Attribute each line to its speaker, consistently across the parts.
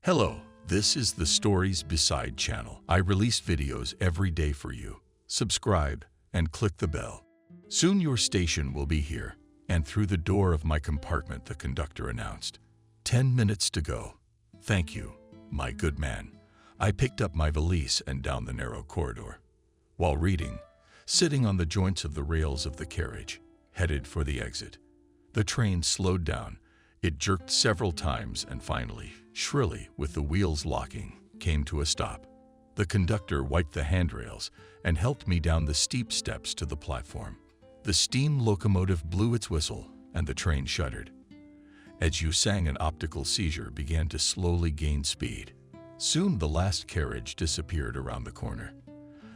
Speaker 1: Hello, this is the Stories Beside channel. I release videos every day for you. Subscribe and click the bell. Soon your station will be here. And through the door of my compartment, the conductor announced, 10 minutes to go. Thank you, my good man. I picked up my valise and down the narrow corridor. While reading, sitting on the joints of the rails of the carriage, headed for the exit. The train slowed down. It jerked several times and finally, shrilly, with the wheels locking, came to a stop. The conductor wiped the handrails and helped me down the steep steps to the platform. The steam locomotive blew its whistle and the train shuddered. As you sang, an optical seizure began to slowly gain speed. Soon the last carriage disappeared around the corner.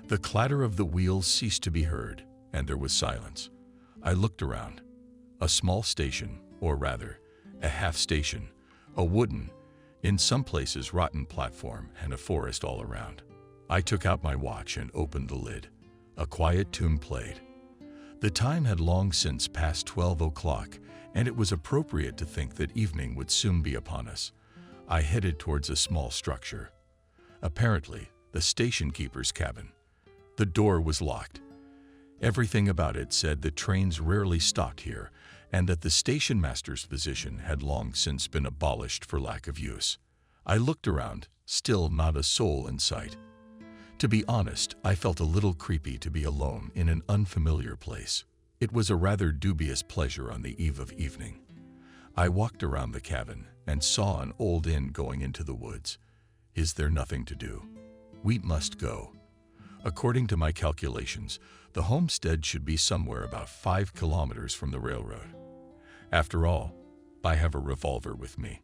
Speaker 1: The clatter of the wheels ceased to be heard, and there was silence. I looked around. A small station, or rather, a half station, a wooden, in some places rotten platform, and a forest all around. I took out my watch and opened the lid. A quiet tune played. The time had long since passed 12 o'clock, and it was appropriate to think that evening would soon be upon us. I headed towards a small structure. Apparently, the station keeper's cabin. The door was locked. Everything about it said that trains rarely stopped here, and that the station master's position had long since been abolished for lack of use. I looked around, still not a soul in sight. To be honest, I felt a little creepy to be alone in an unfamiliar place. It was a rather dubious pleasure on the eve of evening. I walked around the cabin and saw an old inn going into the woods. Is there nothing to do? We must go. According to my calculations, the homestead should be somewhere about 5 kilometers from the railroad. After all, I have a revolver with me,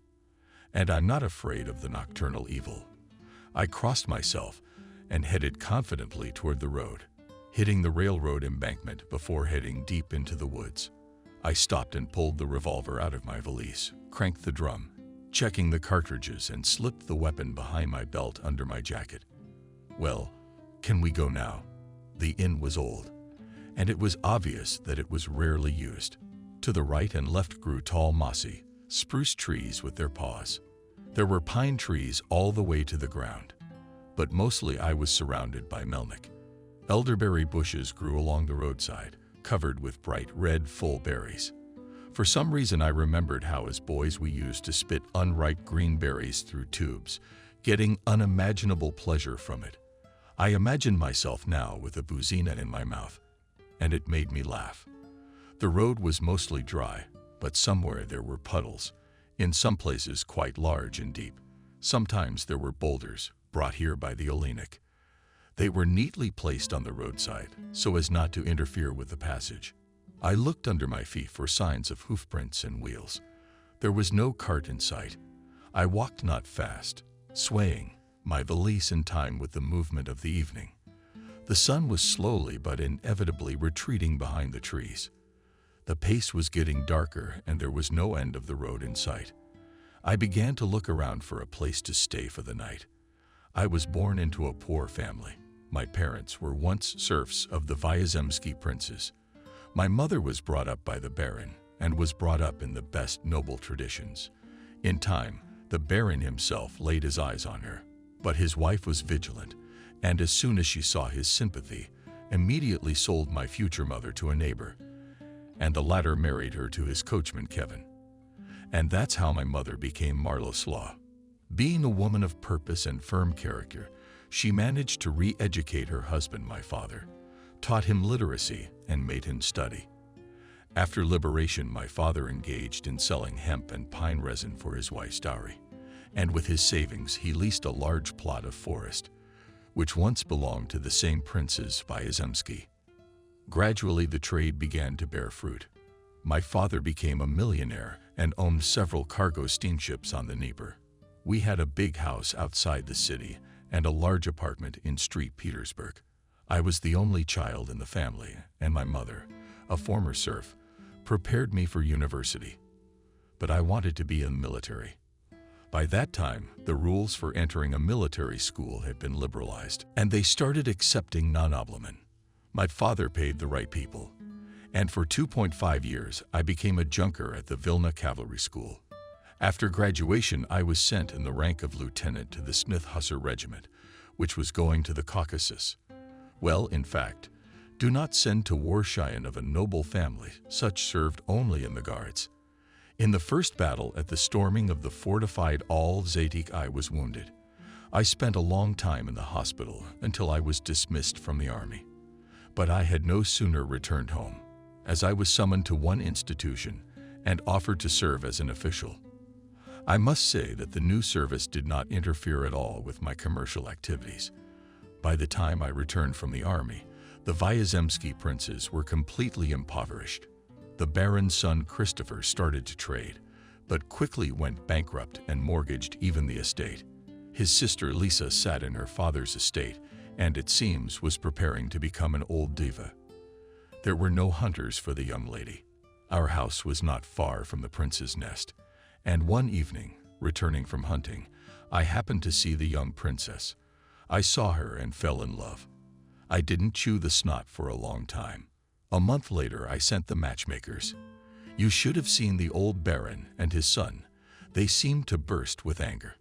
Speaker 1: and I'm not afraid of the nocturnal evil. I crossed myself and headed confidently toward the road, hitting the railroad embankment before heading deep into the woods. I stopped and pulled the revolver out of my valise, cranked the drum, checking the cartridges, and slipped the weapon behind my belt under my jacket. Well, can we go now? The inn was old, and it was obvious that it was rarely used. To the right and left grew tall mossy, spruce trees with their paws. There were pine trees all the way to the ground, but mostly I was surrounded by melnick. Elderberry bushes grew along the roadside, covered with bright red full berries. For some reason I remembered how as boys we used to spit unripe green berries through tubes, getting unimaginable pleasure from it. I imagined myself now with a buzina in my mouth, and it made me laugh. The road was mostly dry, but somewhere there were puddles, in some places quite large and deep. Sometimes there were boulders, brought here by the Olenek. They were neatly placed on the roadside, so as not to interfere with the passage. I looked under my feet for signs of hoofprints and wheels. There was no cart in sight. I walked not fast, swaying my valise in time with the movement of the evening. The sun was slowly but inevitably retreating behind the trees. The pace was getting darker and there was no end of the road in sight. I began to look around for a place to stay for the night. I was born into a poor family. My parents were once serfs of the Vyazemsky princes. My mother was brought up by the Baron and was brought up in the best noble traditions. In time, the Baron himself laid his eyes on her, but his wife was vigilant, and as soon as she saw his sympathy, immediately sold my future mother to a neighbor, and the latter married her to his coachman Kevin. And that's how my mother became Marloslaw. Being a woman of purpose and firm character, she managed to re-educate her husband, my father, taught him literacy, and made him study. After liberation, my father engaged in selling hemp and pine resin for his wife's dowry, and with his savings he leased a large plot of forest, which once belonged to the same princes Vyazemsky. Gradually the trade began to bear fruit. My father became a millionaire and owned several cargo steamships on the Dnieper. We had a big house outside the city and a large apartment in Street Petersburg. I was the only child in the family, and my mother, a former serf, prepared me for university. But I wanted to be in the military. By that time, the rules for entering a military school had been liberalized, and they started accepting non-oblomen. My father paid the right people, and for 2.5 years I became a junker at the Vilna Cavalry School. After graduation, I was sent in the rank of lieutenant to the Smith Hussar Regiment, which was going to the Caucasus. Well, in fact, do not send to war scion of a noble family, such served only in the Guards. In the first battle at the storming of the fortified Al-Zaitk I was wounded. I spent a long time in the hospital until I was dismissed from the army. But I had no sooner returned home, as I was summoned to one institution and offered to serve as an official. I must say that the new service did not interfere at all with my commercial activities. By the time I returned from the army, the Vyazemsky princes were completely impoverished. The baron's son Christopher started to trade, but quickly went bankrupt and mortgaged even the estate. His sister Lisa sat in her father's estate and, it seems, was preparing to become an old diva. There were no hunters for the young lady. Our house was not far from the prince's nest, and one evening, returning from hunting, I happened to see the young princess. I saw her and fell in love. I didn't chew the snot for a long time. A month later, I sent the matchmakers. You should have seen the old baron and his son. They seemed to burst with anger,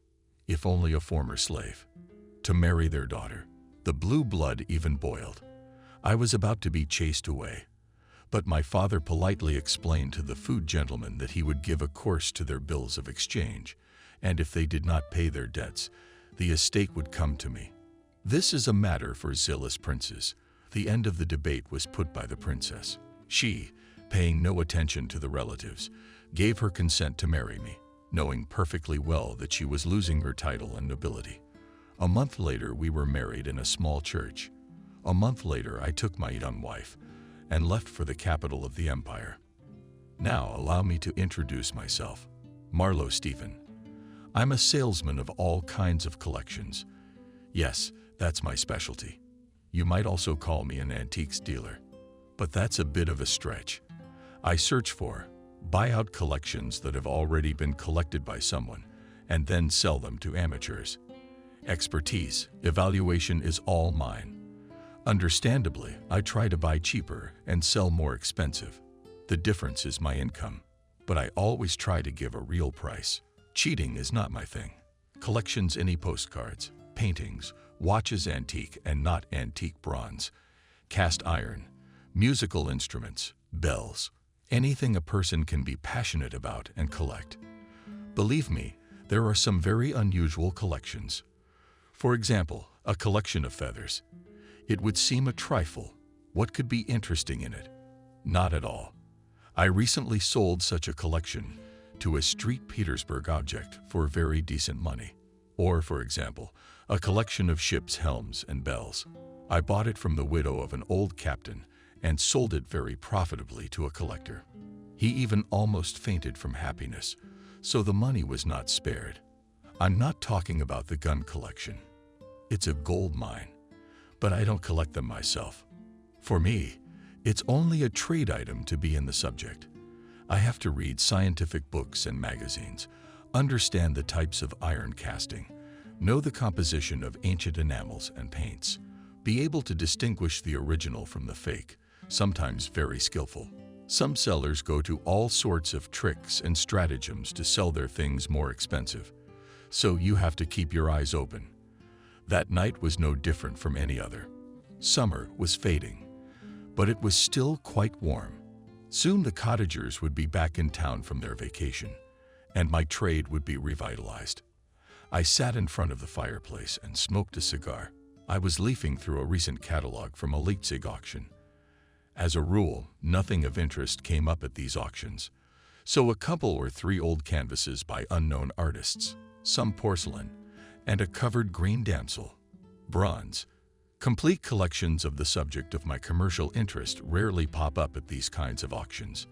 Speaker 1: if only a former slave, to marry their daughter. The blue blood even boiled. I was about to be chased away, but my father politely explained to the food gentleman that he would give a course to their bills of exchange, and if they did not pay their debts, the estate would come to me. This is a matter for zealous princes. The end of the debate was put by the princess. She, paying no attention to the relatives, gave her consent to marry me, knowing perfectly well that she was losing her title and nobility. A month later, we were married in a small church. A month later, I took my young wife and left for the capital of the empire. Now, allow me to introduce myself. Marlowe Stephen. I'm a salesman of all kinds of collections. Yes, that's my specialty. You might also call me an antiques dealer, but that's a bit of a stretch. I search for, buy out collections that have already been collected by someone, and then sell them to amateurs. Expertise, evaluation is all mine. Understandably, I try to buy cheaper and sell more expensive. The difference is my income, but I always try to give a real price. Cheating is not my thing. Collections, any postcards, paintings, watches antique and not antique bronze, cast iron, musical instruments, bells, anything a person can be passionate about and collect. Believe me, there are some very unusual collections. For example, a collection of feathers. It would seem a trifle. What could be interesting in it? Not at all. I recently sold such a collection to a St. Petersburg object for very decent money. Or, for example, a collection of ships' helms and bells. I bought it from the widow of an old captain and sold it very profitably to a collector. He even almost fainted from happiness, so the money was not spared. I'm not talking about the gun collection. It's a gold mine, but I don't collect them myself. For me, it's only a trade item to be in the subject. I have to read scientific books and magazines, understand the types of iron casting, know the composition of ancient enamels and paints, be able to distinguish the original from the fake, sometimes very skillful. Some sellers go to all sorts of tricks and stratagems to sell their things more expensive, so you have to keep your eyes open. That night was no different from any other. Summer was fading, but it was still quite warm. Soon the cottagers would be back in town from their vacation, and my trade would be revitalized. I sat in front of the fireplace and smoked a cigar. I was leafing through a recent catalog from a Leipzig auction. As a rule, nothing of interest came up at these auctions, so a couple or three old canvases by unknown artists, some porcelain, and a covered green damsel, bronze. Complete collections of the subject of my commercial interest rarely pop up at these kinds of auctions.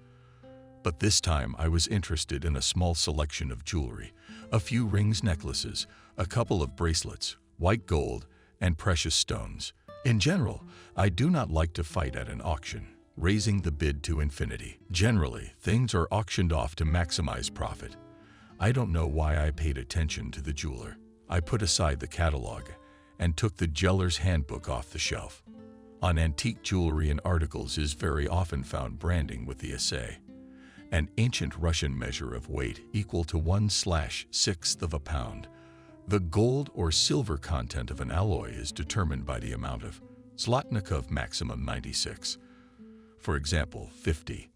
Speaker 1: But this time I was interested in a small selection of jewelry, a few rings, necklaces, a couple of bracelets, white gold, and precious stones. In general, I do not like to fight at an auction, raising the bid to infinity. Generally, things are auctioned off to maximize profit. I don't know why I paid attention to the jeweler. I put aside the catalog and took the Jeller's Handbook off the shelf. On antique jewelry and articles is very often found branding with the assay. an ancient Russian measure of weight equal to 1/6 of a pound. The gold or silver content of an alloy is determined by the amount of Zlotnikov maximum 96. For example, 50.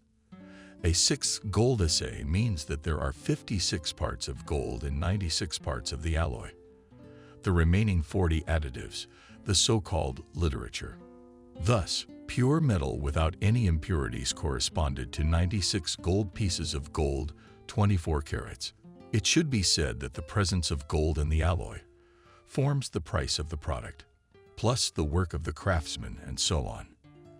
Speaker 1: A 6 gold assay means that there are 56 parts of gold and 96 parts of the alloy. The remaining 40 additives, the so-called literature. Thus, pure metal without any impurities corresponded to 96 gold pieces of gold, 24 carats. It should be said that the presence of gold in the alloy forms the price of the product, plus the work of the craftsman and so on.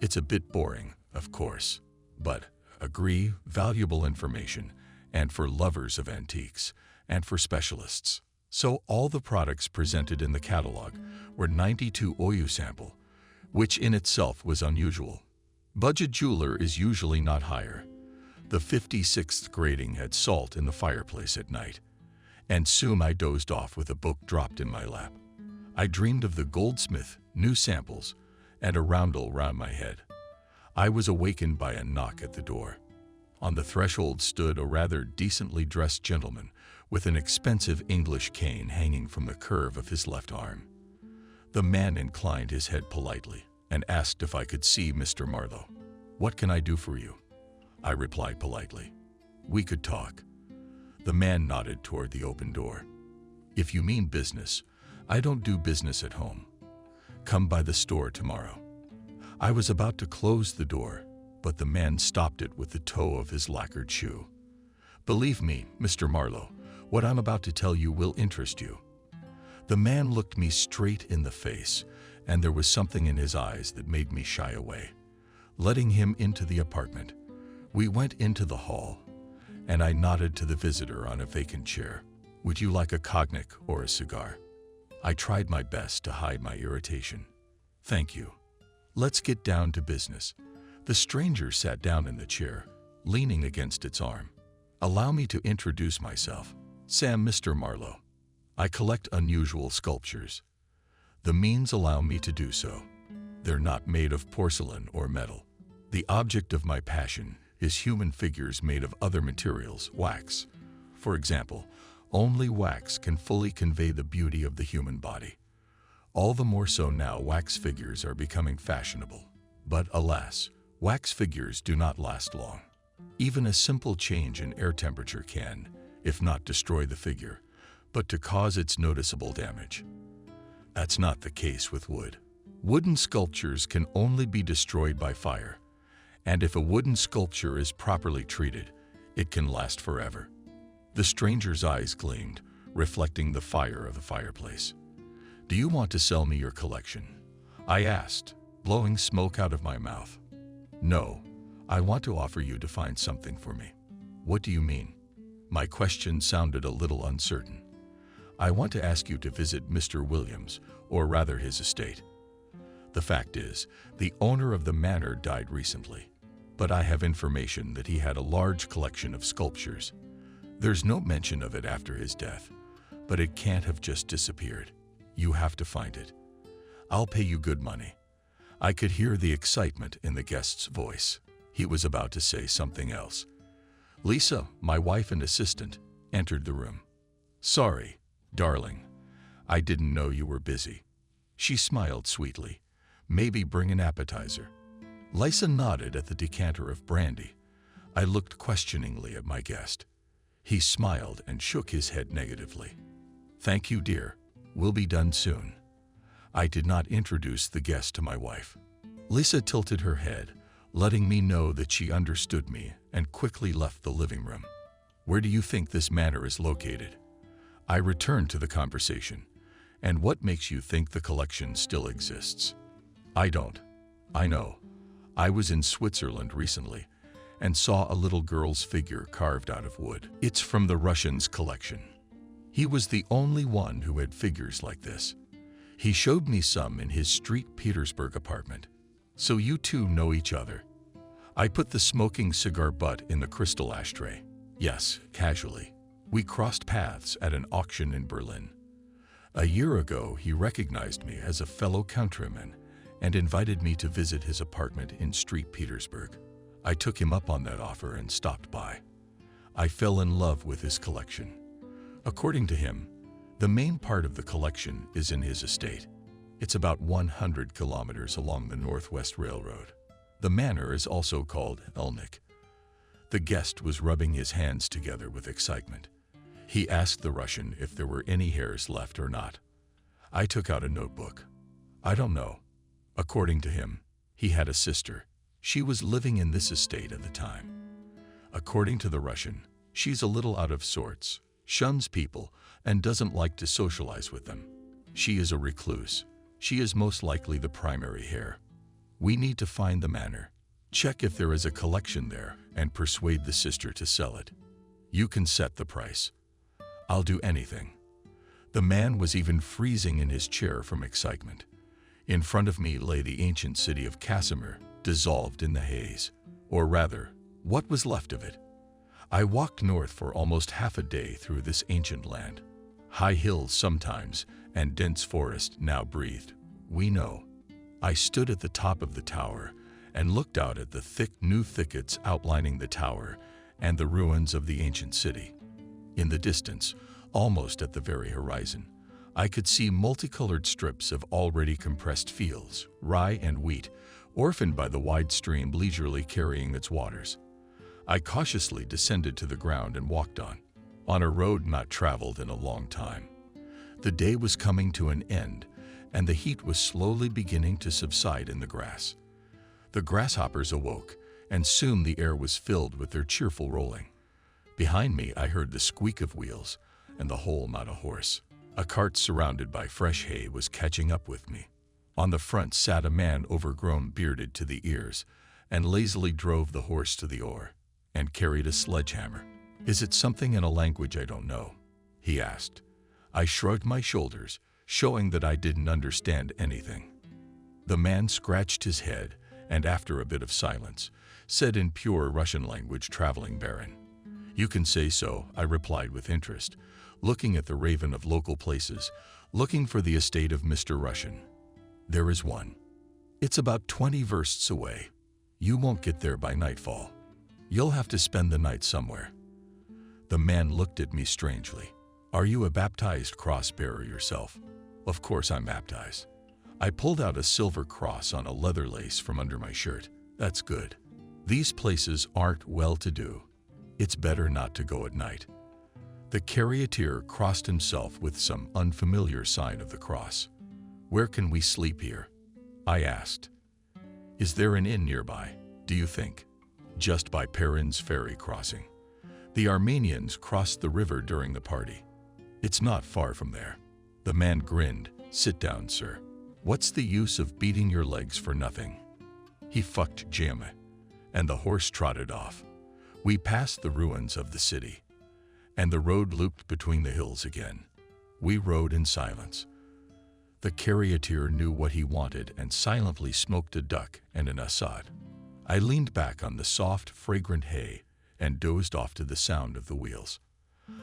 Speaker 1: It's a bit boring, of course, but agree, valuable information, and for lovers of antiques, and for specialists. So all the products presented in the catalog were 92 OU sample, which in itself was unusual. Budget jeweler is usually not higher. The 56th grading had salt in the fireplace at night, and soon I dozed off with a book dropped in my lap. I dreamed of the goldsmith, new samples, and a roundel round my head. I was awakened by a knock at the door. On the threshold stood a rather decently dressed gentleman with an expensive English cane hanging from the curve of his left arm. The man inclined his head politely and asked if I could see Mr. Marlowe. "What can I do for you?" I replied politely. "We could talk." The man nodded toward the open door. "If you mean business, I don't do business at home. Come by the store tomorrow." I was about to close the door, but the man stopped it with the toe of his lacquered shoe. "Believe me, Mr. Marlowe, what I'm about to tell you will interest you." The man looked me straight in the face, and there was something in his eyes that made me shy away. Letting him into the apartment, we went into the hall, and I nodded to the visitor on a vacant chair. "Would you like a cognac or a cigar?" I tried my best to hide my irritation. "Thank you. Let's get down to business." The stranger sat down in the chair, leaning against its arm. "Allow me to introduce myself. Sam Mr. Marlowe. I collect unusual sculptures. The means allow me to do so. They're not made of porcelain or metal. The object of my passion is human figures made of other materials, wax. For example, only wax can fully convey the beauty of the human body. All the more so now wax figures are becoming fashionable. But alas, wax figures do not last long. Even a simple change in air temperature can, if not destroy the figure, but to cause its noticeable damage. That's not the case with wood. Wooden sculptures can only be destroyed by fire, and if a wooden sculpture is properly treated, it can last forever. The stranger's eyes gleamed, reflecting the fire of the fireplace. "Do you want to sell me your collection?" I asked, blowing smoke out of my mouth. "No, I want to offer you to find something for me." "What do you mean?" My question sounded a little uncertain. "I want to ask you to visit Mr. Williams, or rather his estate. The fact is, the owner of the manor died recently, but I have information that he had a large collection of sculptures. There's no mention of it after his death, but it can't have just disappeared. You have to find it. I'll pay you good money." I could hear the excitement in the guest's voice. He was about to say something else. Lisa, my wife and assistant, entered the room. "Sorry, darling. I didn't know you were busy." She smiled sweetly. "Maybe bring an appetizer." Lisa nodded at the decanter of brandy. I looked questioningly at my guest. He smiled and shook his head negatively. "Thank you, dear. We'll be done soon." I did not introduce the guest to my wife. Lisa tilted her head, letting me know that she understood me, and quickly left the living room. "Where do you think this manor is located?" I returned to the conversation. "And what makes you think the collection still exists?" "I don't. I know. I was in Switzerland recently and saw a little girl's figure carved out of wood. It's from the Russian's collection. He was the only one who had figures like this. He showed me some in his St. Petersburg apartment. So you two know each other." I put the smoking cigar butt in the crystal ashtray. "Yes, casually. We crossed paths at an auction in Berlin. A year ago, he recognized me as a fellow countryman and invited me to visit his apartment in St. Petersburg. I took him up on that offer and stopped by. I fell in love with his collection. According to him, the main part of the collection is in his estate. It's about 100 kilometers along the Northwest Railroad. The manor is also called Elnick. The guest was rubbing his hands together with excitement. He asked the Russian if there were any hairs left or not. I took out a notebook. I don't know. According to him, he had a sister. She was living in this estate at the time. According to the Russian, she's a little out of sorts, shuns people, and doesn't like to socialize with them. She is a recluse. She is most likely the primary heir. We need to find the manor, check if there is a collection there, and persuade the sister to sell it. You can set the price. I'll do anything. The man was even freezing in his chair from excitement. In front of me lay the ancient city of Casimir, dissolved in the haze, or rather, what was left of it. I walked north for almost half a day through this ancient land. High hills sometimes, and dense forest now breathed. We know. I stood at the top of the tower and looked out at the thick new thickets outlining the tower and the ruins of the ancient city. In the distance, almost at the very horizon, I could see multicolored strips of already compressed fields, rye and wheat, orphaned by the wide stream leisurely carrying its waters. I cautiously descended to the ground and walked on a road not traveled in a long time. The day was coming to an end, and the heat was slowly beginning to subside in the grass. The grasshoppers awoke, and soon the air was filled with their cheerful rolling. Behind me I heard the squeak of wheels, and the whole not a horse. A cart surrounded by fresh hay was catching up with me. On the front sat a man overgrown, bearded to the ears, and lazily drove the horse to the oar, and carried a sledgehammer. "Is it something in a language I don't know?" he asked. I shrugged my shoulders, showing that I didn't understand anything. The man scratched his head, and after a bit of silence, said in pure Russian language, "Traveling baron." "You can say so," I replied with interest, looking at the raven of local places, looking for the estate of Mr. Russian. "There is one. It's about 20 versts away. You won't get there by nightfall. You'll have to spend the night somewhere." The man looked at me strangely. "Are you a baptized cross-bearer yourself?" "Of course I'm baptized." I pulled out a silver cross on a leather lace from under my shirt. "That's good. These places aren't well-to-do. It's better not to go at night." The charioteer crossed himself with some unfamiliar sign of the cross. "Where can we sleep here?" I asked. "Is there an inn nearby, do you think?" "Just by Perrin's ferry crossing. The Armenians crossed the river during the party. It's not far from there." The man grinned. "Sit down, sir. What's the use of beating your legs for nothing?" He fucked Jamma, and the horse trotted off. We passed the ruins of the city, and the road looped between the hills again. We rode in silence. The charioteer knew what he wanted and silently smoked a duck and an assad. I leaned back on the soft, fragrant hay and dozed off to the sound of the wheels.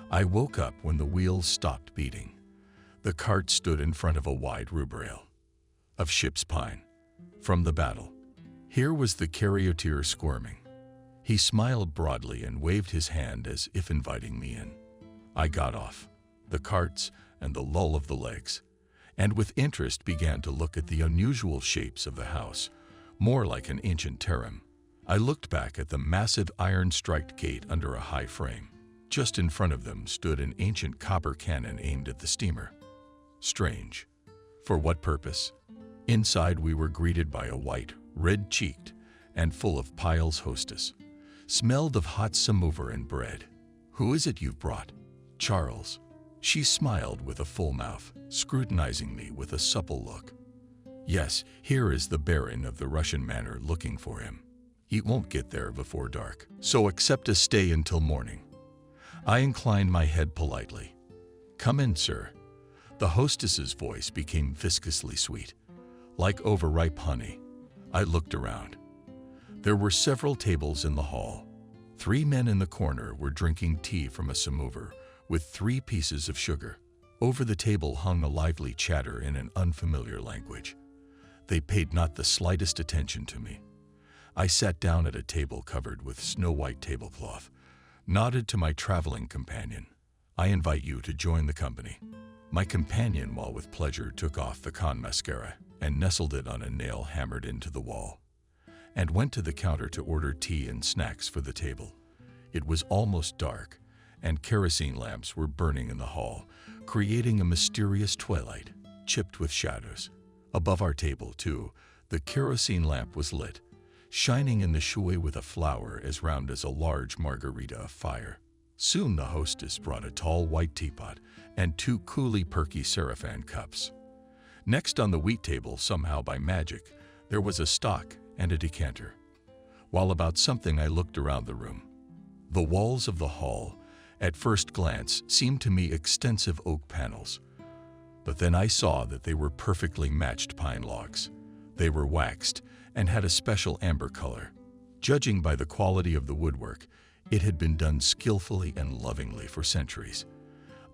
Speaker 1: I woke up when the wheels stopped beating. The cart stood in front of a wide rubrail of ship's pine from the battle. Here was the charioteer squirming. He smiled broadly and waved his hand as if inviting me in. I got off the carts and the lull of the legs, and with interest began to look at the unusual shapes of the house, more like an ancient terem. I looked back at the massive iron-striped gate under a high frame. Just in front of them stood an ancient copper cannon aimed at the steamer. Strange. For what purpose? Inside we were greeted by a white, red-cheeked, and full of piles hostess. Smelled of hot samovar and bread. "Who is it you've brought?" "Charles." She smiled with a full mouth, scrutinizing me with a supple look. "Yes, here is the Baron of the Russian manor looking for him. He won't get there before dark, so accept a stay until morning." I inclined my head politely. "Come in, sir." The hostess's voice became viscously sweet, like overripe honey. I looked around. There were several tables in the hall. 3 men in the corner were drinking tea from a samovar with 3 pieces of sugar. Over the table hung a lively chatter in an unfamiliar language. They paid not the slightest attention to me. I sat down at a table covered with snow-white tablecloth, nodded to my traveling companion. "I invite you to join the company." My companion, while with pleasure, took off the con mascara and nestled it on a nail hammered into the wall, and went to the counter to order tea and snacks for the table. It was almost dark, and kerosene lamps were burning in the hall, creating a mysterious twilight, chipped with shadows. Above our table, too, the kerosene lamp was lit, shining in the shui with a flower as round as a large margarita afire. Soon the hostess brought a tall white teapot and two coolly perky Seraphan cups. Next on the wheat table, somehow by magic, there was a stock and a decanter. While about something, I looked around the room. The walls of the hall, at first glance, seemed to me extensive oak panels. But then I saw that they were perfectly matched pine logs. They were waxed and had a special amber color. Judging by the quality of the woodwork, it had been done skillfully and lovingly for centuries.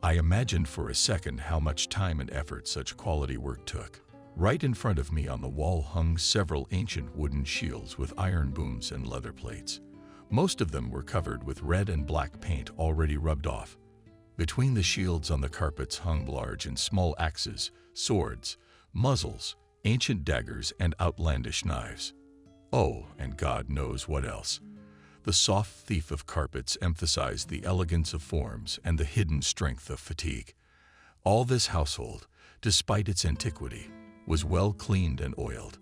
Speaker 1: I imagined for a second how much time and effort such quality work took. Right in front of me on the wall hung several ancient wooden shields with iron booms and leather plates. Most of them were covered with red and black paint already rubbed off. Between the shields on the carpets hung large and small axes, swords, muzzles, ancient daggers, and outlandish knives. Oh, and God knows what else. The soft thief of carpets emphasized the elegance of forms and the hidden strength of fatigue. All this household, despite its antiquity, was well cleaned and oiled.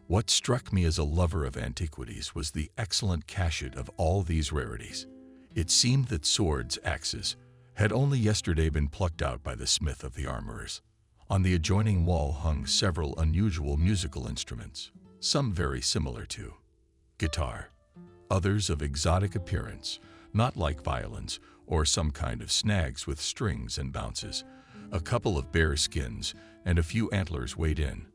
Speaker 1: What struck me as a lover of antiquities was the excellent cachet of all these rarities. It seemed that swords, axes, had only yesterday been plucked out by the smith of the armorers. On the adjoining wall hung several unusual musical instruments, some very similar to guitar, others of exotic appearance, not like violins or some kind of snags with strings and bounces. A couple of bear skins and a few antlers weighed in.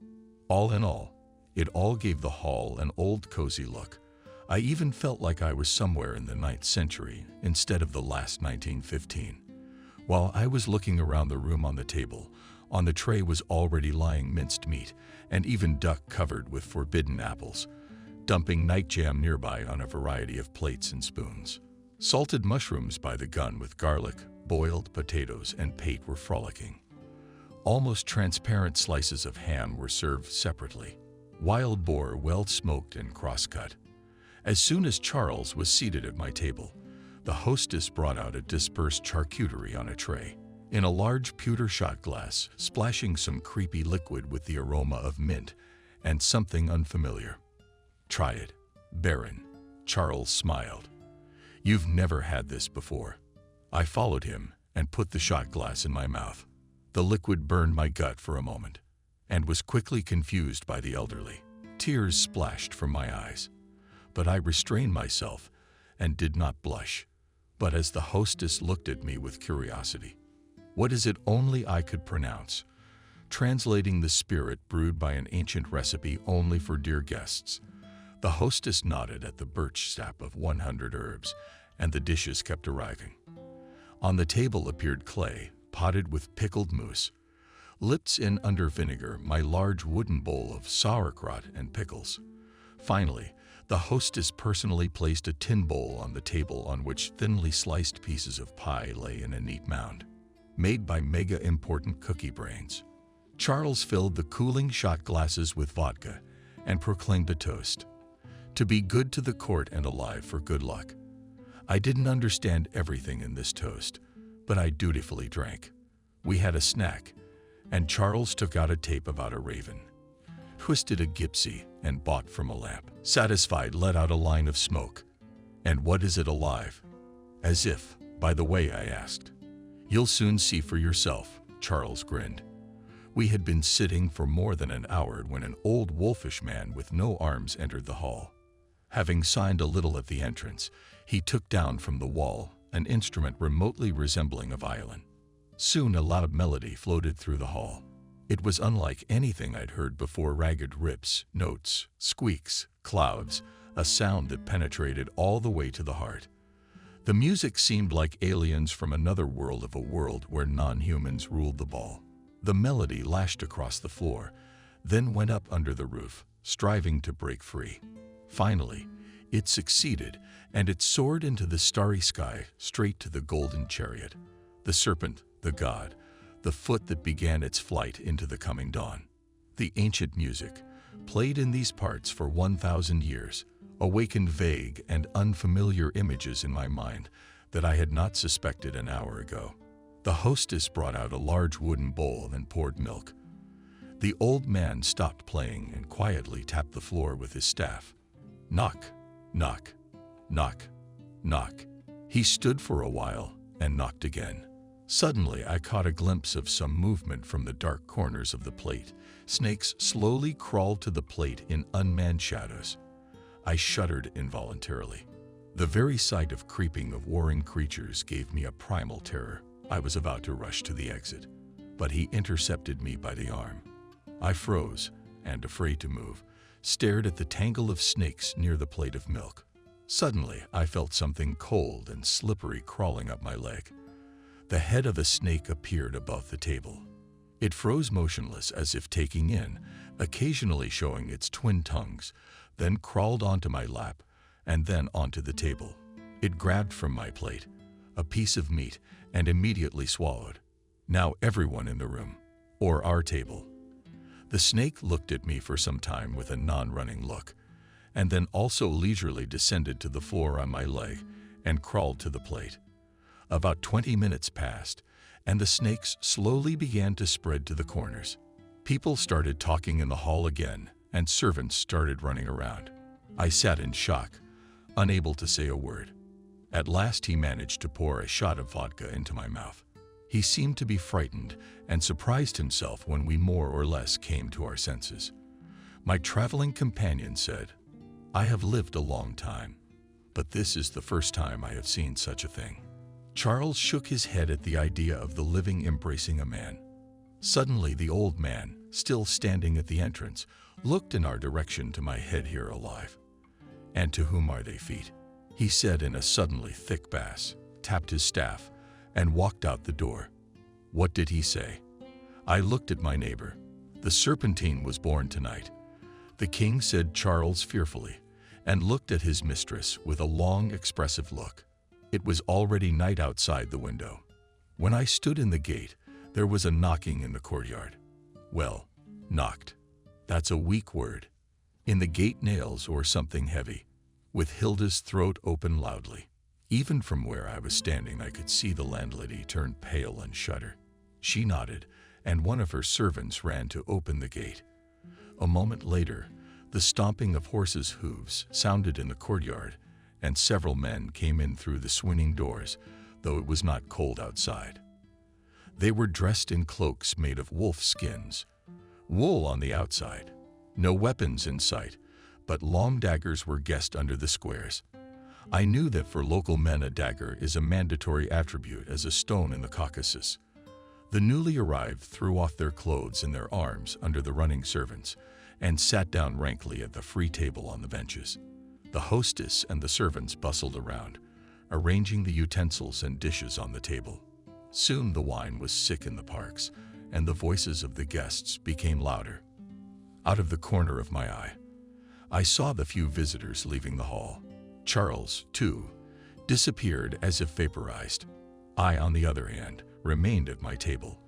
Speaker 1: All in all, it all gave the hall an old cozy look. I even felt like I was somewhere in the 9th century instead of the last 1915. While I was looking around the room, on the table, on the tray was already lying minced meat and even duck covered with forbidden apples, dumping night jam nearby on a variety of plates and spoons. Salted mushrooms by the gun with garlic, boiled potatoes, and pate were frolicking. Almost transparent slices of ham were served separately. Wild boar, well smoked and cross-cut. As soon as Charles was seated at my table, the hostess brought out a dispersed charcuterie on a tray, in a large pewter shot glass, splashing some creepy liquid with the aroma of mint and something unfamiliar. "Try it, Baron," Charles smiled. "You've never had this before." I followed him and put the shot glass in my mouth. The liquid burned my gut for a moment and was quickly confused by the elderly. Tears splashed from my eyes, but I restrained myself and did not blush. But as the hostess looked at me with curiosity, what is it only I could pronounce, translating the spirit brewed by an ancient recipe only for dear guests, the hostess nodded at the birch sap of 100 herbs, and the dishes kept arriving. On the table appeared clay, potted with pickled moose, lips in under vinegar, my large wooden bowl of sauerkraut and pickles. Finally, the hostess personally placed a tin bowl on the table on which thinly sliced pieces of pie lay in a neat mound, made by mega important cookie brains. Charles filled the cooling shot glasses with vodka and proclaimed a toast. To be good to the court and alive for good luck. I didn't understand everything in this toast, but I dutifully drank. We had a snack, and Charles took out a tape about a raven, twisted a gypsy, and bought from a lamp. Satisfied, let out a line of smoke. "And what is it alive?" "As if, by the way," I asked. "You'll soon see for yourself," Charles grinned. We had been sitting for more than an hour when an old wolfish man with no arms entered the hall. Having signed a little at the entrance, he took down from the wall an instrument remotely resembling a violin. Soon a loud melody floated through the hall. It was unlike anything I'd heard before. Ragged rips, notes, squeaks, clouds, a sound that penetrated all the way to the heart. The music seemed like aliens from another world, of a world where non-humans ruled the ball. The melody lashed across the floor, then went up under the roof, striving to break free. Finally, it succeeded, and it soared into the starry sky straight to the golden chariot, the serpent, the god, the foot that began its flight into the coming dawn. The ancient music, played in these parts for 1,000 years, awakened vague and unfamiliar images in my mind that I had not suspected an hour ago. The hostess brought out a large wooden bowl and poured milk. The old man stopped playing and quietly tapped the floor with his staff. Knock, knock, knock, knock. He stood for a while and knocked again. Suddenly, I caught a glimpse of some movement from the dark corners of the plate. Snakes slowly crawled to the plate in unmanned shadows. I shuddered involuntarily. The very sight of creeping of warring creatures gave me a primal terror. I was about to rush to the exit, but he intercepted me by the arm. I froze and, afraid to move, stared at the tangle of snakes near the plate of milk. Suddenly, I felt something cold and slippery crawling up my leg. The head of a snake appeared above the table. It froze motionless as if taking in, occasionally showing its twin tongues, then crawled onto my lap and then onto the table. It grabbed from my plate a piece of meat and immediately swallowed. Now everyone in the room, or our table. The snake looked at me for some time with a non-running look, and then also leisurely descended to the floor on my leg and crawled to the plate. About 20 minutes passed, and the snakes slowly began to spread to the corners. People started talking in the hall again, and servants started running around. I sat in shock, unable to say a word. At last he managed to pour a shot of vodka into my mouth. He seemed to be frightened and surprised himself when we more or less came to our senses. My traveling companion said, "I have lived a long time, but this is the first time I have seen such a thing." Charles shook his head at the idea of the living embracing a man. Suddenly the old man, still standing at the entrance, looked in our direction. "To my head here alive. And to whom are they feet?" he said in a suddenly thick bass, tapped his staff, and walked out the door. What did he say? I looked at my neighbor. "The Serpentine was born tonight," the king said Charles fearfully, and looked at his mistress with a long, expressive look. It was already night outside the window. When I stood in the gate, there was a knocking in the courtyard. Well, knocked. That's a weak word. In the gate nails or something heavy, with Hilda's throat open loudly. Even from where I was standing, I could see the landlady turn pale and shudder. She nodded, and one of her servants ran to open the gate. A moment later, the stomping of horses' hooves sounded in the courtyard, and several men came in through the swinging doors, though it was not cold outside. They were dressed in cloaks made of wolf skins, wool on the outside. No weapons in sight, but long daggers were guessed under the squares. I knew that for local men a dagger is a mandatory attribute as a stone in the Caucasus. The newly arrived threw off their clothes and their arms under the running servants and sat down rankly at the free table on the benches. The hostess and the servants bustled around, arranging the utensils and dishes on the table. Soon the wine was sick in the parks, and the voices of the guests became louder. Out of the corner of my eye, I saw the few visitors leaving the hall. Charles, too, disappeared as if vaporized. I, on the other hand, remained at my table.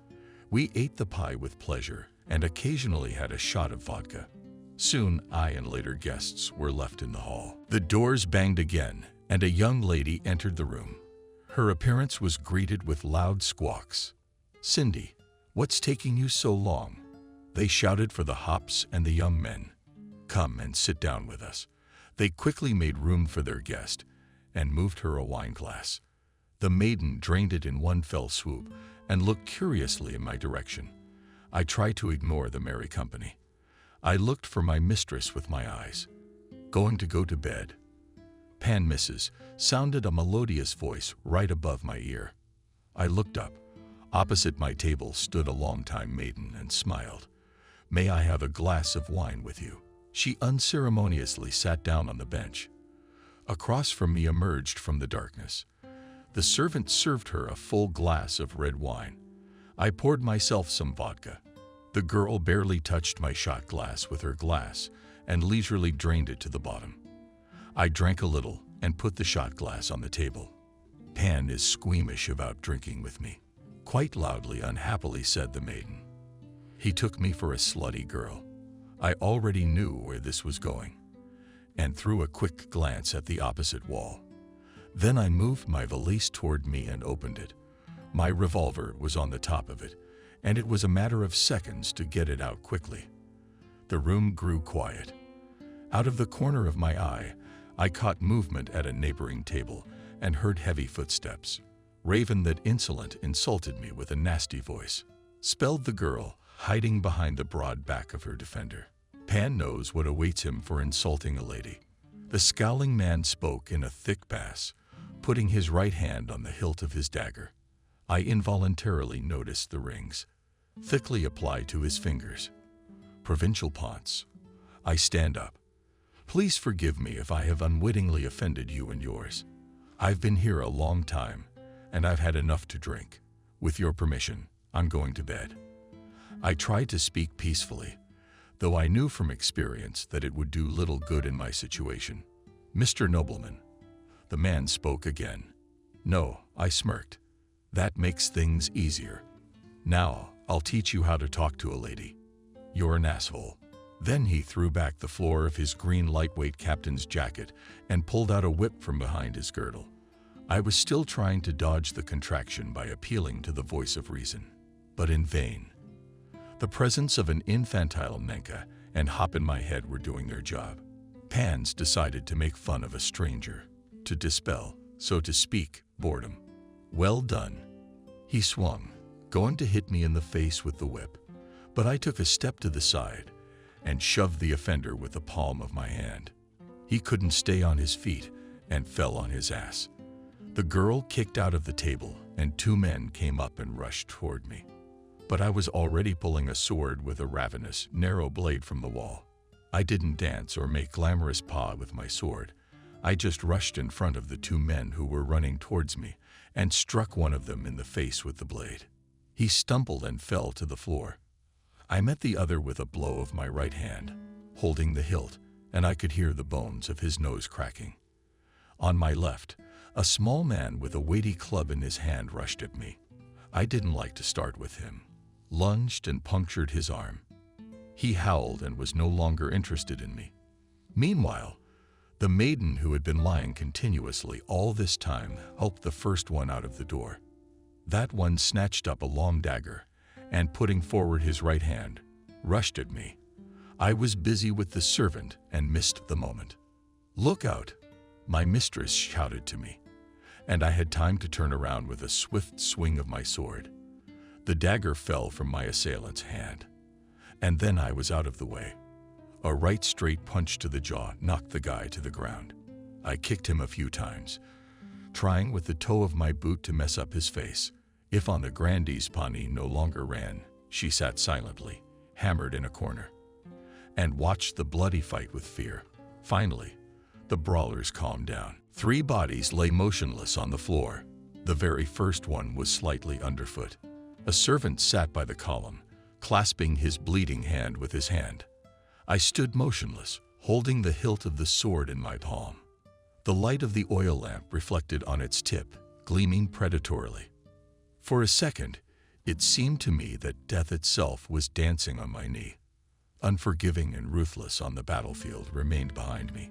Speaker 1: We ate the pie with pleasure and occasionally had a shot of vodka. Soon, I and later guests were left in the hall. The doors banged again, and a young lady entered the room. Her appearance was greeted with loud squawks. "Cindy, what's taking you so long?" They shouted for the hops and the young men. "Come and sit down with us." They quickly made room for their guest and moved her a wine glass. The maiden drained it in one fell swoop and looked curiously in my direction. I tried to ignore the merry company. I looked for my mistress with my eyes. "Going to go to bed?" "Pan missus," sounded a melodious voice right above my ear. I looked up. Opposite my table stood a long-time maiden and smiled. "May I have a glass of wine with you?" She unceremoniously sat down on the bench. Across from me emerged from the darkness. The servant served her a full glass of red wine. I poured myself some vodka. The girl barely touched my shot glass with her glass and leisurely drained it to the bottom. I drank a little and put the shot glass on the table. Pan is squeamish about drinking with me, quite loudly, unhappily said the maiden. He took me for a slutty girl. I already knew where this was going, and threw a quick glance at the opposite wall. Then I moved my valise toward me and opened it. My revolver was on the top of it, and it was a matter of seconds to get it out quickly. The room grew quiet. Out of the corner of my eye, I caught movement at a neighboring table and heard heavy footsteps. Raven, that insolent, insulted me with a nasty voice, spelled the girl, hiding behind the broad back of her defender. Pan knows what awaits him for insulting a lady. The scowling man spoke in a thick bass, putting his right hand on the hilt of his dagger. I involuntarily noticed the rings, thickly applied to his fingers. Provincial ponce. I stand up. Please forgive me if I have unwittingly offended you and yours. I've been here a long time, and I've had enough to drink. With your permission, I'm going to bed. I tried to speak peacefully, though I knew from experience that it would do little good in my situation. Mr. Nobleman. The man spoke again. No, I smirked. That makes things easier. Now, I'll teach you how to talk to a lady. You're an asshole. Then he threw back the floor of his green lightweight captain's jacket and pulled out a whip from behind his girdle. I was still trying to dodge the contraction by appealing to the voice of reason, but in vain. The presence of an infantile Menka and Hop in my head were doing their job. Pans decided to make fun of a stranger, to dispel, so to speak, boredom. Well done. He swung, going to hit me in the face with the whip, but I took a step to the side and shoved the offender with the palm of my hand. He couldn't stay on his feet and fell on his ass. The girl kicked out of the table and two men came up and rushed toward me. But I was already pulling a sword with a ravenous, narrow blade from the wall. I didn't dance or make glamorous paw with my sword. I just rushed in front of the two men who were running towards me and struck one of them in the face with the blade. He stumbled and fell to the floor. I met the other with a blow of my right hand, holding the hilt, and I could hear the bones of his nose cracking. On my left, a small man with a weighty club in his hand rushed at me. I didn't like to start with him. Lunged and punctured his arm. He howled and was no longer interested in me. Meanwhile, the maiden who had been lying continuously all this time helped the first one out of the door. That one snatched up a long dagger and, putting forward his right hand, rushed at me. I was busy with the servant and missed the moment. "Look out!" my mistress shouted to me, and I had time to turn around with a swift swing of my sword. The dagger fell from my assailant's hand, and then I was out of the way. A right straight punch to the jaw knocked the guy to the ground. I kicked him a few times, trying with the toe of my boot to mess up his face. If on the Grandee's Pawnee no longer ran, she sat silently, hammered in a corner, and watched the bloody fight with fear. Finally, the brawlers calmed down. 3 bodies lay motionless on the floor. The very first one was slightly underfoot. A servant sat by the column, clasping his bleeding hand with his hand. I stood motionless, holding the hilt of the sword in my palm. The light of the oil lamp reflected on its tip, gleaming predatorily. For a second, it seemed to me that death itself was dancing on my knee. Unforgiving and ruthless on the battlefield remained behind me.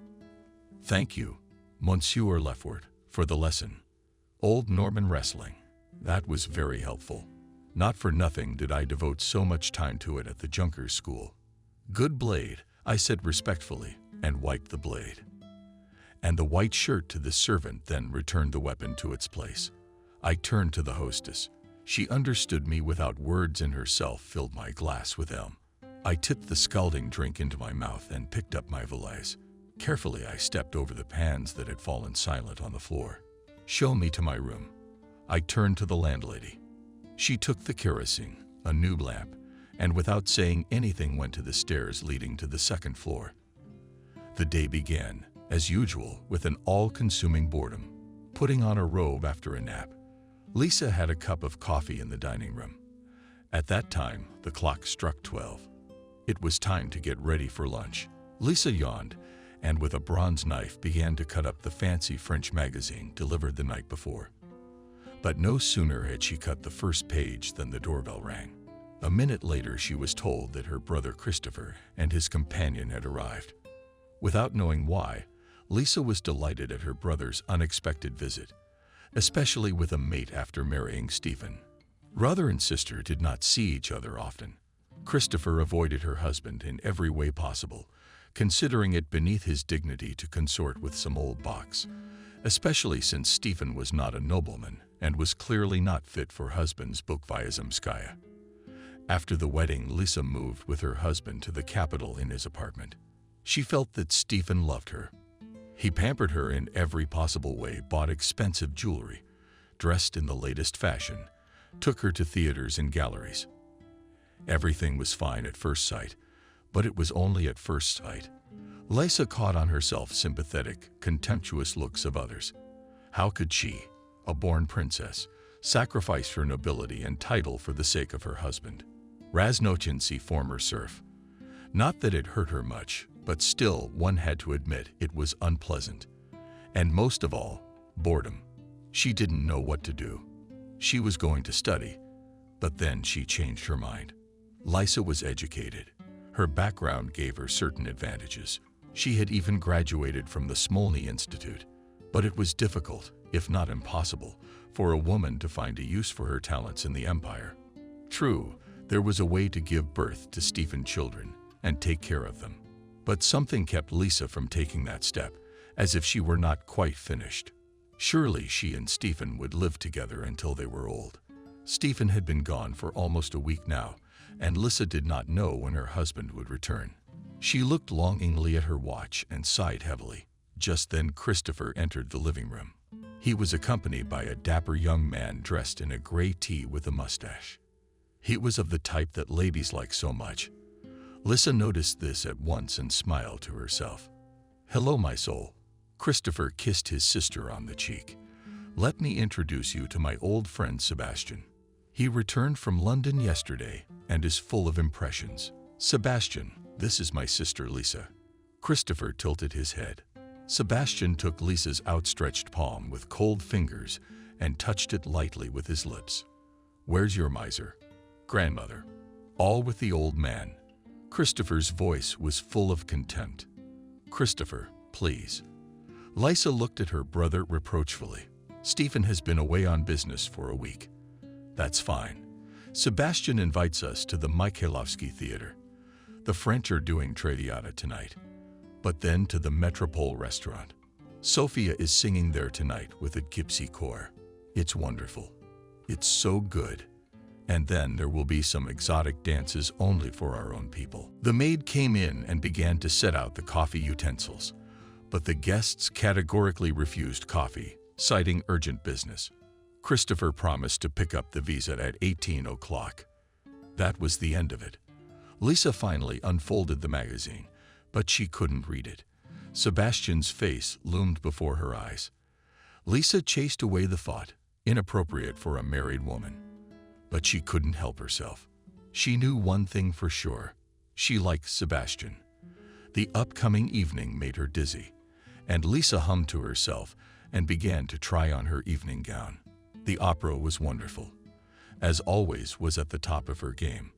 Speaker 1: Thank you, Monsieur Lefort, for the lesson. Old Norman wrestling. That was very helpful. Not for nothing did I devote so much time to it at the Junkers School. Good blade, I said respectfully, and wiped the blade. And the white shirt to the servant then returned the weapon to its place. I turned to the hostess. She understood me without words and herself filled my glass with elm. I tipped the scalding drink into my mouth and picked up my valise. Carefully, I stepped over the pans that had fallen silent on the floor. Show me to my room. I turned to the landlady. She took the kerosene, a new lamp, and without saying anything went to the stairs leading to the second floor. The day began, as usual, with an all-consuming boredom. Putting on a robe after a nap, Lisa had a cup of coffee in the dining room. At that time, the clock struck 12. It was time to get ready for lunch. Lisa yawned and with a bronze knife began to cut up the fancy French magazine delivered the night before. But no sooner had she cut the first page than the doorbell rang. A minute later, she was told that her brother Christopher and his companion had arrived. Without knowing why, Lisa was delighted at her brother's unexpected visit, especially with a mate after marrying Stephen. Brother and sister did not see each other often. Christopher avoided her husband in every way possible, considering it beneath his dignity to consort with some old box, especially since Stephen was not a nobleman and was clearly not fit for husband's Bukvayazemskaya. After the wedding, Lisa moved with her husband to the capital in his apartment. She felt that Stephen loved her. He pampered her in every possible way, bought expensive jewelry, dressed in the latest fashion, took her to theaters and galleries. Everything was fine at first sight, but it was only at first sight. Lisa caught on herself sympathetic, contemptuous looks of others. How could she, a born princess, sacrifice her nobility and title for the sake of her husband? Raznochency, former serf. Not that it hurt her much, but still one had to admit it was unpleasant. And most of all, boredom. She didn't know what to do. She was going to study, but then she changed her mind. Lisa was educated. Her background gave her certain advantages. She had even graduated from the Smolny Institute, but it was difficult, if not impossible, for a woman to find a use for her talents in the empire. True, there was a way to give birth to Stephen children and take care of them. But something kept Lisa from taking that step, as if she were not quite finished. Surely she and Stephen would live together until they were old. Stephen had been gone for almost a week now, and Lisa did not know when her husband would return. She looked longingly at her watch and sighed heavily. Just then Christopher entered the living room. He was accompanied by a dapper young man dressed in a gray tee with a mustache. He was of the type that ladies like so much. Lisa noticed this at once and smiled to herself. "Hello, my soul." Christopher kissed his sister on the cheek. "Let me introduce you to my old friend Sebastian. He returned from London yesterday and is full of impressions. Sebastian, this is my sister Lisa." Christopher tilted his head. Sebastian took Lisa's outstretched palm with cold fingers and touched it lightly with his lips. "Where's your miser, grandmother?" All with the old man. Christopher's voice was full of contempt. "Christopher, please." Lisa looked at her brother reproachfully. "Stephen has been away on business for a week." "That's fine. Sebastian invites us to the Mikhailovsky Theater. The French are doing Traviata tonight. But then to the Metropole restaurant. Sophia is singing there tonight with a gypsy corps. It's wonderful. It's so good. And then there will be some exotic dances only for our own people." The maid came in and began to set out the coffee utensils, but the guests categorically refused coffee, citing urgent business. Christopher promised to pick up the visa at 18 o'clock. That was the end of it. Lisa finally unfolded the magazine, but she couldn't read it. Sebastian's face loomed before her eyes. Lisa chased away the thought, inappropriate for a married woman. But she couldn't help herself. She knew one thing for sure. She liked Sebastian. The upcoming evening made her dizzy, and Lisa hummed to herself and began to try on her evening gown. The opera was wonderful. As always, was at the top of her game.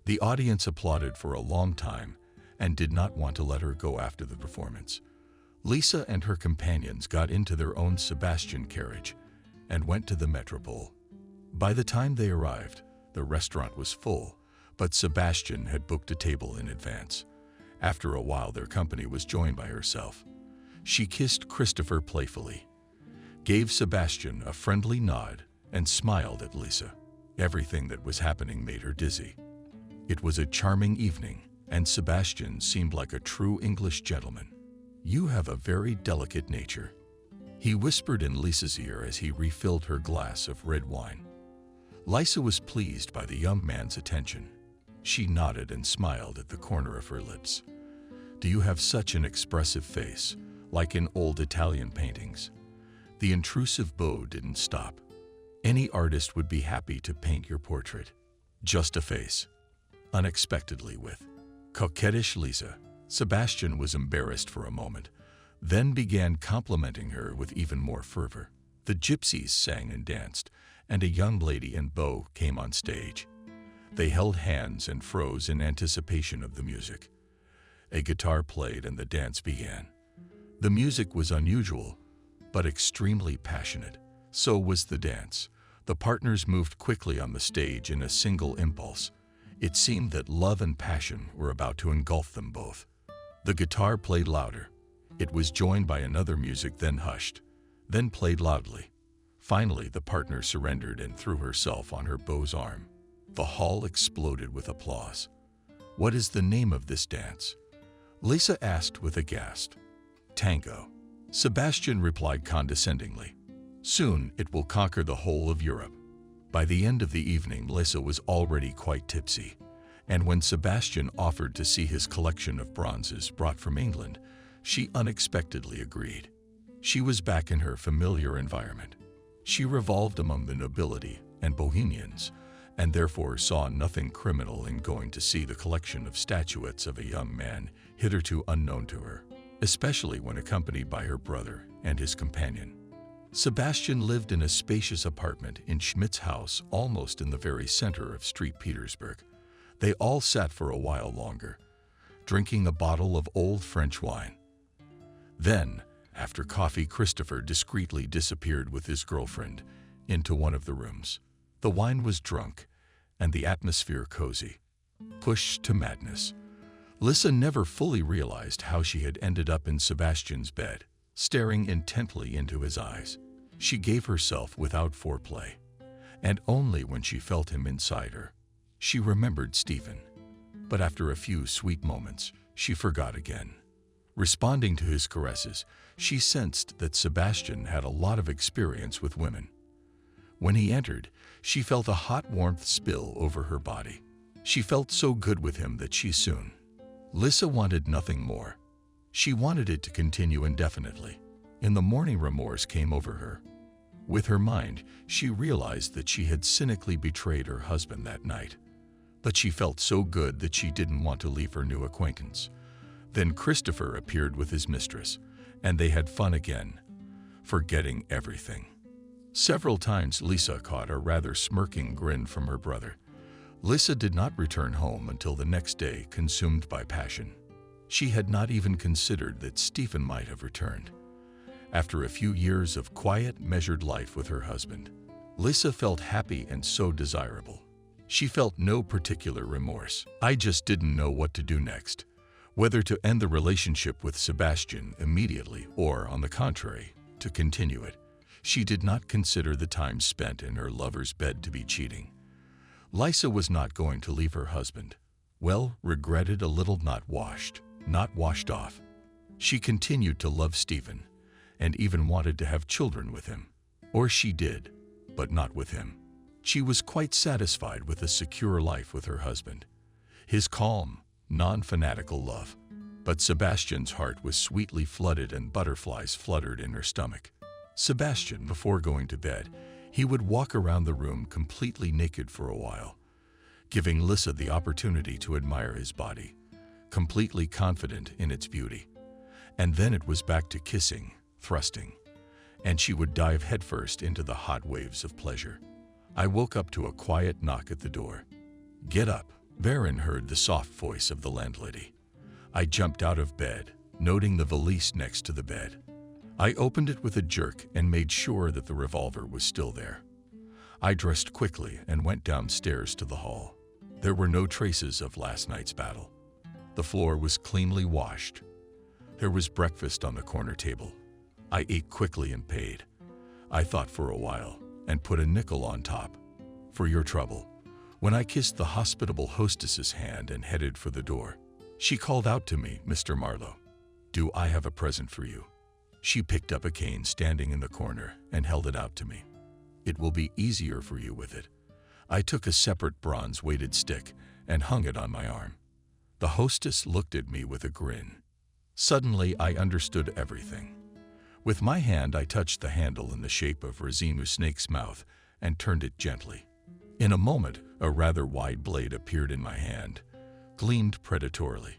Speaker 1: The audience applauded for a long time and did not want to let her go after the performance. Lisa and her companions got into their own Sebastian carriage and went to the Metropole. By the time they arrived, the restaurant was full, but Sebastian had booked a table in advance. After a while, their company was joined by herself. She kissed Christopher playfully, gave Sebastian a friendly nod, and smiled at Lisa. Everything that was happening made her dizzy. It was a charming evening, and Sebastian seemed like a true English gentleman. "You have a very delicate nature," he whispered in Lisa's ear as he refilled her glass of red wine. Lisa was pleased by the young man's attention. She nodded and smiled at the corner of her lips. "Do you have such an expressive face, like in old Italian paintings?" The intrusive bow didn't stop. "Any artist would be happy to paint your portrait. Just a face." Unexpectedly, with coquettish Lisa, Sebastian was embarrassed for a moment, then began complimenting her with even more fervor. The gypsies sang and danced, and a young lady in bow came on stage. They held hands and froze in anticipation of the music. A guitar played and the dance began. The music was unusual, but extremely passionate. So was the dance. The partners moved quickly on the stage in a single impulse. It seemed that love and passion were about to engulf them both. The guitar played louder. It was joined by another music, then hushed, then played loudly. Finally, the partner surrendered and threw herself on her beau's arm. The hall exploded with applause. "What is the name of this dance?" Lisa asked with a gasp. "Tango." Sebastian replied condescendingly. "Soon it will conquer the whole of Europe." By the end of the evening, Lisa was already quite tipsy, and when Sebastian offered to see his collection of bronzes brought from England, she unexpectedly agreed. She was back in her familiar environment. She revolved among the nobility and bohemians, and therefore saw nothing criminal in going to see the collection of statuettes of a young man hitherto unknown to her, especially when accompanied by her brother and his companion. Sebastian lived in a spacious apartment in Schmidt's house, almost in the very center of St. Petersburg. They all sat for a while longer, drinking a bottle of old French wine. Then, after coffee, Christopher discreetly disappeared with his girlfriend into one of the rooms. The wine was drunk, and the atmosphere cozy. Pushed to madness, Lisa never fully realized how she had ended up in Sebastian's bed, staring intently into his eyes. She gave herself without foreplay, and only when she felt him inside her. She remembered Stephen, but after a few sweet moments, she forgot again. Responding to his caresses, she sensed that Sebastian had a lot of experience with women. When he entered, she felt a hot warmth spill over her body. She felt so good with him that Lisa wanted nothing more. She wanted it to continue indefinitely. In the morning, remorse came over her. With her mind, she realized that she had cynically betrayed her husband that night. But she felt so good that she didn't want to leave her new acquaintance. Then Christopher appeared with his mistress, and they had fun again, forgetting everything. Several times Lisa caught a rather smirking grin from her brother. Lisa did not return home until the next day, consumed by passion. She had not even considered that Stephen might have returned. After a few years of quiet, measured life with her husband, Lisa felt happy and so desirable. She felt no particular remorse. "I just didn't know what to do next, whether to end the relationship with Sebastian immediately or, on the contrary, to continue it." She did not consider the time spent in her lover's bed to be cheating. Lisa was not going to leave her husband. Well, regretted a little, not washed off. She continued to love Stephen, and even wanted to have children with him. Or she did, but not with him. She was quite satisfied with a secure life with her husband, his calm, non-fanatical love. But Sebastian's heart was sweetly flooded and butterflies fluttered in her stomach. Sebastian, before going to bed, he would walk around the room completely naked for a while, giving Lisa the opportunity to admire his body, completely confident in its beauty. And then it was back to kissing, thrusting, and she would dive headfirst into the hot waves of pleasure. I woke up to a quiet knock at the door. "Get up," Baron heard the soft voice of the landlady. I jumped out of bed, noting the valise next to the bed. I opened it with a jerk and made sure that the revolver was still there. I dressed quickly and went downstairs to the hall. There were no traces of last night's battle. The floor was cleanly washed. There was breakfast on the corner table. I ate quickly and paid. I thought for a while and put a nickel on top. "For your trouble." When I kissed the hospitable hostess's hand and headed for the door, she called out to me, "Mr. Marlowe, do I have a present for you?" She picked up a cane standing in the corner and held it out to me. "It will be easier for you with it." I took a separate bronze-weighted stick and hung it on my arm. The hostess looked at me with a grin. Suddenly, I understood everything. With my hand, I touched the handle in the shape of Razimu Snake's mouth and turned it gently. In a moment, a rather wide blade appeared in my hand, gleamed predatorily.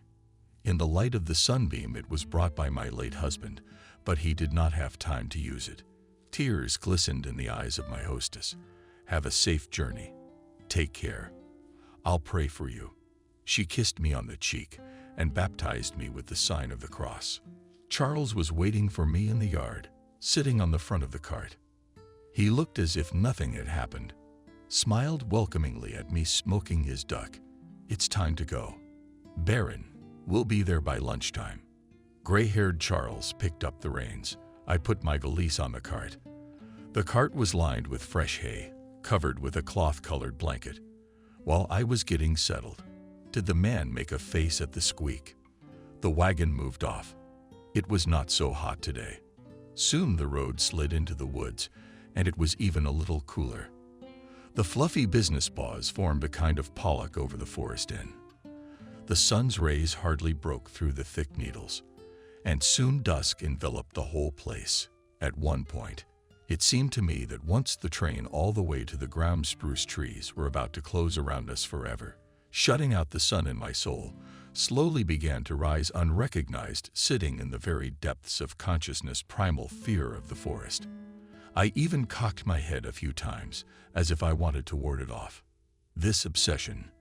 Speaker 1: In the light of the sunbeam, it was brought by my late husband, but he did not have time to use it. Tears glistened in the eyes of my hostess. "Have a safe journey. Take care. I'll pray for you." She kissed me on the cheek and baptized me with the sign of the cross. Charles was waiting for me in the yard, sitting on the front of the cart. He looked as if nothing had happened, smiled welcomingly at me smoking his duck. "It's time to go. Baron, we'll be there by lunchtime." Gray-haired Charles picked up the reins. I put my valise on the cart. The cart was lined with fresh hay, covered with a cloth-colored blanket. While I was getting settled, did the man make a face at the squeak? The wagon moved off. It was not so hot today. Soon the road slid into the woods, and it was even a little cooler. The fluffy business paws formed a kind of pollock over the forest inn. The sun's rays hardly broke through the thick needles, and soon dusk enveloped the whole place. At one point, it seemed to me that once the train all the way to the ground spruce trees were about to close around us forever, shutting out the sun in my soul, slowly began to rise unrecognized, sitting in the very depths of consciousness, primal fear of the forest. I even cocked my head a few times, as if I wanted to ward it off. This obsession.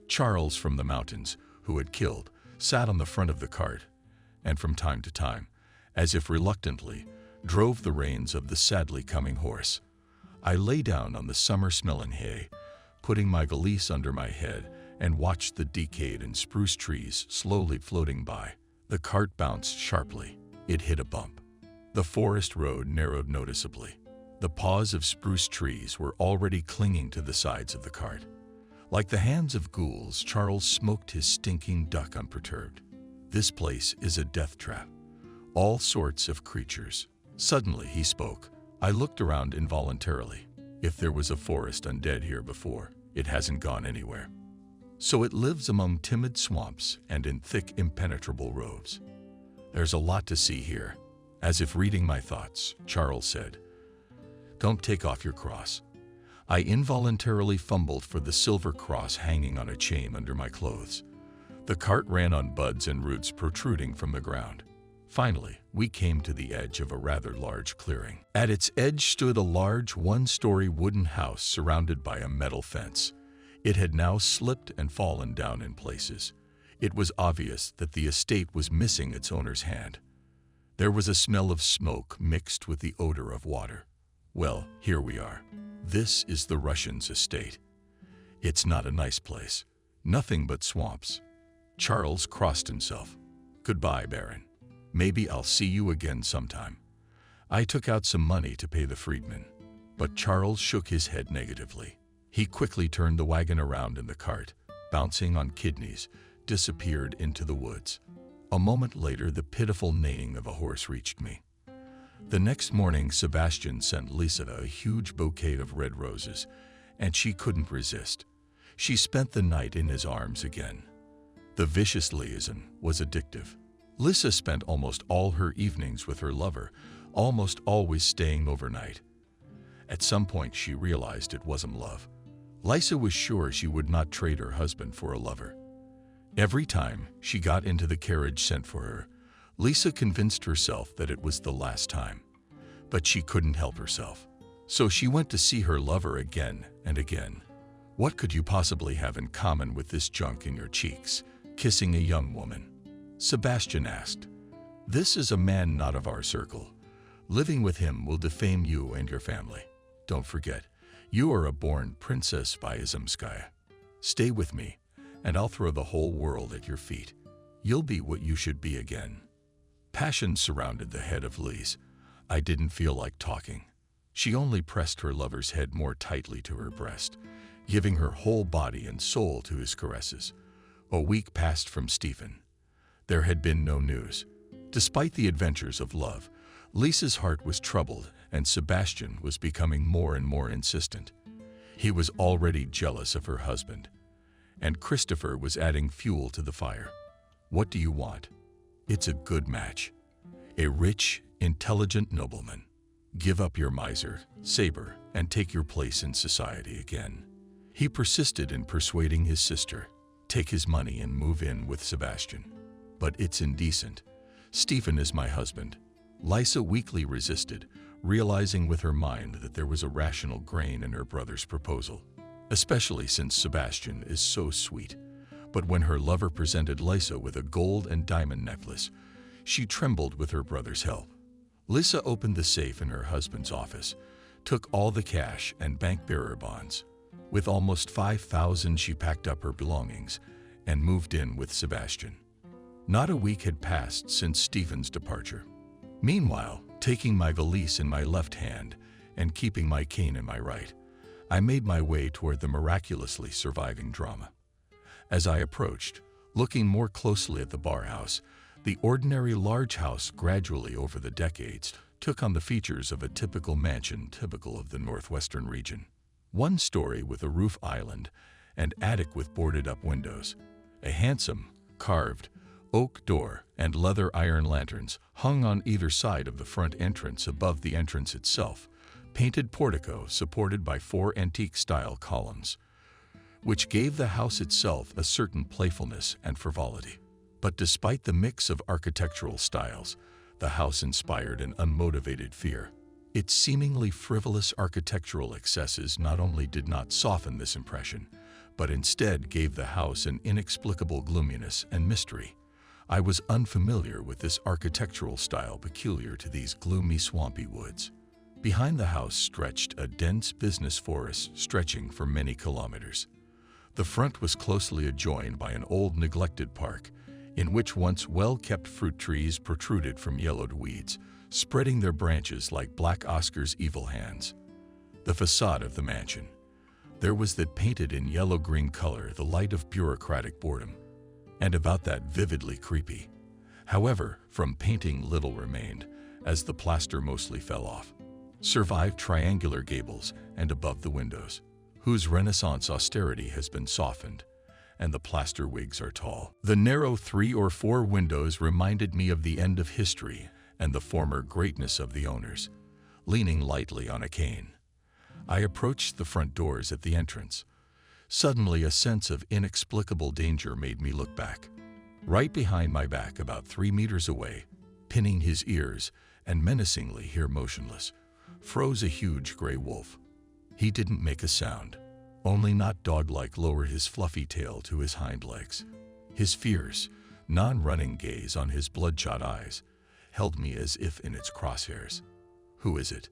Speaker 1: Charles from the mountains, who had killed, sat on the front of the cart, and from time to time, as if reluctantly, drove the reins of the sadly coming horse. I lay down on the summer-smelling hay, putting my valise under my head, and watched the decayed and spruce trees slowly floating by. The cart bounced sharply. It hit a bump. The forest road narrowed noticeably. The paws of spruce trees were already clinging to the sides of the cart. Like the hands of ghouls, Charles smoked his stinking duck unperturbed. "This place is a death trap. All sorts of creatures." Suddenly he spoke. I looked around involuntarily. If there was a forest undead here before, it hasn't gone anywhere. So it lives among timid swamps and in thick, impenetrable roads. "There's a lot to see here." As if reading my thoughts, Charles said, "Don't take off your cross." I involuntarily fumbled for the silver cross hanging on a chain under my clothes. The cart ran on buds and roots protruding from the ground. Finally, we came to the edge of a rather large clearing. At its edge stood a large one-story wooden house surrounded by a metal fence. It had now slipped and fallen down in places. It was obvious that the estate was missing its owner's hand. There was a smell of smoke mixed with the odor of water. Well, here we are. This is the Russian's estate. It's not a nice place. Nothing but swamps. Charles crossed himself. "Goodbye, Baron. Maybe I'll see you again sometime." I took out some money to pay the freedman, but Charles shook his head negatively. He quickly turned the wagon around in the cart, bouncing on kidneys, disappeared into the woods. A moment later, the pitiful neighing of a horse reached me. The next morning, Sebastian sent Lisa a huge bouquet of red roses, and she couldn't resist. She spent the night in his arms again. The vicious liaison was addictive. Lisa spent almost all her evenings with her lover, almost always staying overnight. At some point, she realized it wasn't love. Lisa was sure she would not trade her husband for a lover. Every time she got into the carriage sent for her, Lisa convinced herself that it was the last time. But she couldn't help herself. So she went to see her lover again and again. "What could you possibly have in common with this junk in your cheeks, kissing a young woman?" Sebastian asked. "This is a man not of our circle. Living with him will defame you and your family. Don't forget, you are a born Princess Vyazemskaya. Stay with me, and I'll throw the whole world at your feet. You'll be what you should be again." Passion surrounded the head of Lise. I didn't feel like talking. She only pressed her lover's head more tightly to her breast, giving her whole body and soul to his caresses. A week passed from Stephen. There had been no news. Despite the adventures of love, Lisa's heart was troubled, and Sebastian was becoming more and more insistent. He was already jealous of her husband, and Christopher was adding fuel to the fire. "What do you want?" "It's a good match. A rich, intelligent nobleman. Give up your miser, saber, and take your place in society again." He persisted in persuading his sister, take his money and move in with Sebastian. but it's indecent. Stephen is my husband. Lisa weakly resisted, realizing with her mind that there was a rational grain in her brother's proposal, especially since Sebastian is so sweet. But when her lover presented Lisa with a gold and diamond necklace, she trembled with her brother's help. Lisa opened the safe in her husband's office, took all the cash and bank bearer bonds. With almost 5,000, she packed up her belongings and moved in with Sebastian. Not a week had passed since Stephen's departure. Meanwhile, taking my valise in my left hand and keeping my cane in my right, I made my way toward the miraculously surviving drama. As I approached, looking more closely at the bar house, the ordinary large house gradually over the decades took on the features of a typical mansion typical of the northwestern region. One story with a roof island and attic with boarded-up windows. A handsome, carved, oak door and leather iron lanterns hung on either side of the front entrance above the entrance itself, painted portico supported by 4 antique-style columns, which gave the house itself a certain playfulness and frivolity. But despite the mix of architectural styles, the house inspired an unmotivated fear. Its seemingly frivolous architectural excesses not only did not soften this impression, but instead gave the house an inexplicable gloominess and mystery. I was unfamiliar with this architectural style peculiar to these gloomy, swampy woods. Behind the house stretched a dense business forest stretching for many kilometers. The front was closely adjoined by an old neglected park, in which once well-kept fruit trees protruded from yellowed weeds, spreading their branches like Black Oscar's evil hands. The facade of the mansion. There was that painted in yellow-green color the light of bureaucratic boredom, and about that vividly creepy. However, from painting little remained, as the plaster mostly fell off. Survived triangular gables and above the windows, whose Renaissance austerity has been softened, and the plaster wigs are tall. The narrow 3 or 4 windows reminded me of the end of history and the former greatness of the owners, leaning lightly on a cane. I approached the front doors at the entrance. Suddenly, a sense of inexplicable danger made me look back. Right behind my back, about 3 meters away, pinning his ears and menacingly here motionless, froze a huge gray wolf. He didn't make a sound, only not dog-like lower his fluffy tail to his hind legs. His fierce, non-running gaze on his bloodshot eyes held me as if in its crosshairs. "Who is it?"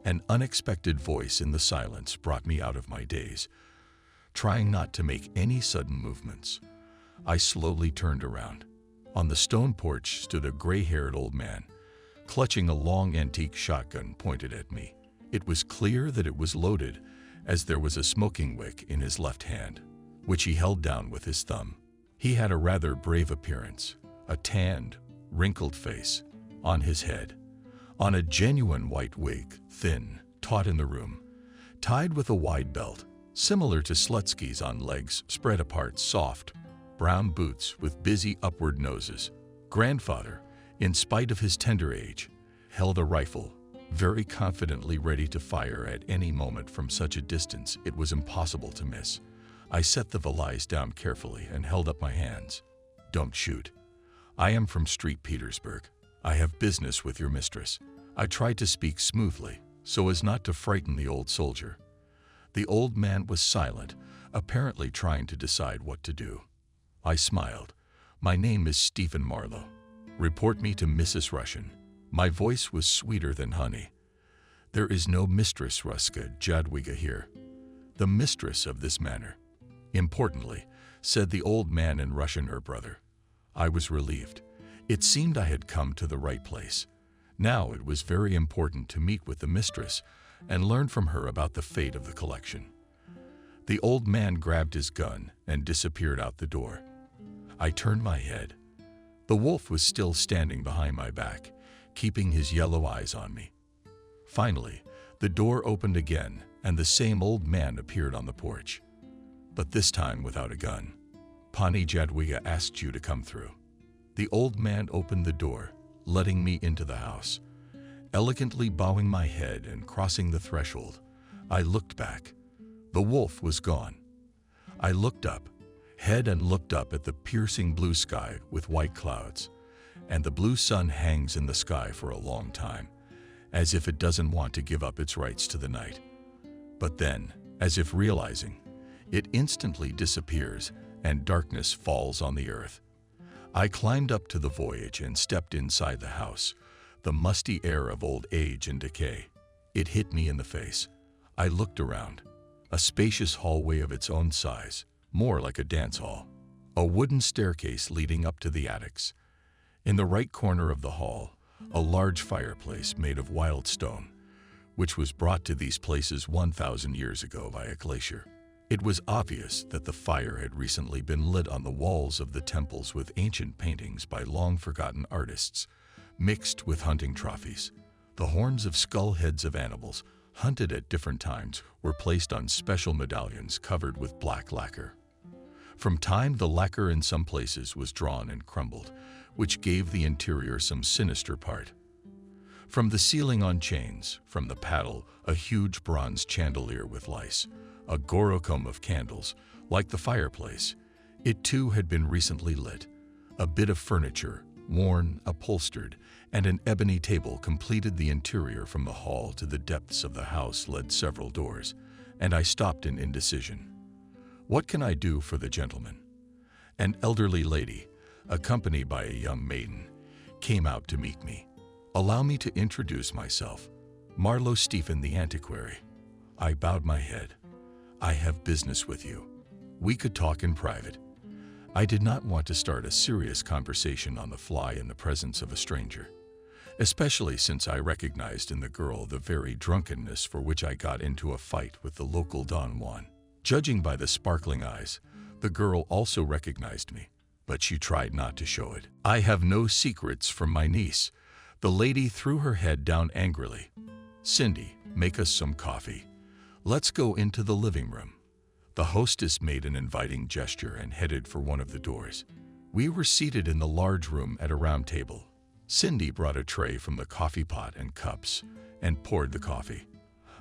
Speaker 1: An unexpected voice in the silence brought me out of my daze. Trying not to make any sudden movements, I slowly turned around. On the stone porch stood a gray-haired old man, clutching a long antique shotgun pointed at me. It was clear that it was loaded, as there was a smoking wick in his left hand, which he held down with his thumb. He had a rather brave appearance, a tanned, wrinkled face, on his head, on a genuine white wig, thin, taut in the room, tied with a wide belt, similar to Slutsky's on legs spread apart, soft, brown boots with busy upward noses. Grandfather, in spite of his tender age, held a rifle, very confidently ready to fire at any moment from such a distance it was impossible to miss. I set the valise down carefully and held up my hands. "Don't shoot. I am from Street Petersburg. I have business with your mistress." I tried to speak smoothly, so as not to frighten the old soldier. The old man was silent, apparently trying to decide what to do. I smiled. "My name is Stephen Marlowe. Report me to Mrs. Russian." My voice was sweeter than honey. "There is no Mistress Ruska Jadwiga here. The mistress of this manor." Importantly, said the old man in Russian, her brother. I was relieved. It seemed I had come to the right place. Now it was very important to meet with the mistress and learn from her about the fate of the collection. The old man grabbed his gun and disappeared out the door. I turned my head. The wolf was still standing behind my back, keeping his yellow eyes on me. Finally, the door opened again and the same old man appeared on the porch, but this time without a gun. "Pani Jadwiga asked you to come through." The old man opened the door, letting me into the house. Elegantly bowing my head and crossing the threshold, I looked back. The wolf was gone. I looked up. head and looked up at the piercing blue sky with white clouds, and the blue sun hangs in the sky for a long time, as if it doesn't want to give up its rights to the night. But then, as if realizing, it instantly disappears and darkness falls on the earth. I climbed up to the voyage and stepped inside the house, the musty air of old age and decay. It hit me in the face. I looked around. A spacious hallway of its own size, more like a dance hall. A wooden staircase leading up to the attics. In the right corner of the hall, a large fireplace made of wild stone, which was brought to these places 1,000 years ago by a glacier. It was obvious that the fire had recently been lit on the walls of the temples with ancient paintings by long-forgotten artists, mixed with hunting trophies. The horns of skull heads of animals, hunted at different times, were placed on special medallions covered with black lacquer. From time, the lacquer in some places was drawn and crumbled, which gave the interior some sinister part. From the ceiling on chains, from the paddle, a huge bronze chandelier with lice, a gorocomb of candles, like the fireplace. It too had been recently lit. A bit of furniture, worn, upholstered, and an ebony table completed the interior. From the hall to the depths of the house led several doors, and I stopped in indecision. What can I do for the gentleman? An elderly lady, accompanied by a young maiden, came out to meet me. Allow me to introduce myself. Marlowe Stephen the antiquary. I bowed my head. I have business with you. We could talk in private. I did not want to start a serious conversation on the fly in the presence of a stranger, especially since I recognized in the girl the very drunkenness for which I got into a fight with the local Don Juan. Judging by the sparkling eyes, the girl also recognized me, but she tried not to show it. I have no secrets from my niece. The lady threw her head down angrily. Cindy, make us some coffee. Let's go into the living room. The hostess made an inviting gesture and headed for one of the doors. We were seated in the large room at a round table. Cindy brought a tray from the coffee pot and cups and poured the coffee.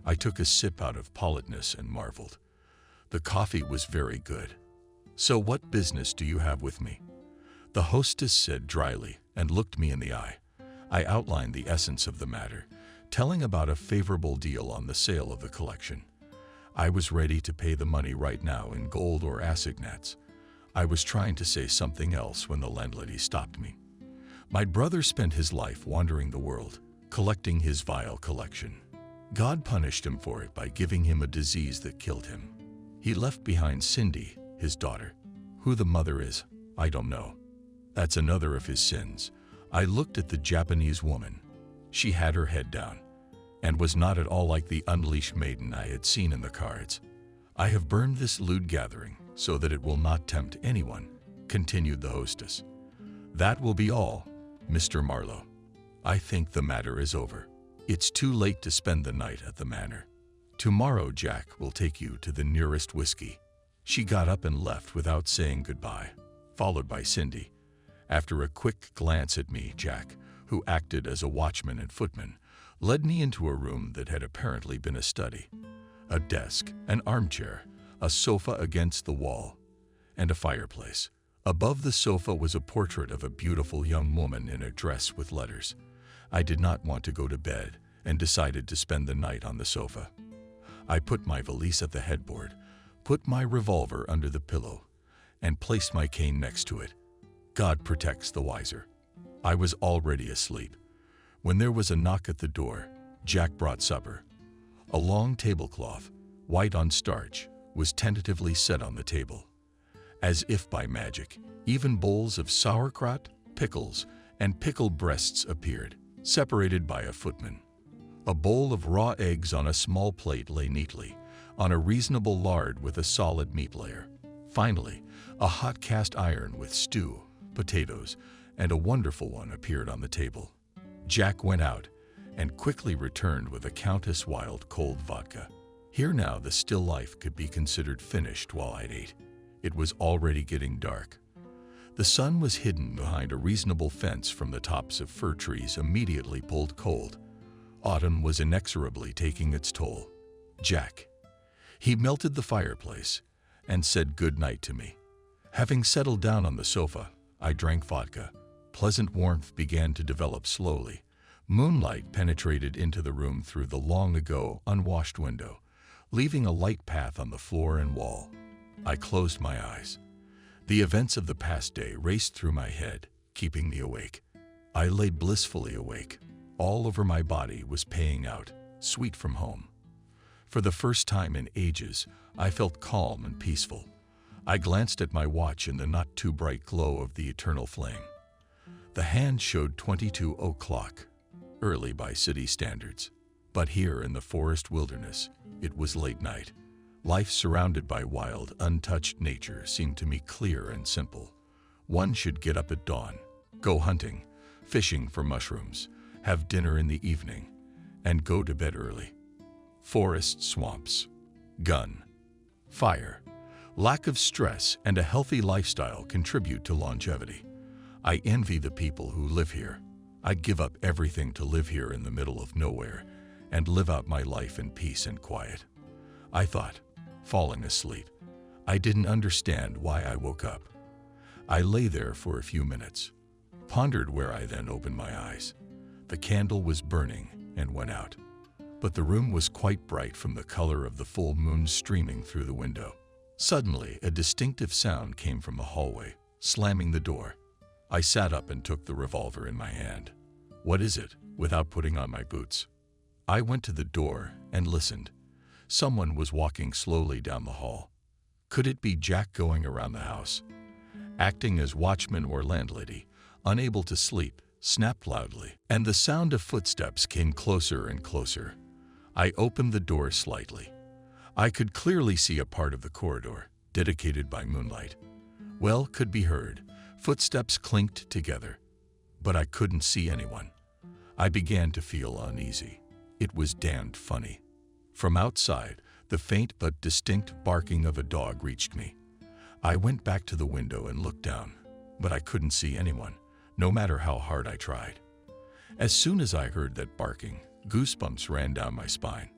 Speaker 1: I took a sip out of politeness and marveled. The coffee was very good. So what business do you have with me? The hostess said dryly and looked me in the eye. I outlined the essence of the matter, telling about a favorable deal on the sale of the collection. I was ready to pay the money right now in gold or assignats. I was trying to say something else when the landlady stopped me. My brother spent his life wandering the world, collecting his vile collection. God punished him for it by giving him a disease that killed him. He left behind Cindy, his daughter. Who the mother is, I don't know. That's another of his sins. I looked at the Japanese woman. She had her head down, and was not at all like the unleashed maiden I had seen in the cards. I have burned this lewd gathering so that it will not tempt anyone, continued the hostess. That will be all, Mr. Marlowe. I think the matter is over. It's too late to spend the night at the manor. Tomorrow Jack will take you to the nearest whiskey. She got up and left without saying goodbye, followed by Cindy. After a quick glance at me, Jack, who acted as a watchman and footman, led me into a room that had apparently been a study. A desk, an armchair, a sofa against the wall, and a fireplace. Above the sofa was a portrait of a beautiful young woman in a dress with letters. I did not want to go to bed and decided to spend the night on the sofa. I put my valise at the headboard, put my revolver under the pillow, and placed my cane next to it. God protects the wiser. I was already asleep when there was a knock at the door. Jack brought supper. A long tablecloth, white on starch, was tentatively set on the table. As if by magic, even bowls of sauerkraut, pickles, and pickled breasts appeared, separated by a footman. A bowl of raw eggs on a small plate lay neatly on a reasonable lard with a solid meat layer. Finally, a hot cast iron with stew, potatoes, and a wonderful one appeared on the table. Jack went out and quickly returned with a Countess Wild cold vodka. Here now the still life could be considered finished while I ate. It was already getting dark. The sun was hidden behind a reasonable fence from the tops of fir trees immediately pulled cold. Autumn was inexorably taking its toll. Jack. He melted the fireplace and said good night to me. Having settled down on the sofa, I drank vodka. Pleasant warmth began to develop slowly. Moonlight penetrated into the room through the long-ago unwashed window, leaving a light path on the floor and wall. I closed my eyes. The events of the past day raced through my head, keeping me awake. I lay blissfully awake. All over my body was paying out, sweet from home. For the first time in ages, I felt calm and peaceful. I glanced at my watch in the not-too-bright glow of the eternal flame. The hand showed 22 o'clock, early by city standards. But here in the forest wilderness, it was late night. Life surrounded by wild, untouched nature seemed to me clear and simple. One should get up at dawn, go hunting, fishing for mushrooms, have dinner in the evening, and go to bed early. Forest swamps, gun, fire, lack of stress, and a healthy lifestyle contribute to longevity. I envy the people who live here. I'd give up everything to live here in the middle of nowhere and live out my life in peace and quiet. I thought, falling asleep. I didn't understand why I woke up. I lay there for a few minutes, pondered where I then opened my eyes. The candle was burning and went out, but the room was quite bright from the color of the full moon streaming through the window. Suddenly, a distinctive sound came from the hallway, slamming the door. I sat up and took the revolver in my hand. What is it? Without putting on my boots, I went to the door and listened. Someone was walking slowly down the hall. Could it be Jack going around the house? Acting as watchman or landlady, unable to sleep, snapped loudly, and the sound of footsteps came closer and closer. I opened the door slightly. I could clearly see a part of the corridor, dedicated by moonlight. Well could be heard. Footsteps clinked together, but I couldn't see anyone. I began to feel uneasy. It was damned funny. From outside, the faint but distinct barking of a dog reached me. I went back to the window and looked down, but I couldn't see anyone, no matter how hard I tried. As soon as I heard that barking, goosebumps ran down my spine.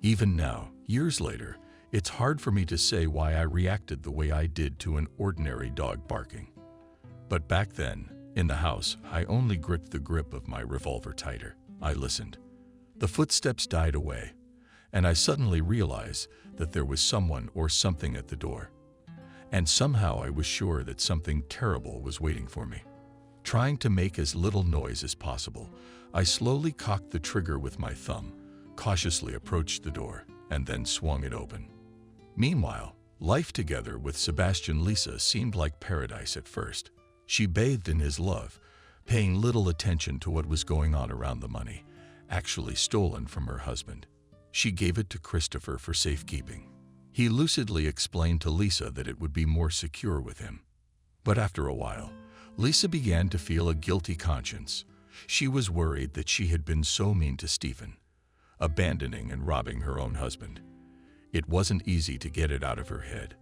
Speaker 1: Even now, years later, it's hard for me to say why I reacted the way I did to an ordinary dog barking. But back then, in the house, I only gripped the grip of my revolver tighter. I listened. The footsteps died away, and I suddenly realized that there was someone or something at the door. And somehow I was sure that something terrible was waiting for me. Trying to make as little noise as possible, I slowly cocked the trigger with my thumb, cautiously approached the door, and then swung it open. Meanwhile, life together with Sebastian Lisa seemed like paradise at first. She bathed in his love, paying little attention to what was going on around the money, actually stolen from her husband. She gave it to Christopher for safekeeping. He lucidly explained to Lisa that it would be more secure with him. But after a while, Lisa began to feel a guilty conscience. She was worried that she had been so mean to Stephen, abandoning and robbing her own husband. It wasn't easy to get it out of her head.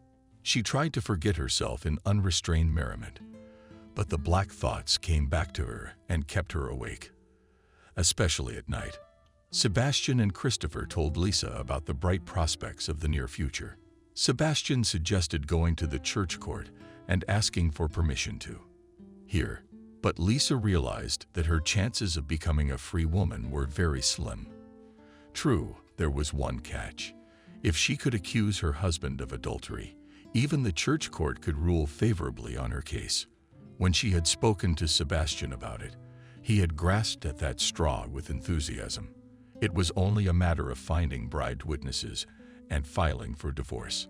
Speaker 1: She tried to forget herself in unrestrained merriment, but the black thoughts came back to her and kept her awake, especially at night. Sebastian and Christopher told Lisa about the bright prospects of the near future. Sebastian suggested going to the church court and asking for permission to hear, but Lisa realized that her chances of becoming a free woman were very slim. True, there was one catch. If she could accuse her husband of adultery, even the church court could rule favorably on her case. When she had spoken to Sebastian about it, he had grasped at that straw with enthusiasm. It was only a matter of finding bribed witnesses and filing for divorce.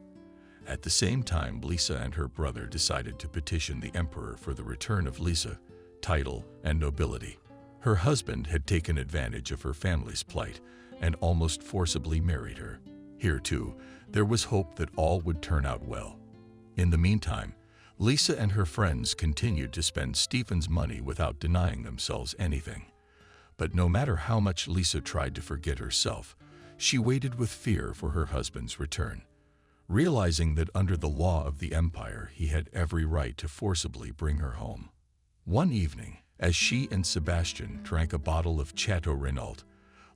Speaker 1: At the same time, Lisa and her brother decided to petition the emperor for the return of Lisa, title, and nobility. Her husband had taken advantage of her family's plight and almost forcibly married her. Here, too, there was hope that all would turn out well. In the meantime, Lisa and her friends continued to spend Stephen's money without denying themselves anything. But no matter how much Lisa tried to forget herself, she waited with fear for her husband's return, realizing that under the law of the empire he had every right to forcibly bring her home. One evening, as she and Sebastian drank a bottle of Chateau Renault,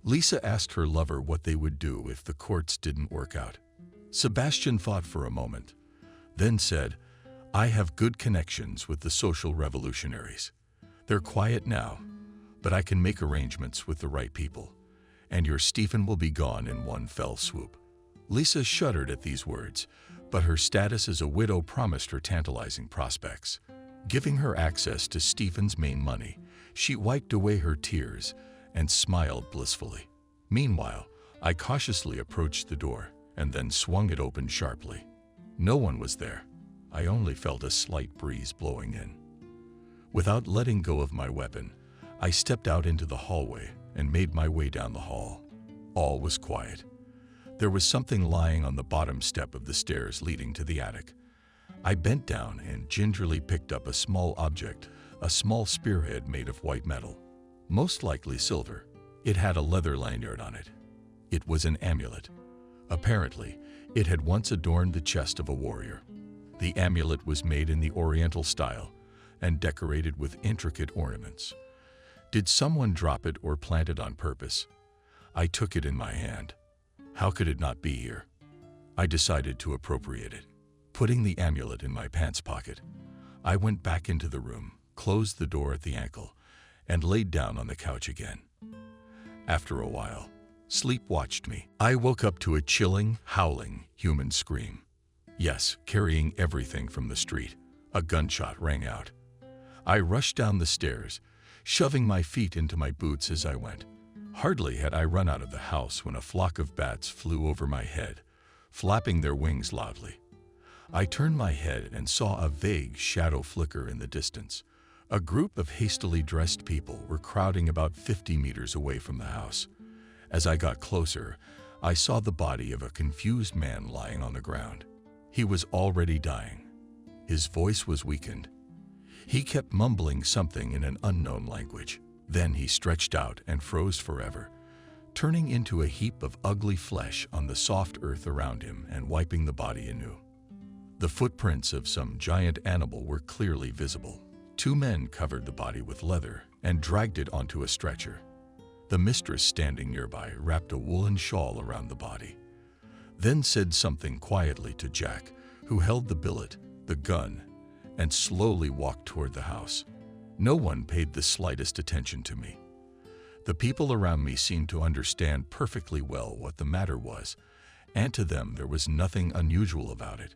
Speaker 1: Lisa asked her lover what they would do if the courts didn't work out. Sebastian thought for a moment, then said, I have good connections with the social revolutionaries. They're quiet now, but I can make arrangements with the right people, and your Stephen will be gone in one fell swoop." Lisa shuddered at these words, but her status as a widow promised her tantalizing prospects. Giving her access to Stephen's main money, she wiped away her tears and smiled blissfully. Meanwhile, I cautiously approached the door and then swung it open sharply. No one was there. I only felt a slight breeze blowing in. Without letting go of my weapon, I stepped out into the hallway and made my way down the hall. All was quiet. There was something lying on the bottom step of the stairs leading to the attic. I bent down and gingerly picked up a small object, a small spearhead made of white metal, most likely silver. It had a leather lanyard on it. It was an amulet. Apparently, it had once adorned the chest of a warrior. The amulet was made in the Oriental style and decorated with intricate ornaments. Did someone drop it or plant it on purpose? I took it in my hand. How could it not be here? I decided to appropriate it. Putting the amulet in my pants pocket, I went back into the room, closed the door at the ankle, and laid down on the couch again. After a while, sleep watched me. I woke up to a chilling, howling human scream. Yes, carrying everything from the street. A gunshot rang out. I rushed down the stairs, shoving my feet into my boots as I went. Hardly had I run out of the house when a flock of bats flew over my head, flapping their wings loudly. I turned my head and saw a vague shadow flicker in the distance. A group of hastily dressed people were crowding about 50 meters away from the house. As I got closer, I saw the body of a confused man lying on the ground. He was already dying. His voice was weakened. He kept mumbling something in an unknown language. Then he stretched out and froze forever, turning into a heap of ugly flesh on the soft earth around him and wiping the body anew. The footprints of some giant animal were clearly visible. 2 men covered the body with leather and dragged it onto a stretcher. The mistress standing nearby wrapped a woolen shawl around the body, then said something quietly to Jack, who held the billet, the gun, and slowly walked toward the house. No one paid the slightest attention to me. The people around me seemed to understand perfectly well what the matter was, and to them there was nothing unusual about it.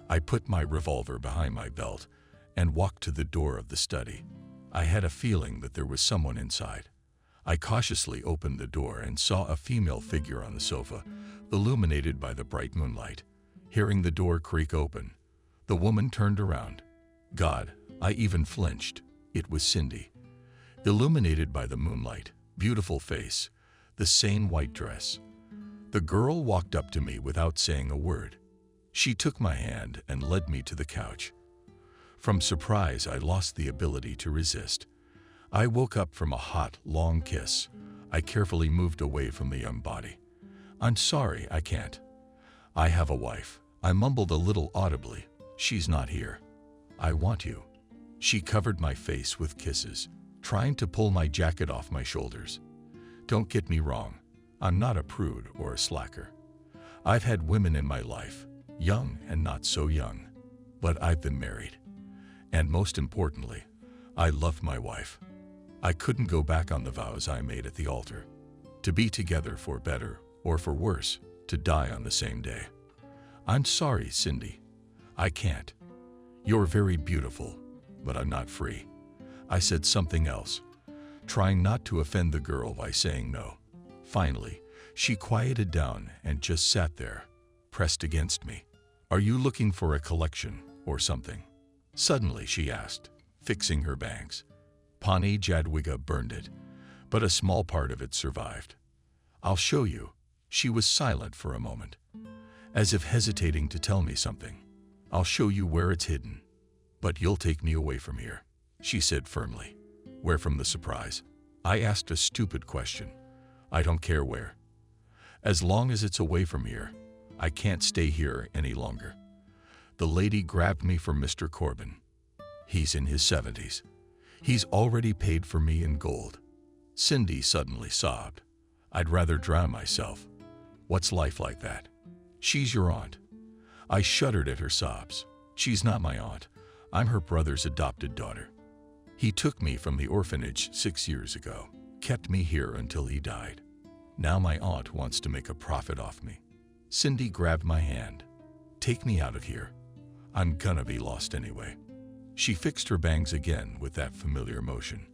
Speaker 1: I put my revolver behind my belt and walked to the door of the study. I had a feeling that there was someone inside. I cautiously opened the door and saw a female figure on the sofa, illuminated by the bright moonlight. Hearing the door creak open, the woman turned around. God, I even flinched. It was Cindy. Illuminated by the moonlight, beautiful face, the same white dress. The girl walked up to me without saying a word. She took my hand and led me to the couch. From surprise, I lost the ability to resist. I woke up from a hot, long kiss. I carefully moved away from the young body. "I'm sorry, I can't. I have a wife." I mumbled a little audibly. "She's not here. I want you." She covered my face with kisses, trying to pull my jacket off my shoulders. Don't get me wrong, I'm not a prude or a slacker. I've had women in my life, young and not so young, but I've been married. And most importantly, I love my wife. I couldn't go back on the vows I made at the altar. To be together for better or for worse, to die on the same day. I'm sorry, Cindy. I can't. You're very beautiful, but I'm not free. I said something else, trying not to offend the girl by saying no. Finally, she quieted down and just sat there, pressed against me. "Are you looking for a collection or something?" Suddenly she asked, fixing her bangs. Pani Jadwiga burned it, but a small part of it survived. "I'll show you." She was silent for a moment, as if hesitating to tell me something. "I'll show you where it's hidden. But you'll take me away from here," she said firmly. "Where from?" the surprise. I asked a stupid question. "I don't care where. As long as it's away from here. I can't stay here any longer." The lady grabbed me from Mr. Corbin. He's in his 70s. He's already paid for me in gold. Cindy suddenly sobbed. "I'd rather drown myself." "What's life like that?" "She's your aunt." I shuddered at her sobs. "She's not my aunt. I'm her brother's adopted daughter. He took me from the orphanage 6 years ago, kept me here until he died. Now my aunt wants to make a profit off me. Cindy grabbed my hand. Take me out of here. I'm gonna be lost anyway. She fixed her bangs again with that familiar motion.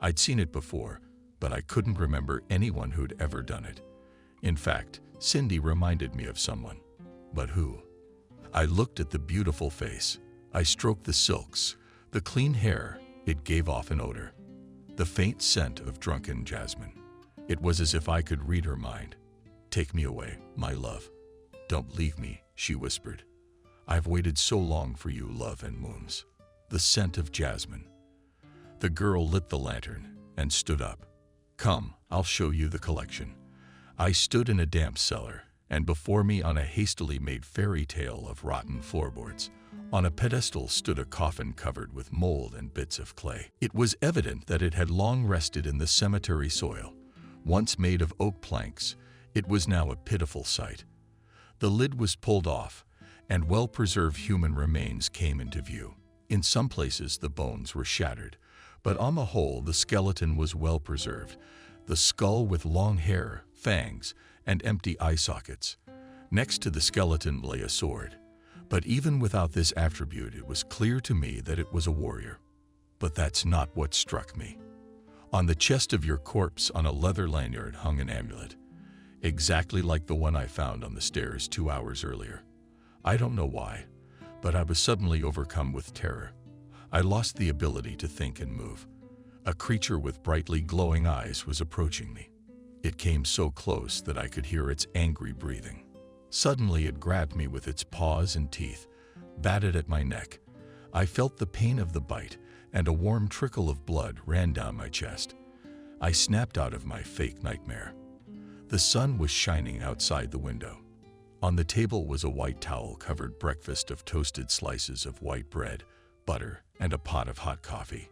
Speaker 1: I'd seen it before, but I couldn't remember anyone who'd ever done it. In fact, Cindy reminded me of someone. But who? I looked at the beautiful face. I stroked the silks, the clean hair. It gave off an odor, the faint scent of drunken jasmine. It was as if I could read her mind. Take me away, my love. Don't leave me, she whispered. I've waited so long for you, love and moons. The scent of jasmine. The girl lit the lantern and stood up. Come, I'll show you the collection. I stood in a damp cellar, and before me on a hastily made fairy tale of rotten floorboards, on a pedestal stood a coffin covered with mold and bits of clay. It was evident that it had long rested in the cemetery soil. Once made of oak planks, it was now a pitiful sight. The lid was pulled off, and well-preserved human remains came into view. In some places the bones were shattered, but on the whole the skeleton was well preserved, the skull with long hair, fangs, and empty eye sockets. Next to the skeleton lay a sword. But even without this attribute, it was clear to me that it was a warrior. But that's not what struck me. On the chest of your corpse on a leather lanyard hung an amulet, exactly like the one I found on the stairs 2 hours earlier. I don't know why, but I was suddenly overcome with terror. I lost the ability to think and move. A creature with brightly glowing eyes was approaching me. It came so close that I could hear its angry breathing. Suddenly it grabbed me with its paws and teeth, batted at my neck. I felt the pain of the bite, and a warm trickle of blood ran down my chest. I snapped out of my fake nightmare. The sun was shining outside the window. On the table was a white towel-covered breakfast of toasted slices of white bread, butter, and a pot of hot coffee.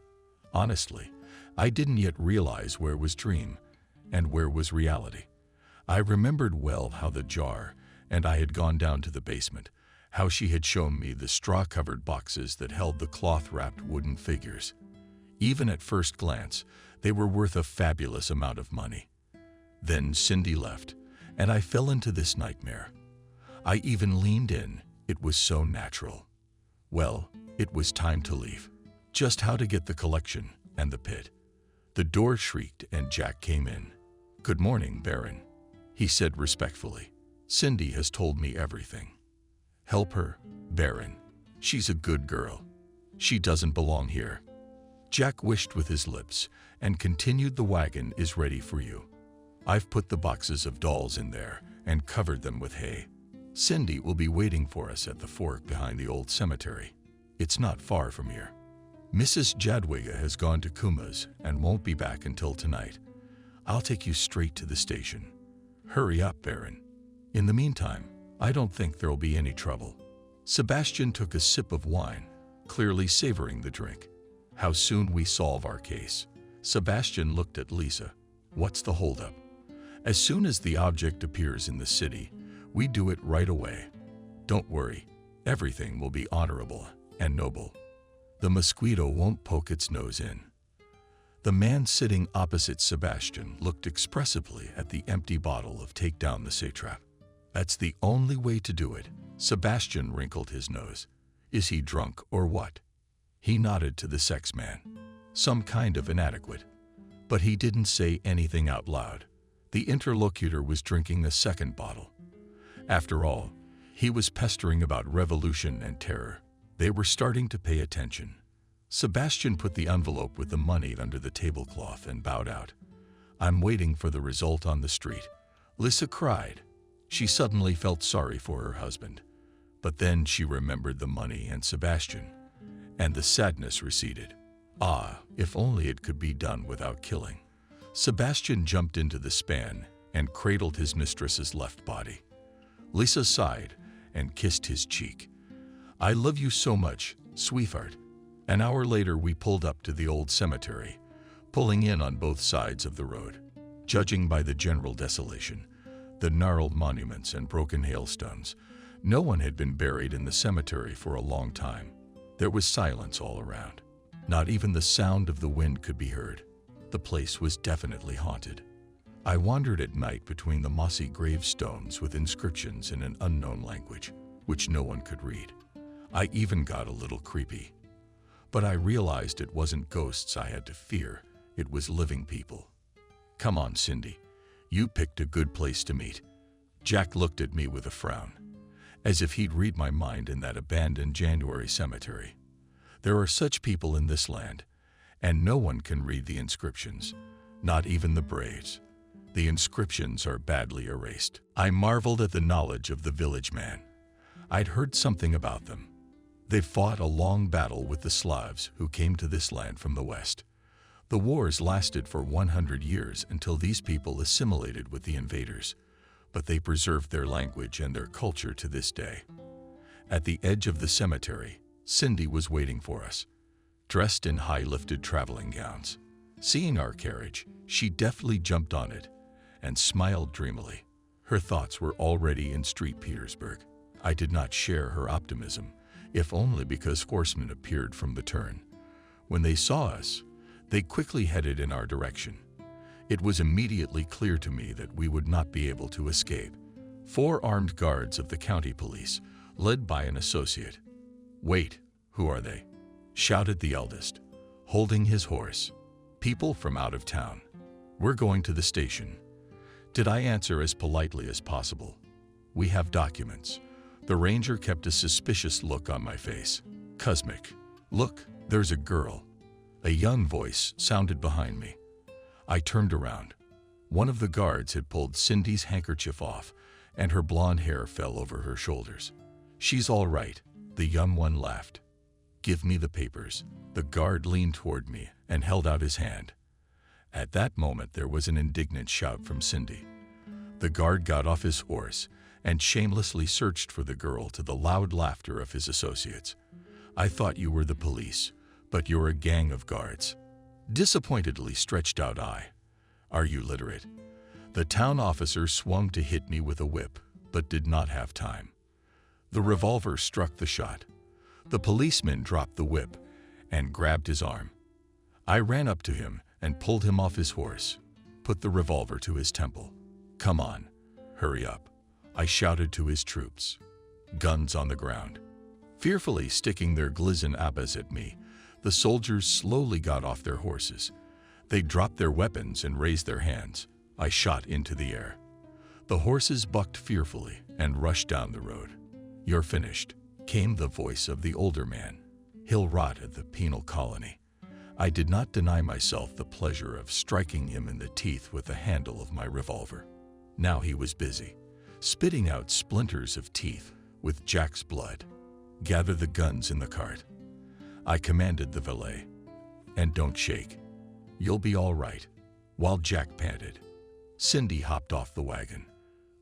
Speaker 1: Honestly, I didn't yet realize where was dream and where was reality. I remembered well how the jar and I had gone down to the basement, how she had shown me the straw-covered boxes that held the cloth-wrapped wooden figures. Even at first glance, they were worth a fabulous amount of money. Then Cindy left, and I fell into this nightmare. I even leaned in. It was so natural. Well, it was time to leave. Just how to get the collection and the pit. The door shrieked and Jack came in. Good morning, Baron, he said respectfully. Cindy has told me everything. Help her, Baron. She's a good girl. She doesn't belong here. Jack wished with his lips and continued. The wagon is ready for you. I've put the boxes of dolls in there and covered them with hay. Cindy will be waiting for us at the fork behind the old cemetery. It's not far from here. Mrs. Jadwiga has gone to Kuma's and won't be back until tonight. I'll take you straight to the station. Hurry up, Baron. In the meantime, I don't think there'll be any trouble. Sebastian took a sip of wine, clearly savoring the drink. How soon we solve our case. Sebastian looked at Lisa. What's the holdup? As soon as the object appears in the city, we do it right away. Don't worry, everything will be honorable and noble. The mosquito won't poke its nose in. The man sitting opposite Sebastian looked expressively at the empty bottle of Take Down the Satrap. That's the only way to do it. Sebastian wrinkled his nose. Is he drunk or what? He nodded to the sex man. Some kind of inadequate. But he didn't say anything out loud. The interlocutor was drinking a second bottle. After all, he was pestering about revolution and terror. They were starting to pay attention. Sebastian put the envelope with the money under the tablecloth and bowed out. I'm waiting for the result on the street. Lisa cried. She suddenly felt sorry for her husband. But then she remembered the money and Sebastian, and the sadness receded. Ah, if only it could be done without killing. Sebastian jumped into the span and cradled his mistress's left body. Lisa sighed and kissed his cheek. I love you so much, sweetheart. An hour later we pulled up to the old cemetery, pulling in on both sides of the road. Judging by the general desolation, the gnarled monuments and broken hailstones, no one had been buried in the cemetery for a long time. There was silence all around. Not even the sound of the wind could be heard. The place was definitely haunted. I wandered at night between the mossy gravestones with inscriptions in an unknown language, which no one could read. I even got a little creepy. But I realized it wasn't ghosts I had to fear, it was living people. Come on, Cindy. You picked a good place to meet. Jack looked at me with a frown, as if he'd read my mind in that abandoned January cemetery. There are such people in this land, and no one can read the inscriptions, not even the Braves. The inscriptions are badly erased. I marveled at the knowledge of the village man. I'd heard something about them. They fought a long battle with the Slavs who came to this land from the west. The wars lasted for 100 years until these people assimilated with the invaders, but they preserved their language and their culture to this day. At the edge of the cemetery, Cindy was waiting for us, dressed in high-lifted traveling gowns. Seeing our carriage, she deftly jumped on it and smiled dreamily. Her thoughts were already in Street Petersburg. I did not share her optimism, if only because horsemen appeared from the turn. When they saw us, they quickly headed in our direction. It was immediately clear to me that we would not be able to escape. 4 armed guards of the county police, led by an associate. "Wait, who are they?" shouted the eldest, holding his horse. "People from out of town. We're going to the station." Did I answer as politely as possible? "We have documents." The ranger kept a suspicious look on my face. "Kuzmik, look, there's a girl." A young voice sounded behind me. I turned around. One of the guards had pulled Cindy's handkerchief off, and her blonde hair fell over her shoulders. "She's all right," the young one laughed. "Give me the papers." The guard leaned toward me and held out his hand. At that moment, there was an indignant shout from Cindy. The guard got off his horse and shamelessly searched for the girl to the loud laughter of his associates. "I thought you were the police, but you're a gang of guards." Disappointedly stretched out I. "Are you literate?" The town officer swung to hit me with a whip, but did not have time. The revolver struck the shot. The policeman dropped the whip and grabbed his arm. I ran up to him and pulled him off his horse, put the revolver to his temple. "Come on, hurry up," I shouted to his troops. Guns on the ground. Fearfully sticking their Glizzen Abbas at me, the soldiers slowly got off their horses. They dropped their weapons and raised their hands. I shot into the air. The horses bucked fearfully and rushed down the road. "You're finished," came the voice of the older man. "He'll rot at the penal colony." I did not deny myself the pleasure of striking him in the teeth with the handle of my revolver. Now he was busy, spitting out splinters of teeth with Jack's blood. "Gather the guns in the cart," I commanded the valet. "And don't shake. You'll be all right." While Jack panted, Cindy hopped off the wagon,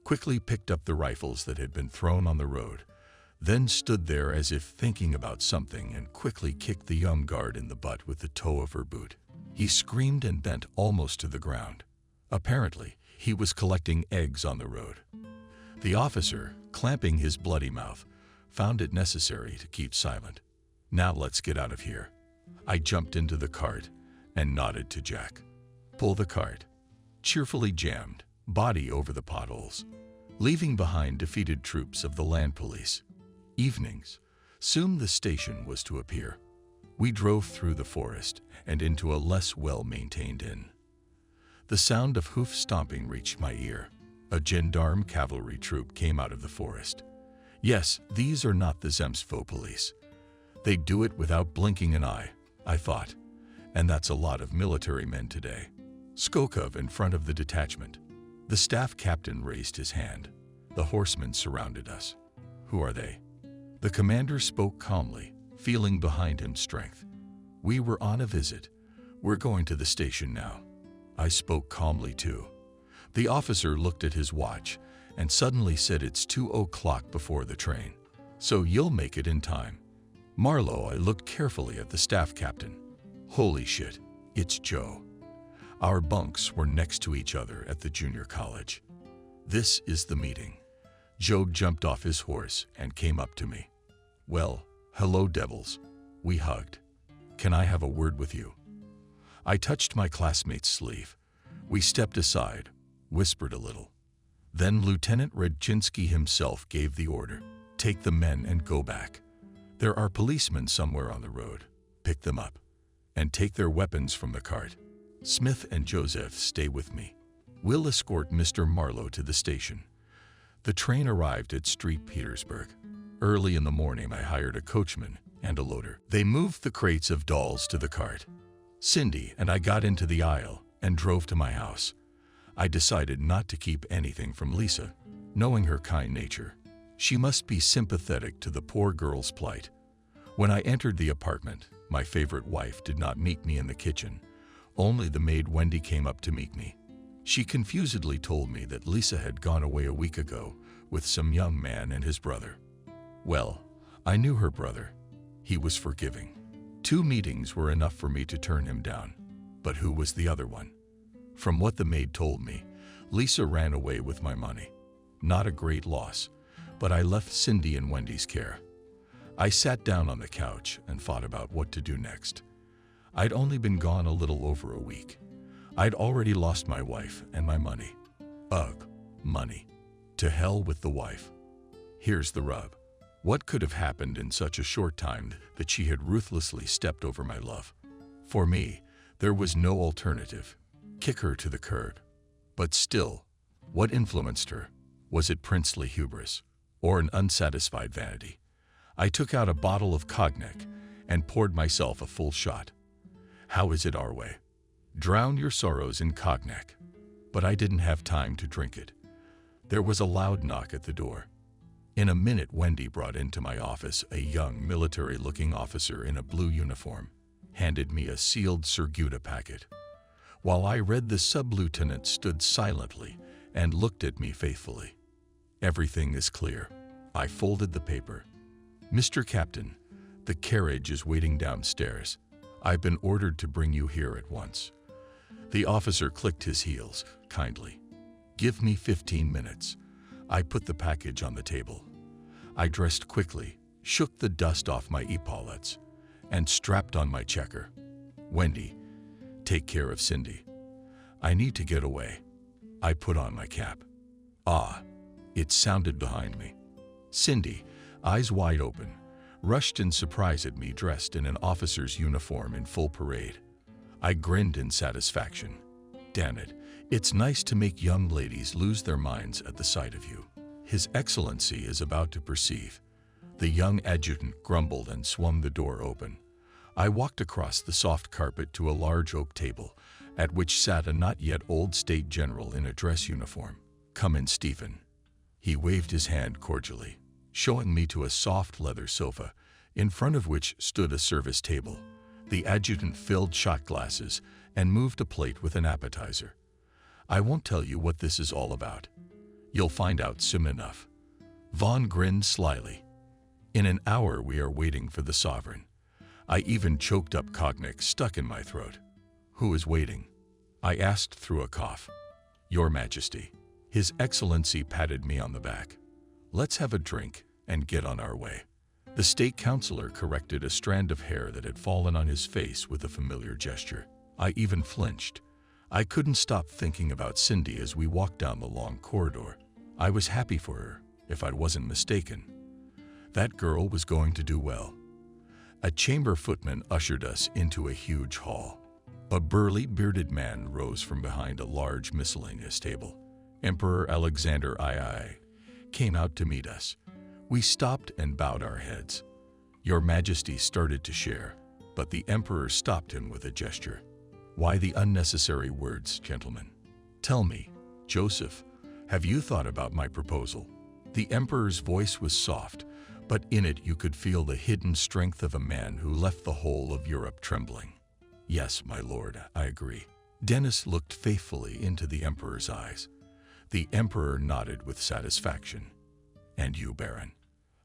Speaker 1: quickly picked up the rifles that had been thrown on the road, then stood there as if thinking about something and quickly kicked the young guard in the butt with the toe of her boot. He screamed and bent almost to the ground. Apparently, he was collecting eggs on the road. The officer, clamping his bloody mouth, found it necessary to keep silent. "Now let's get out of here." I jumped into the cart and nodded to Jack. "Pull the cart." Cheerfully jammed, body over the potholes, leaving behind defeated troops of the land police. Evenings. Soon the station was to appear. We drove through the forest and into a less well-maintained inn. The sound of hoof stomping reached my ear. A gendarme cavalry troop came out of the forest. Yes, these are not the Zemstvo police. They do it without blinking an eye, I thought, and that's a lot of military men today. Skokov in front of the detachment. The staff captain raised his hand. The horsemen surrounded us. "Who are they?" The commander spoke calmly, feeling behind him strength. "We were on a visit. We're going to the station now." I spoke calmly too. The officer looked at his watch and suddenly said, "It's 2:00 before the train, so you'll make it in time." Marlowe, I looked carefully at the staff captain. Holy shit, it's Joe. Our bunks were next to each other at the junior college. "This is the meeting." Joe jumped off his horse and came up to me. "Well, hello, devils. We hugged. "Can I have a word with you?" I touched my classmate's sleeve. We stepped aside, whispered a little. Then Lieutenant Redchinsky himself gave the order. "Take the men and go back. There are policemen somewhere on the road. Pick them up and take their weapons from the cart. Smith and Joseph, stay with me. We'll escort Mr. Marlowe to the station." The train arrived at Street Petersburg. Early in the morning, I hired a coachman and a loader. They moved the crates of dolls to the cart. Cindy and I got into the aisle and drove to my house. I decided not to keep anything from Lisa, knowing her kind nature. She must be sympathetic to the poor girl's plight. When I entered the apartment, my favorite wife did not meet me in the kitchen. Only the maid Wendy came up to meet me. She confusedly told me that Lisa had gone away a week ago with some young man and his brother. Well, I knew her brother. He was forgiving. 2 meetings were enough for me to turn him down. But who was the other one? From what the maid told me, Lisa ran away with my money. Not a great loss, but I left Cindy in Wendy's care. I sat down on the couch and thought about what to do next. I'd only been gone a little over a week. I'd already lost my wife and my money. Ugh, money. To hell with the wife. Here's the rub. What could have happened in such a short time that she had ruthlessly stepped over my love? For me, there was no alternative. Kick her to the curb. But still, what influenced her? Was it princely hubris or an unsatisfied vanity? I took out a bottle of cognac and poured myself a full shot. How is it our way? Drown your sorrows in cognac. But I didn't have time to drink it. There was a loud knock at the door. In a minute, Wendy brought into my office a young military-looking officer in a blue uniform, handed me a sealed Surguta packet. While I read, the sub-lieutenant stood silently and looked at me faithfully. "Everything is clear." I folded the paper. "Mr. Captain, the carriage is waiting downstairs. I've been ordered to bring you here at once." The officer clicked his heels kindly. "Give me 15 minutes. I put the package on the table. I dressed quickly, shook the dust off my epaulets, and strapped on my checker. "Wendy, take care of Cindy. I need to get away." I put on my cap. Ah, it sounded behind me. Cindy, eyes wide open, rushed in surprise at me dressed in an officer's uniform in full parade. I grinned in satisfaction. Damn it, it's nice to make young ladies lose their minds at the sight of you. His Excellency is about to perceive. The young adjutant grumbled and swung the door open. I walked across the soft carpet to a large oak table, at which sat a not yet old state general in a dress uniform. "Come in, Stephen." He waved his hand cordially, showing me to a soft leather sofa, in front of which stood a service table. The adjutant filled shot glasses and moved a plate with an appetizer. "I won't tell you what this is all about. You'll find out soon enough." Vaughn grinned slyly. "In an hour we are waiting for the sovereign." I even choked up cognac stuck in my throat. "Who is waiting?" I asked through a cough. "Your Majesty." His Excellency patted me on the back. "Let's have a drink and get on our way." The state councilor corrected a strand of hair that had fallen on his face with a familiar gesture. I even flinched. I couldn't stop thinking about Cindy as we walked down the long corridor. I was happy for her, if I wasn't mistaken. That girl was going to do well. A chamber footman ushered us into a huge hall. A burly, bearded man rose from behind a large miscellaneous table. Emperor Alexander II came out to meet us. We stopped and bowed our heads. Your Majesty started to share, but the Emperor stopped him with a gesture. "Why the unnecessary words, gentlemen? Tell me, Joseph, have you thought about my proposal?" The Emperor's voice was soft, but in it you could feel the hidden strength of a man who left the whole of Europe trembling. "Yes, my lord, I agree." Dennis looked faithfully into the Emperor's eyes. The Emperor nodded with satisfaction. "And you, Baron?"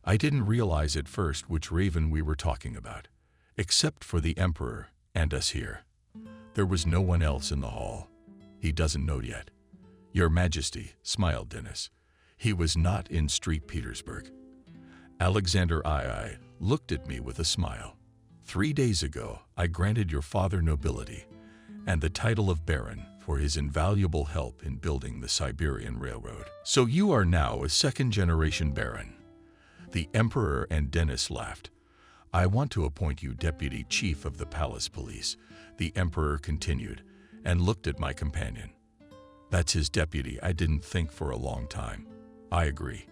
Speaker 1: I didn't realize at first which Raven we were talking about, except for the Emperor and us here. There was no one else in the hall. "He doesn't know yet." "Your Majesty," smiled Dennis. "He was not in Street Petersburg." Alexander II looked at me with a smile. 3 days ago, I granted your father nobility and the title of Baron for his invaluable help in building the Siberian Railroad. So you are now a second-generation Baron. The Emperor and Dennis laughed. I want to appoint you Deputy Chief of the Palace Police, the Emperor continued, and looked at my companion. That's his deputy. I didn't think for a long time. I agree.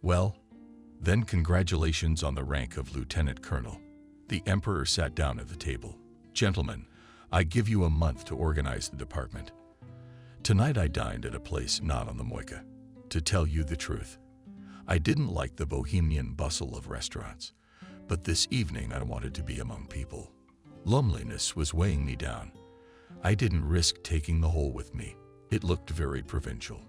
Speaker 1: Well, then congratulations on the rank of Lieutenant Colonel. The Emperor sat down at the table. Gentlemen, I give you a month to organize the department. Tonight I dined at a place not on the Moika. To tell you the truth, I didn't like the bohemian bustle of restaurants, but this evening I wanted to be among people. Loneliness was weighing me down. I didn't risk taking the whole with me. It looked very provincial.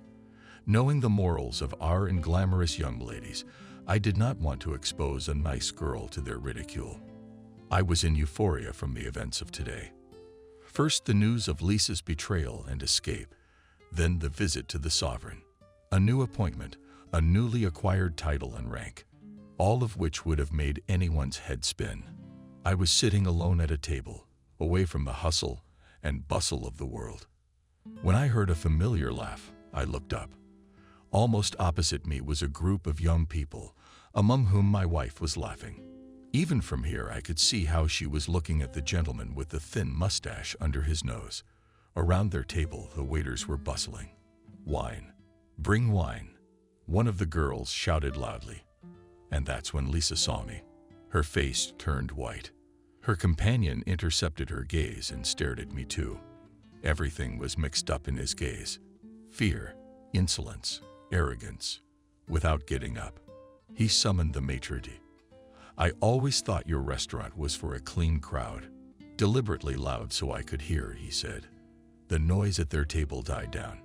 Speaker 1: Knowing the morals of our and glamorous young ladies, I did not want to expose a nice girl to their ridicule. I was in euphoria from the events of today. First, the news of Lisa's betrayal and escape, then the visit to the sovereign. A new appointment, a newly acquired title and rank, all of which would have made anyone's head spin. I was sitting alone at a table, away from the hustle and bustle of the world. When I heard a familiar laugh, I looked up. Almost opposite me was a group of young people, among whom my wife was laughing. Even from here, I could see how she was looking at the gentleman with the thin mustache under his nose. Around their table, the waiters were bustling. Wine. Bring wine. One of the girls shouted loudly. And that's when Lisa saw me. Her face turned white. Her companion intercepted her gaze and stared at me too. Everything was mixed up in his gaze. Fear, insolence, arrogance. Without getting up, he summoned the maitre d'. I always thought your restaurant was for a clean crowd. Deliberately loud so I could hear, he said. The noise at their table died down.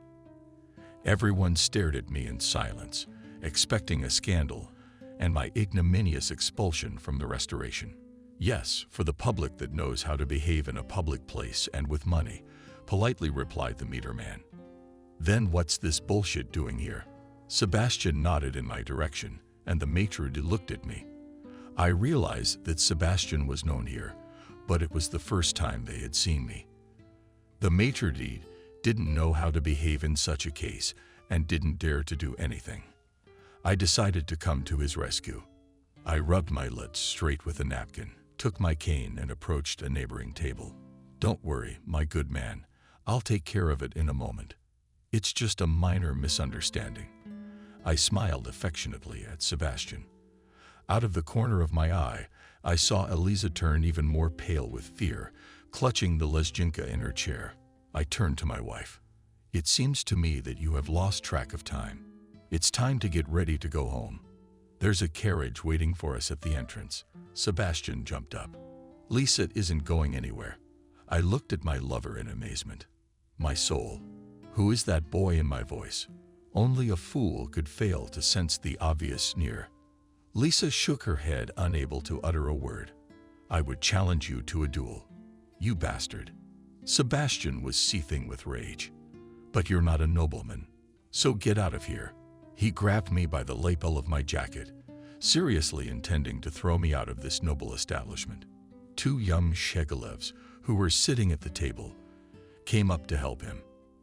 Speaker 1: Everyone stared at me in silence, expecting a scandal and my ignominious expulsion from the Restoration. Yes, for the public that knows how to behave in a public place and with money, politely replied the meter man. Then what's this bullshit doing here? Sebastian nodded in my direction, and the maitre d' looked at me. I realized that Sebastian was known here, but it was the first time they had seen me. The maitre d' didn't know how to behave in such a case and didn't dare to do anything. I decided to come to his rescue. I rubbed my lips straight with a napkin, took my cane and approached a neighboring table. Don't worry, my good man. I'll take care of it in a moment. It's just a minor misunderstanding. I smiled affectionately at Sebastian. Out of the corner of my eye, I saw Eliza turn even more pale with fear, clutching the Lezginka in her chair. I turned to my wife. It seems to me that you have lost track of time. It's time to get ready to go home. There's a carriage waiting for us at the entrance. Sebastian jumped up. Lisa isn't going anywhere. I looked at my lover in amazement. My soul. Who is that boy in my voice? Only a fool could fail to sense the obvious sneer. Lisa shook her head, unable to utter a word. I would challenge you to a duel. You bastard. Sebastian was seething with rage. But you're not a nobleman. So get out of here. He grabbed me by the lapel of my jacket, seriously intending to throw me out of this noble establishment. Two young Shegolevs, who were sitting at the table, came up to help him.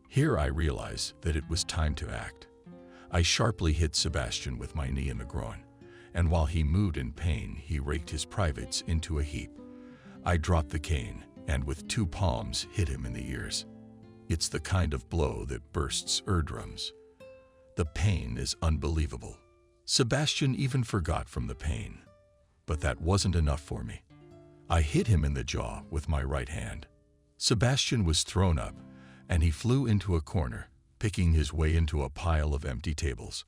Speaker 1: Here I realized that it was time to act. I sharply hit Sebastian with my knee in the groin, and while he mooed in pain, he raked his privates into a heap. I dropped the cane and with two palms hit him in the ears. It's the kind of blow that bursts eardrums. The pain is unbelievable. Sebastian even forgot from the pain. But that wasn't enough for me. I hit him in the jaw with my right hand. Sebastian was thrown up, and he flew into a corner, picking his way into a pile of empty tables.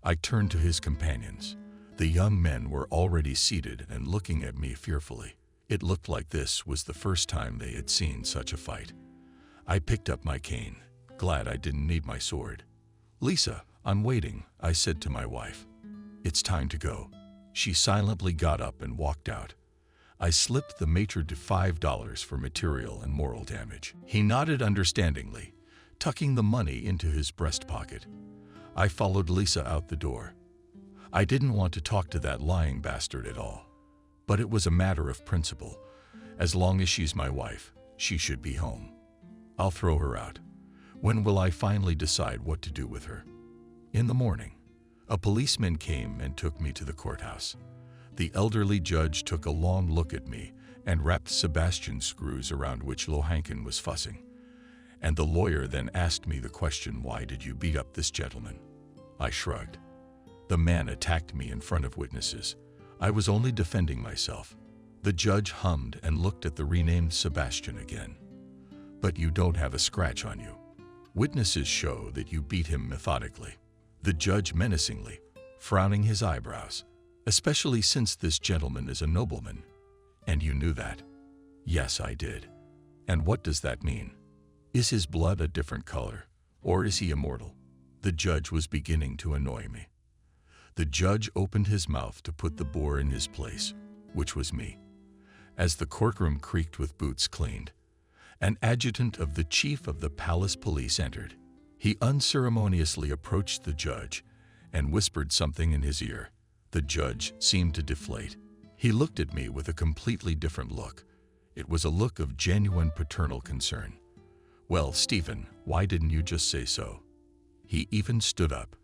Speaker 1: I turned to his companions. The young men were already seated and looking at me fearfully. It looked like this was the first time they had seen such a fight. I picked up my cane, glad I didn't need my sword. Lisa, I'm waiting, I said to my wife. It's time to go. She silently got up and walked out. I slipped the maitre d' $5 for material and moral damage. He nodded understandingly, tucking the money into his breast pocket. I followed Lisa out the door. I didn't want to talk to that lying bastard at all. But it was a matter of principle. As long as she's my wife, she should be home. I'll throw her out. When will I finally decide what to do with her? In the morning, a policeman came and took me to the courthouse. The elderly judge took a long look at me and wrapped Sebastian screws around which Lohankin was fussing. And the lawyer then asked me the question, "Why did you beat up this gentleman?" I shrugged. The man attacked me in front of witnesses. I was only defending myself. The judge hummed and looked at the renamed Sebastian again. "But you don't have a scratch on you. Witnesses show that you beat him methodically." The judge menacingly, frowning his eyebrows. "Especially since this gentleman is a nobleman. And you knew that?" "Yes, I did." "And what does that mean? Is his blood a different color, or is he immortal?" The judge was beginning to annoy me. The judge opened his mouth to put the boar in his place, which was me. As the courtroom creaked with boots cleaned, an adjutant of the chief of the palace police entered. He unceremoniously approached the judge and whispered something in his ear. The judge seemed to deflate. He looked at me with a completely different look. It was a look of genuine paternal concern. "Well, Stephen, why didn't you just say so?" He even stood up.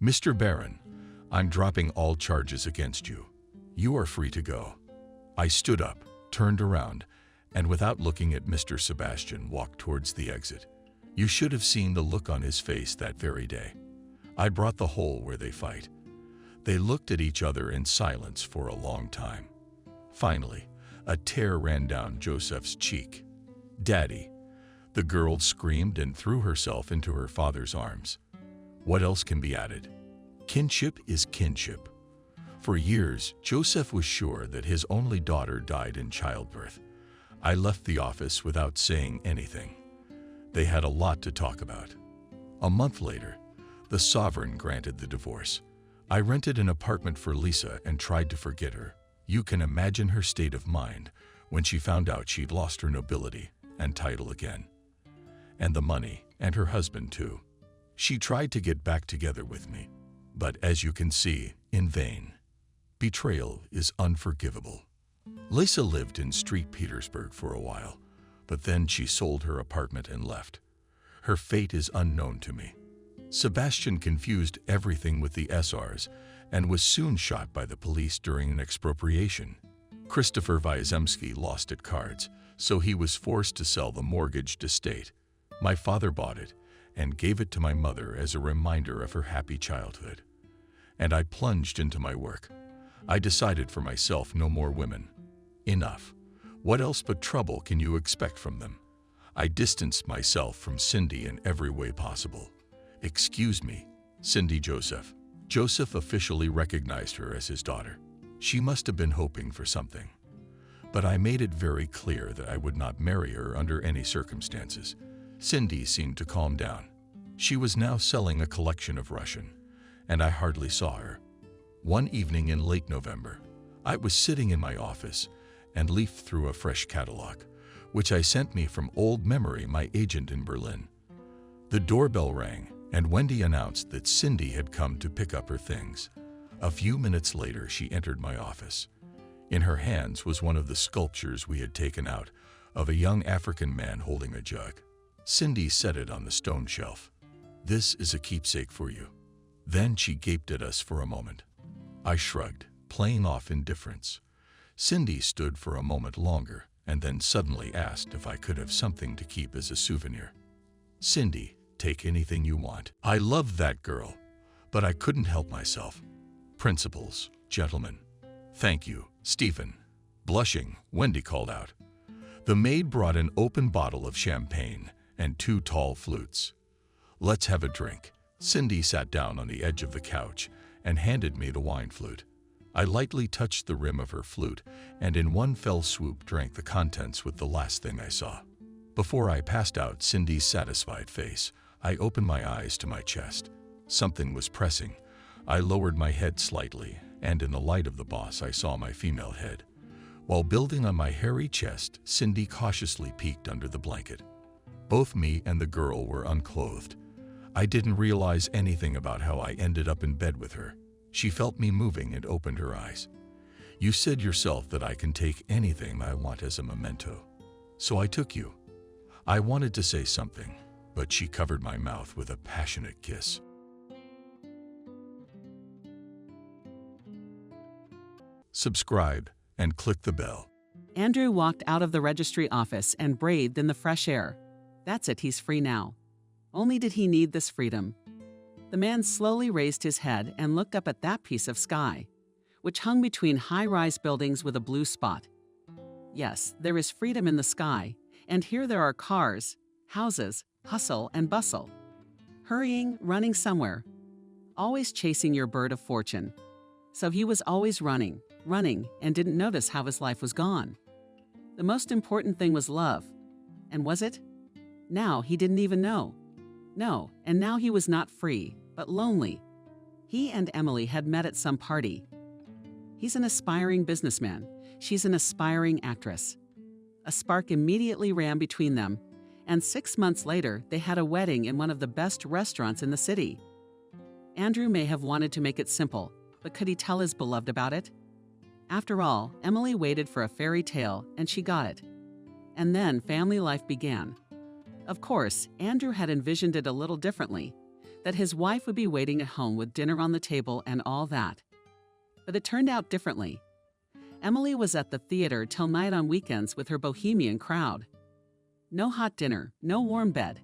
Speaker 1: "Mr. Barron, I'm dropping all charges against you. You are free to go." I stood up, turned around, and without looking at Mr. Sebastian, walked towards the exit. You should have seen the look on his face that very day. I brought the hole where they fight. They looked at each other in silence for a long time. Finally, a tear ran down Joseph's cheek. "Daddy!" The girl screamed and threw herself into her father's arms. What else can be added? Kinship is kinship. For years, Joseph was sure that his only daughter died in childbirth. I left the office without saying anything. They had a lot to talk about. A month later, the sovereign granted the divorce. I rented an apartment for Lisa and tried to forget her. You can imagine her state of mind when she found out she'd lost her nobility and title again. And the money, and her husband too. She tried to get back together with me, but as you can see, in vain. Betrayal is unforgivable. Lisa lived in Street Petersburg for a while, but then she sold her apartment and left. Her fate is unknown to me. Sebastian confused everything with the SRs and was soon shot by the police during an expropriation. Christopher Wyazemski lost at cards, so he was forced to sell the mortgaged estate. My father bought it and gave it to my mother as a reminder of her happy childhood. And I plunged into my work. I decided for myself, no more women. Enough. What else but trouble can you expect from them? I distanced myself from Cindy in every way possible. "Excuse me, Cindy Joseph." Joseph officially recognized her as his daughter. She must have been hoping for something. But I made it very clear that I would not marry her under any circumstances. Cindy seemed to calm down. She was now selling a collection of Russian, and I hardly saw her. One evening in late November, I was sitting in my office and leafed through a fresh catalog, which I sent me from old memory my agent in Berlin. The doorbell rang, and Wendy announced that Cindy had come to pick up her things. A few minutes later, she entered my office. In her hands was one of the sculptures we had taken out of a young African man holding a jug. Cindy set it on the stone shelf. "This is a keepsake for you." Then she gaped at us for a moment. I shrugged, playing off indifference. Cindy stood for a moment longer and then suddenly asked if I could have something to keep as a souvenir. "Cindy, take anything you want." I loved that girl, but I couldn't help myself. "Principals, gentlemen." "Thank you, Stephen." Blushing, Wendy called out. The maid brought an open bottle of champagne and 2 tall flutes. "Let's have a drink." Cindy sat down on the edge of the couch and handed me the wine flute. I lightly touched the rim of her flute and in one fell swoop drank the contents with the last thing I saw. Before I passed out Cindy's satisfied face, I opened my eyes to my chest. Something was pressing. I lowered my head slightly, and in the light of the boss I saw my female head. While building on my hairy chest, Cindy cautiously peeked under the blanket. Both me and the girl were unclothed. I didn't realize anything about how I ended up in bed with her. She felt me moving and opened her eyes. You said yourself that I can take anything I want as a memento. So I took you. I wanted to say something, but she covered my mouth with a passionate kiss. Subscribe and click the bell.
Speaker 2: Andrew walked out of the registry office and breathed in the fresh air. That's it, he's free now. Only did he need this freedom. The man slowly raised his head and looked up at that piece of sky, which hung between high-rise buildings with a blue spot. Yes, there is freedom in the sky, and here there are cars, houses, hustle and bustle. Hurrying, running somewhere. Always chasing your bird of fortune. So he was always running, and didn't notice how his life was gone. The most important thing was love. And was it? Now he didn't even know. No, and now he was not free, but lonely. He and Emily had met at some party. He's an aspiring businessman. She's an aspiring actress. A spark immediately ran between them, and 6 months later, they had a wedding in one of the best restaurants in the city. Andrew may have wanted to make it simple, but could he tell his beloved about it? After all, Emily waited for a fairy tale, and she got it. And then family life began. Of course, Andrew had envisioned it a little differently, that his wife would be waiting at home with dinner on the table and all that. But it turned out differently. Emily was at the theater till night on weekends with her bohemian crowd. No hot dinner, no warm bed.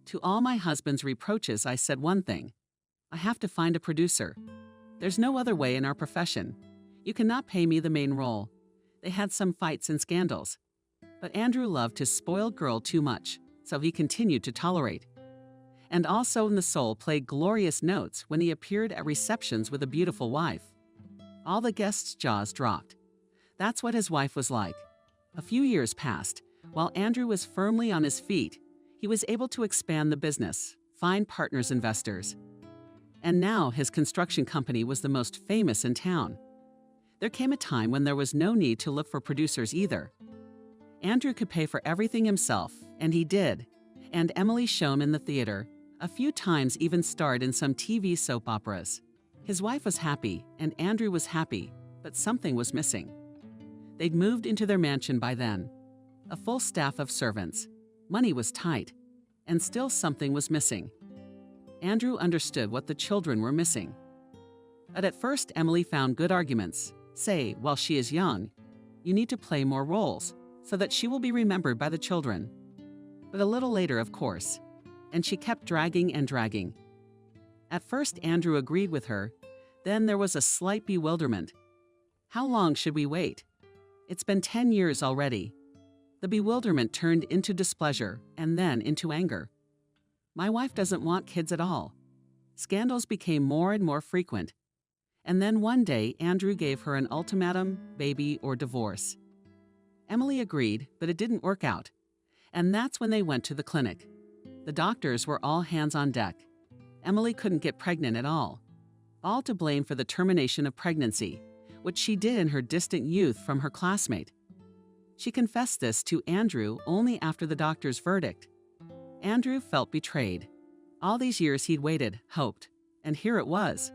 Speaker 2: To all my husband's reproaches, I said one thing. I have to find a producer. There's no other way in our profession. You cannot pay me the main role. They had some fights and scandals. But Andrew loved his spoiled girl too much, so he continued to tolerate. And also in the soul played glorious notes when he appeared at receptions with a beautiful wife. All the guests' jaws dropped. That's what his wife was like. A few years passed. While Andrew was firmly on his feet, he was able to expand the business, find partners, investors. And now his construction company was the most famous in town. There came a time when there was no need to look for producers either. Andrew could pay for everything himself, and he did. And Emily shone in the theater, a few times even starred in some TV soap operas. His wife was happy, and Andrew was happy, but something was missing. They'd moved into their mansion by then. A full staff of servants. Money was tight, and still something was missing. Andrew understood what the children were missing. But at first, Emily found good arguments. Say, while she is young, you need to play more roles, so that she will be remembered by the children. But a little later, of course, and she kept dragging and dragging. At first, Andrew agreed with her. Then there was a slight bewilderment. How long should we wait? It's been 10 years already. The bewilderment turned into displeasure and then into anger. My wife doesn't want kids at all. Scandals became more and more frequent. And then one day, Andrew gave her an ultimatum, baby or divorce. Emily agreed, but it didn't work out. And that's when they went to the clinic. The doctors were all hands on deck. Emily couldn't get pregnant at all. All to blame for the termination of pregnancy, which she did in her distant youth from her classmate. She confessed this to Andrew only after the doctor's verdict. Andrew felt betrayed. All these years he'd waited, hoped, and here it was.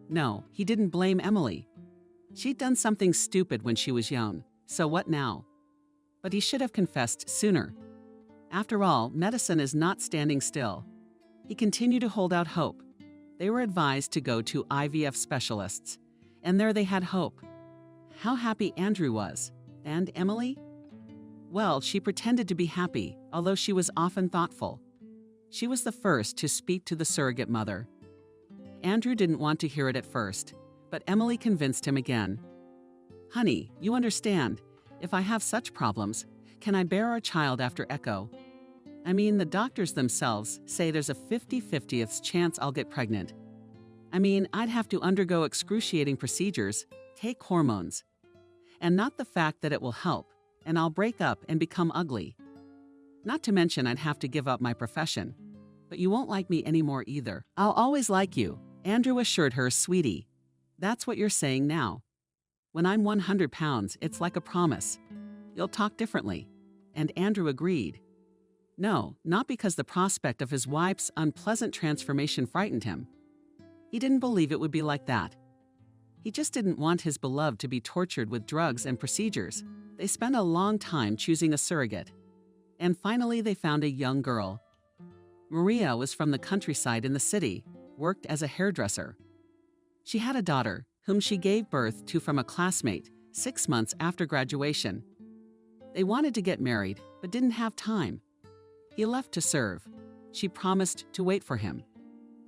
Speaker 2: No, he didn't blame Emily. She'd done something stupid when she was young, so what now? But he should have confessed sooner. After all, medicine is not standing still. He continued to hold out hope. They were advised to go to IVF specialists, and there they had hope. How happy Andrew was. And Emily? Well, she pretended to be happy, although she was often thoughtful. She was the first to speak to the surrogate mother. Andrew didn't want to hear it at first, but Emily convinced him again. Honey, you understand, if I have such problems, can I bear our child after echo? I mean, the doctors themselves say there's a 50/50th chance I'll get pregnant. I mean, I'd have to undergo excruciating procedures, take hormones. And not the fact that it will help, and I'll break up and become ugly. Not to mention I'd have to give up my profession. But you won't like me anymore either. I'll always like you, Andrew assured her, sweetie. That's what you're saying now. When I'm 100 pounds, it's like a promise. You'll talk differently. And Andrew agreed. No, not because the prospect of his wife's unpleasant transformation frightened him. He didn't believe it would be like that. He just didn't want his beloved to be tortured with drugs and procedures. They spent a long time choosing a surrogate. And finally, they found a young girl. Maria was from the countryside in the city, worked as a hairdresser. She had a daughter, whom she gave birth to from a classmate 6 months after graduation. They wanted to get married, but didn't have time. He left to serve. She promised to wait for him.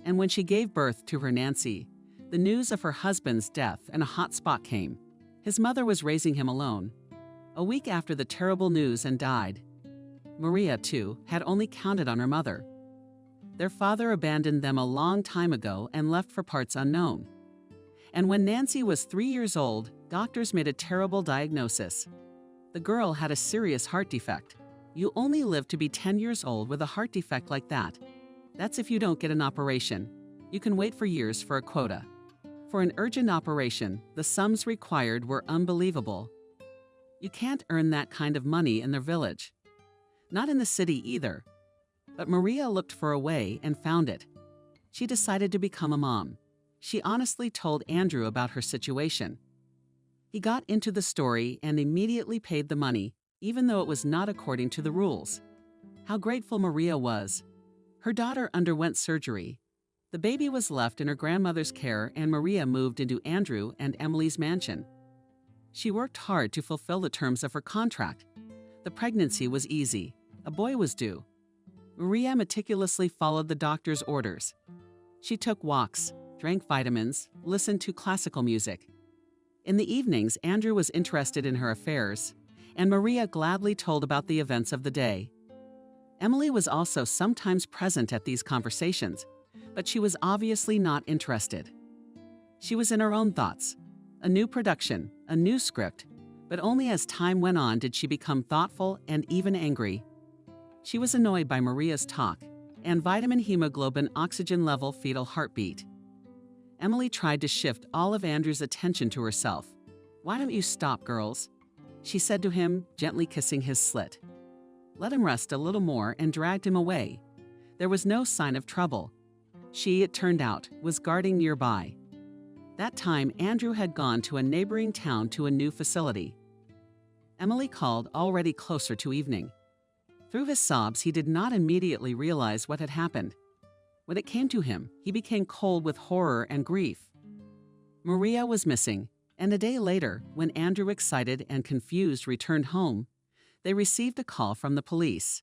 Speaker 2: And when she gave birth to her Nancy, the news of her husband's death and a hot spot came. His mother was raising him alone. A week after the terrible news and died. Maria, too, had only counted on her mother. Their father abandoned them a long time ago and left for parts unknown. And when Nancy was 3 years old, doctors made a terrible diagnosis. The girl had a serious heart defect. You only live to be 10 years old with a heart defect like that. That's if you don't get an operation. You can wait for years for a quota. For an urgent operation, the sums required were unbelievable. You can't earn that kind of money in their village. Not in the city either. But Maria looked for a way and found it. She decided to become a mom. She honestly told Andrew about her situation. He got into the story and immediately paid the money, even though it was not according to the rules. How grateful Maria was. Her daughter underwent surgery. The baby was left in her grandmother's care and Maria moved into Andrew and Emily's mansion. She worked hard to fulfill the terms of her contract. The pregnancy was easy. A boy was due. Maria meticulously followed the doctor's orders. She took walks, drank vitamins, listened to classical music. In the evenings, Andrew was interested in her affairs, and Maria gladly told about the events of the day. Emily was also sometimes present at these conversations, but she was obviously not interested. She was in her own thoughts. A new production, a new script, but only as time went on did she become thoughtful and even angry. She was annoyed by Maria's talk and vitamin hemoglobin oxygen level fetal heartbeat. Emily tried to shift all of Andrew's attention to herself. "Why don't you stop, girls?" she said to him, gently kissing his slit. Let him rest a little more and dragged him away. There was no sign of trouble. She, it turned out, was guarding nearby. That time, Andrew had gone to a neighboring town to a new facility. Emily called already closer to evening. Through his sobs, he did not immediately realize what had happened. When it came to him, he became cold with horror and grief. Maria was missing, and a day later, when Andrew, excited and confused, returned home, they received a call from the police.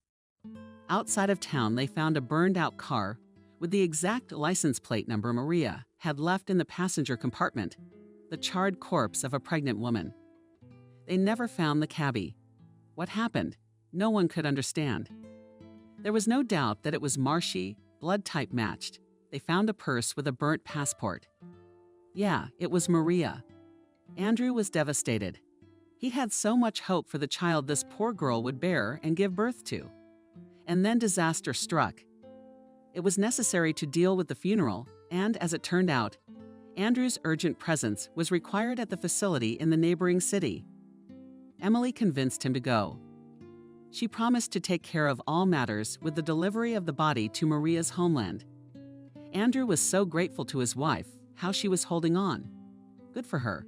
Speaker 2: Outside of town, they found a burned-out car with the exact license plate number Maria had left in the passenger compartment, the charred corpse of a pregnant woman. They never found the cabbie. What happened? No one could understand. There was no doubt that it was Marshy, blood type matched. They found a purse with a burnt passport. Yeah, it was Maria. Andrew was devastated. He had so much hope for the child this poor girl would bear and give birth to. And then disaster struck. It was necessary to deal with the funeral, and as it turned out, Andrew's urgent presence was required at the facility in the neighboring city. Emily convinced him to go. She promised to take care of all matters with the delivery of the body to Maria's homeland. Andrew was so grateful to his wife, how she was holding on. Good for her.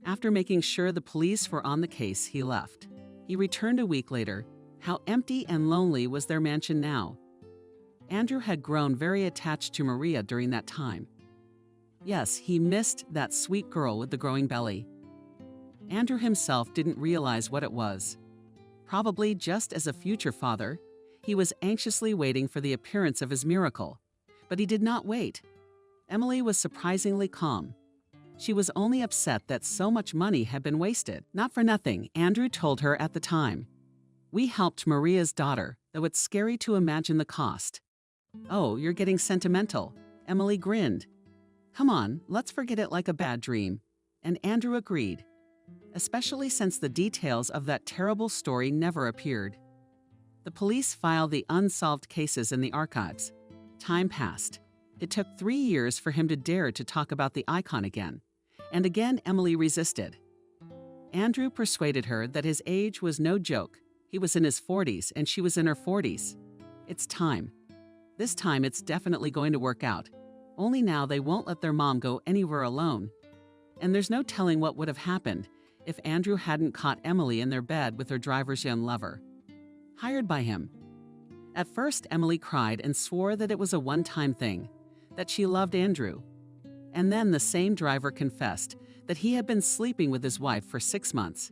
Speaker 2: After making sure the police were on the case, he left. He returned a week later. How empty and lonely was their mansion now. Andrew had grown very attached to Maria during that time. Yes, he missed that sweet girl with the growing belly. Andrew himself didn't realize what it was. Probably just as a future father, he was anxiously waiting for the appearance of his miracle. But he did not wait. Emily was surprisingly calm. She was only upset that so much money had been wasted. Not for nothing, Andrew told her at the time. "We helped Maria's daughter, though it's scary to imagine the cost." "Oh, you're getting sentimental." Emily grinned. "Come on, let's forget it like a bad dream." And Andrew agreed, especially since the details of that terrible story never appeared. The police filed the unsolved cases in the archives. Time passed. It took 3 years for him to dare to talk about the icon again. And again, Emily resisted. Andrew persuaded her that his age was no joke. He was in his 40s and she was in her 40s. It's time. This time it's definitely going to work out. Only now they won't let their mom go anywhere alone. And there's no telling what would have happened if Andrew hadn't caught Emily in their bed with her driver's young lover, hired by him. At first, Emily cried and swore that it was a one-time thing, that she loved Andrew. And then the same driver confessed that he had been sleeping with his wife for 6 months,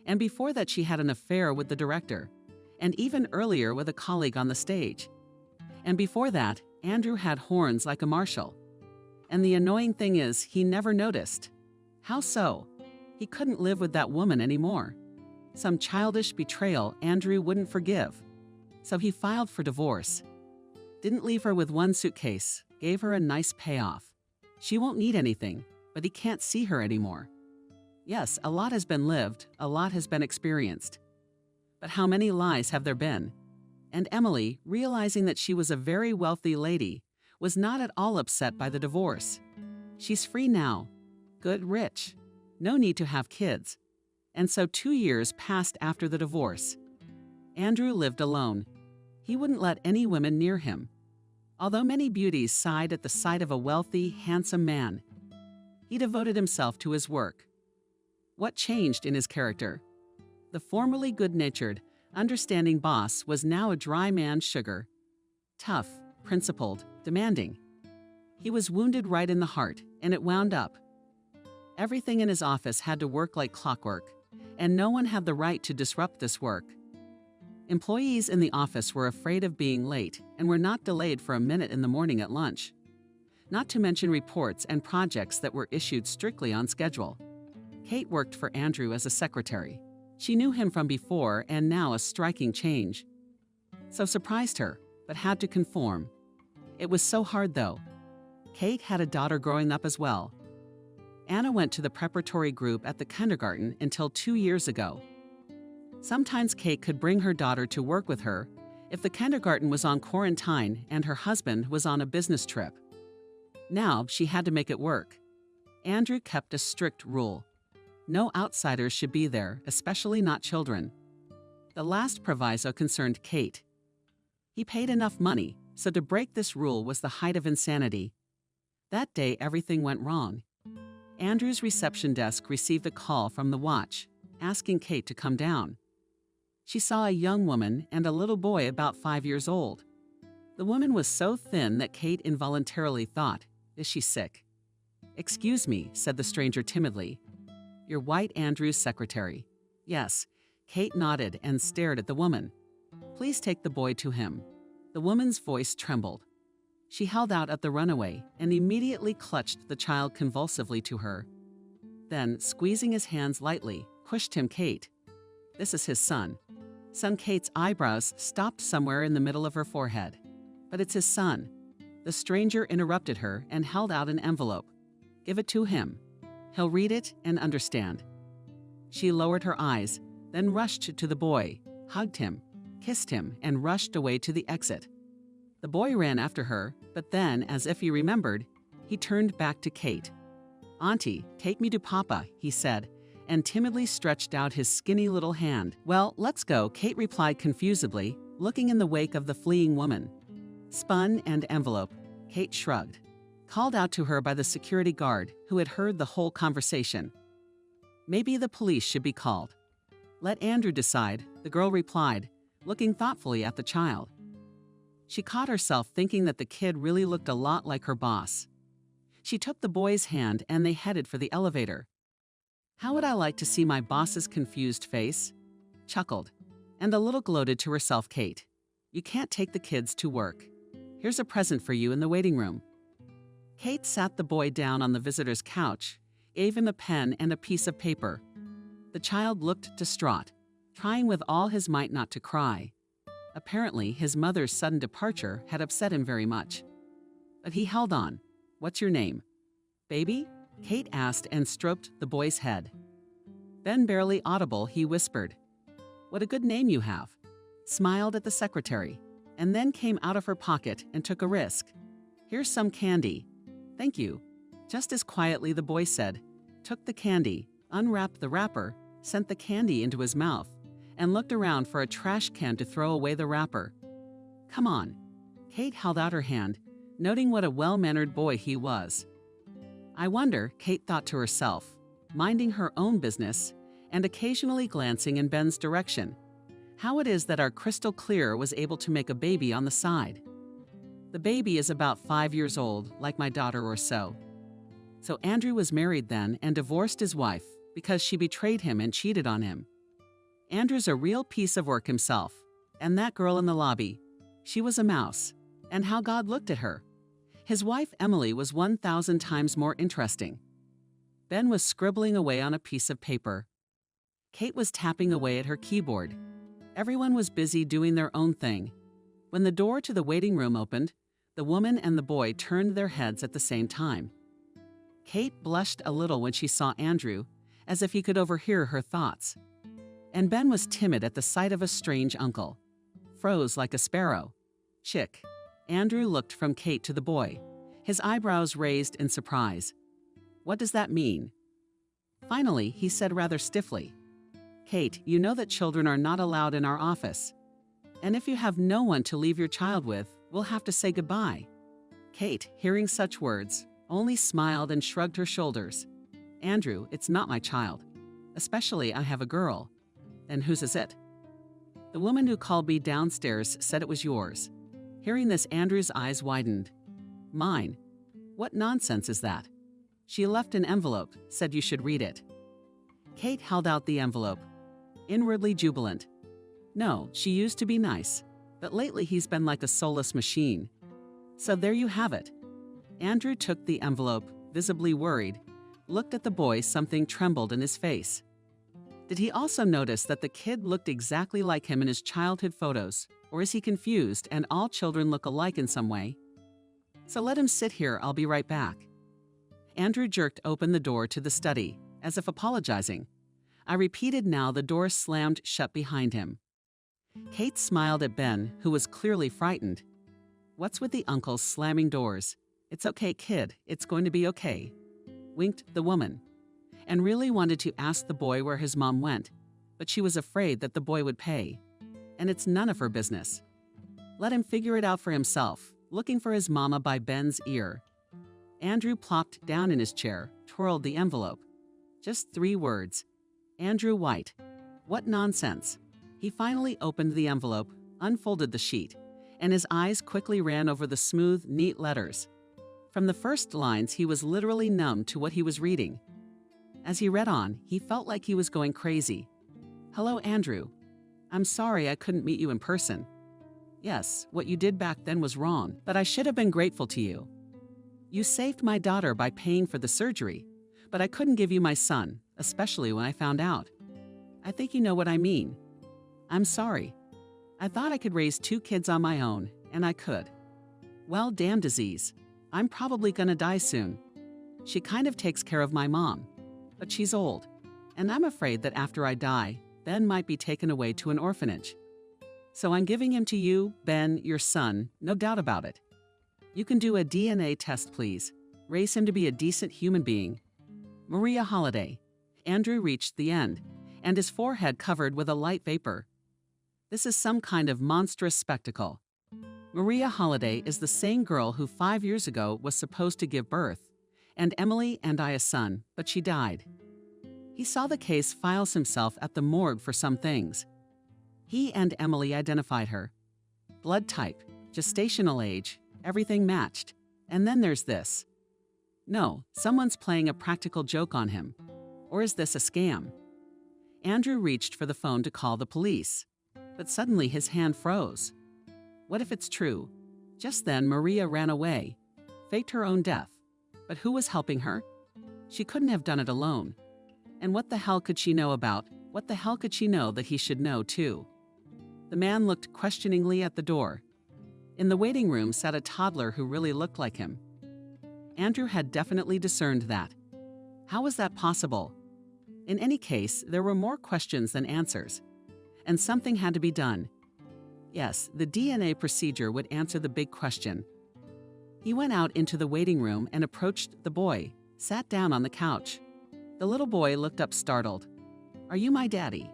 Speaker 2: and before that she had an affair with the director, and even earlier with a colleague on the stage. And before that, Andrew had horns like a marshal. And the annoying thing is, he never noticed. How so? He couldn't live with that woman anymore. Some childish betrayal Andrew wouldn't forgive. So he filed for divorce. Didn't leave her with one suitcase, gave her a nice payoff. She won't need anything, but he can't see her anymore. Yes, a lot has been lived, a lot has been experienced. But how many lies have there been? And Emily, realizing that she was a very wealthy lady, was not at all upset by the divorce. She's free now, good, rich, no need to have kids. And so 2 years passed after the divorce. Andrew lived alone. He wouldn't let any women near him. Although many beauties sighed at the sight of a wealthy, handsome man, he devoted himself to his work. What changed in his character? The formerly good-natured, understanding boss was now a dry man's sugar. Tough, principled, demanding. He was wounded right in the heart, and it wound up. Everything in his office had to work like clockwork, and no one had the right to disrupt this work. Employees in the office were afraid of being late and were not delayed for a minute in the morning at lunch. Not to mention reports and projects that were issued strictly on schedule. Kate worked for Andrew as a secretary. She knew him from before, and now a striking change. So surprised her, but had to conform. It was so hard though. Kate had a daughter growing up as well. Anna went to the preparatory group at the kindergarten until 2 years ago. Sometimes Kate could bring her daughter to work with her if the kindergarten was on quarantine and her husband was on a business trip. Now she had to make it work. Andrew kept a strict rule. No outsiders should be there, especially not children. The last proviso concerned Kate. He paid enough money, so to break this rule was the height of insanity. That day, everything went wrong. Andrew's reception desk received a call from the watch, asking Kate to come down. She saw a young woman and a little boy about 5 years old. The woman was so thin that Kate involuntarily thought, "Is she sick?" "Excuse me," said the stranger timidly. "You're White Andrew's secretary." "Yes." Kate nodded and stared at the woman. "Please take the boy to him." The woman's voice trembled. She held out at the runaway and immediately clutched the child convulsively to her. Then, squeezing his hands lightly, pushed him Kate. "This is his son." Kate's eyebrows stopped somewhere in the middle of her forehead. "But it's his son." The stranger interrupted her and held out an envelope. "Give it to him. He'll read it and understand." She lowered her eyes, then rushed to the boy, hugged him, kissed him, and rushed away to the exit. The boy ran after her, but then, as if he remembered, he turned back to Kate. "Auntie, take me to Papa," he said, and timidly stretched out his skinny little hand. "Well, let's go," Kate replied confusedly, looking in the wake of the fleeing woman. Spun and envelope. Kate shrugged. Called out to her by the security guard, who had heard the whole conversation. "Maybe the police should be called." "Let Andrew decide," the girl replied, looking thoughtfully at the child. She caught herself thinking that the kid really looked a lot like her boss. She took the boy's hand and they headed for the elevator. "How would I like to see my boss's confused face?" Chuckled, and a little gloated to herself, Kate. "You can't take the kids to work. Here's a present for you in the waiting room." Kate sat the boy down on the visitor's couch, gave him a pen and a piece of paper. The child looked distraught, trying with all his might not to cry. Apparently, his mother's sudden departure had upset him very much. But he held on. "What's your name?" "Baby?" Kate asked and stroked the boy's head. Then, barely audible, he whispered, "What a good name you have," smiled at the secretary, and then came out of her pocket and took a risk. "Here's some candy." "Thank you." Just as quietly, the boy said, took the candy, unwrapped the wrapper, sent the candy into his mouth, and looked around for a trash can to throw away the wrapper. "Come on." Kate held out her hand, noting what a well-mannered boy he was. I wonder, Kate thought to herself, minding her own business and occasionally glancing in Ben's direction, how it is that our crystal clear was able to make a baby on the side. The baby is about 5 years old, like my daughter or so. So Andrew was married then and divorced his wife because she betrayed him and cheated on him. Andrew's a real piece of work himself. And that girl in the lobby, she was a mouse. And how God looked at her. His wife Emily was 1,000 times more interesting. Ben was scribbling away on a piece of paper. Kate was tapping away at her keyboard. Everyone was busy doing their own thing. When the door to the waiting room opened, the woman and the boy turned their heads at the same time. Kate blushed a little when she saw Andrew, as if he could overhear her thoughts. And Ben was timid at the sight of a strange uncle. Froze like a sparrow. Chick. Andrew looked from Kate to the boy, his eyebrows raised in surprise. What does that mean? Finally, he said rather stiffly, Kate, you know that children are not allowed in our office. And if you have no one to leave your child with, we'll have to say goodbye. Kate, hearing such words, only smiled and shrugged her shoulders. Andrew, it's not my child. Especially I have a girl. Then whose is it? The woman who called me downstairs said it was yours. Hearing this, Andrew's eyes widened. Mine? What nonsense is that? She left an envelope, said you should read it. Kate held out the envelope, inwardly jubilant. No, she used to be nice, but lately he's been like a soulless machine. So there you have it. Andrew took the envelope, visibly worried, looked at the boy, something trembled in his face. Did he also notice that the kid looked exactly like him in his childhood photos, or is he confused and all children look alike in some way? So let him sit here, I'll be right back. Andrew jerked open the door to the study, as if apologizing. I repeated now the door slammed shut behind him. Kate smiled at Ben, who was clearly frightened. What's with the uncles slamming doors? It's okay, kid, it's going to be okay, winked the woman, and really wanted to ask the boy where his mom went, but she was afraid that the boy would pay. And it's none of her business. Let him figure it out for himself, looking for his mama by Ben's ear. Andrew plopped down in his chair, twirled the envelope. Just 3 words. Andrew White. What nonsense. He finally opened the envelope, unfolded the sheet, and his eyes quickly ran over the smooth, neat letters. From the first lines, he was literally numb to what he was reading. As he read on, he felt like he was going crazy. Hello, Andrew. I'm sorry I couldn't meet you in person. Yes, what you did back then was wrong, but I should have been grateful to you. You saved my daughter by paying for the surgery, but I couldn't give you my son, especially when I found out. I think you know what I mean. I'm sorry. I thought I could raise 2 kids on my own, and I could. Well, damn disease. I'm probably gonna die soon. She kind of takes care of my mom, but she's old, and I'm afraid that after I die, Ben might be taken away to an orphanage. So I'm giving him to you, Ben, your son, no doubt about it. You can do a DNA test, please. Raise him to be a decent human being. Maria Holliday. Andrew reached the end, and his forehead covered with a light vapor. This is some kind of monstrous spectacle. Maria Holliday is the same girl who 5 years ago was supposed to give birth, and Emily and I a son, but she died. He saw the case, files himself at the morgue for some things. He and Emily identified her. Blood type, gestational age, everything matched. And then there's this. No, someone's playing a practical joke on him. Or is this a scam? Andrew reached for the phone to call the police, but suddenly his hand froze. What if it's true? Just then, Maria ran away, faked her own death. But who was helping her? She couldn't have done it alone. And what the hell could she know about? What the hell could she know that he should know, too? The man looked questioningly at the door. In the waiting room sat a toddler who really looked like him. Andrew had definitely discerned that. How was that possible? In any case, there were more questions than answers. And something had to be done. Yes, the DNA procedure would answer the big question. He went out into the waiting room and approached the boy, sat down on the couch. The little boy looked up startled. Are you my daddy?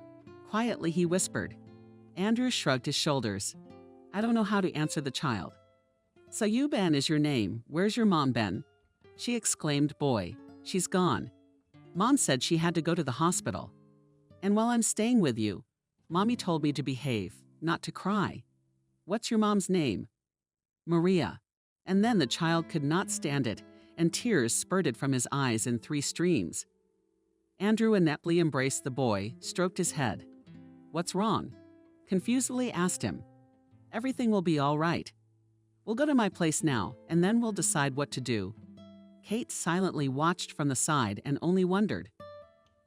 Speaker 2: Quietly he whispered. Andrew shrugged his shoulders. I don't know how to answer the child. So you, Ben, is your name. Where's your mom, Ben? She exclaimed, "Boy, she's gone. Mom said she had to go to the hospital. And while I'm staying with you, Mommy told me to behave, not to cry. What's your mom's name?" "Maria." And then the child could not stand it, and tears spurted from his eyes in 3 streams. Andrew ineptly embraced the boy, stroked his head. "What's wrong?" Confusedly asked him. "Everything will be all right. We'll go to my place now, and then we'll decide what to do." Kate silently watched from the side and only wondered.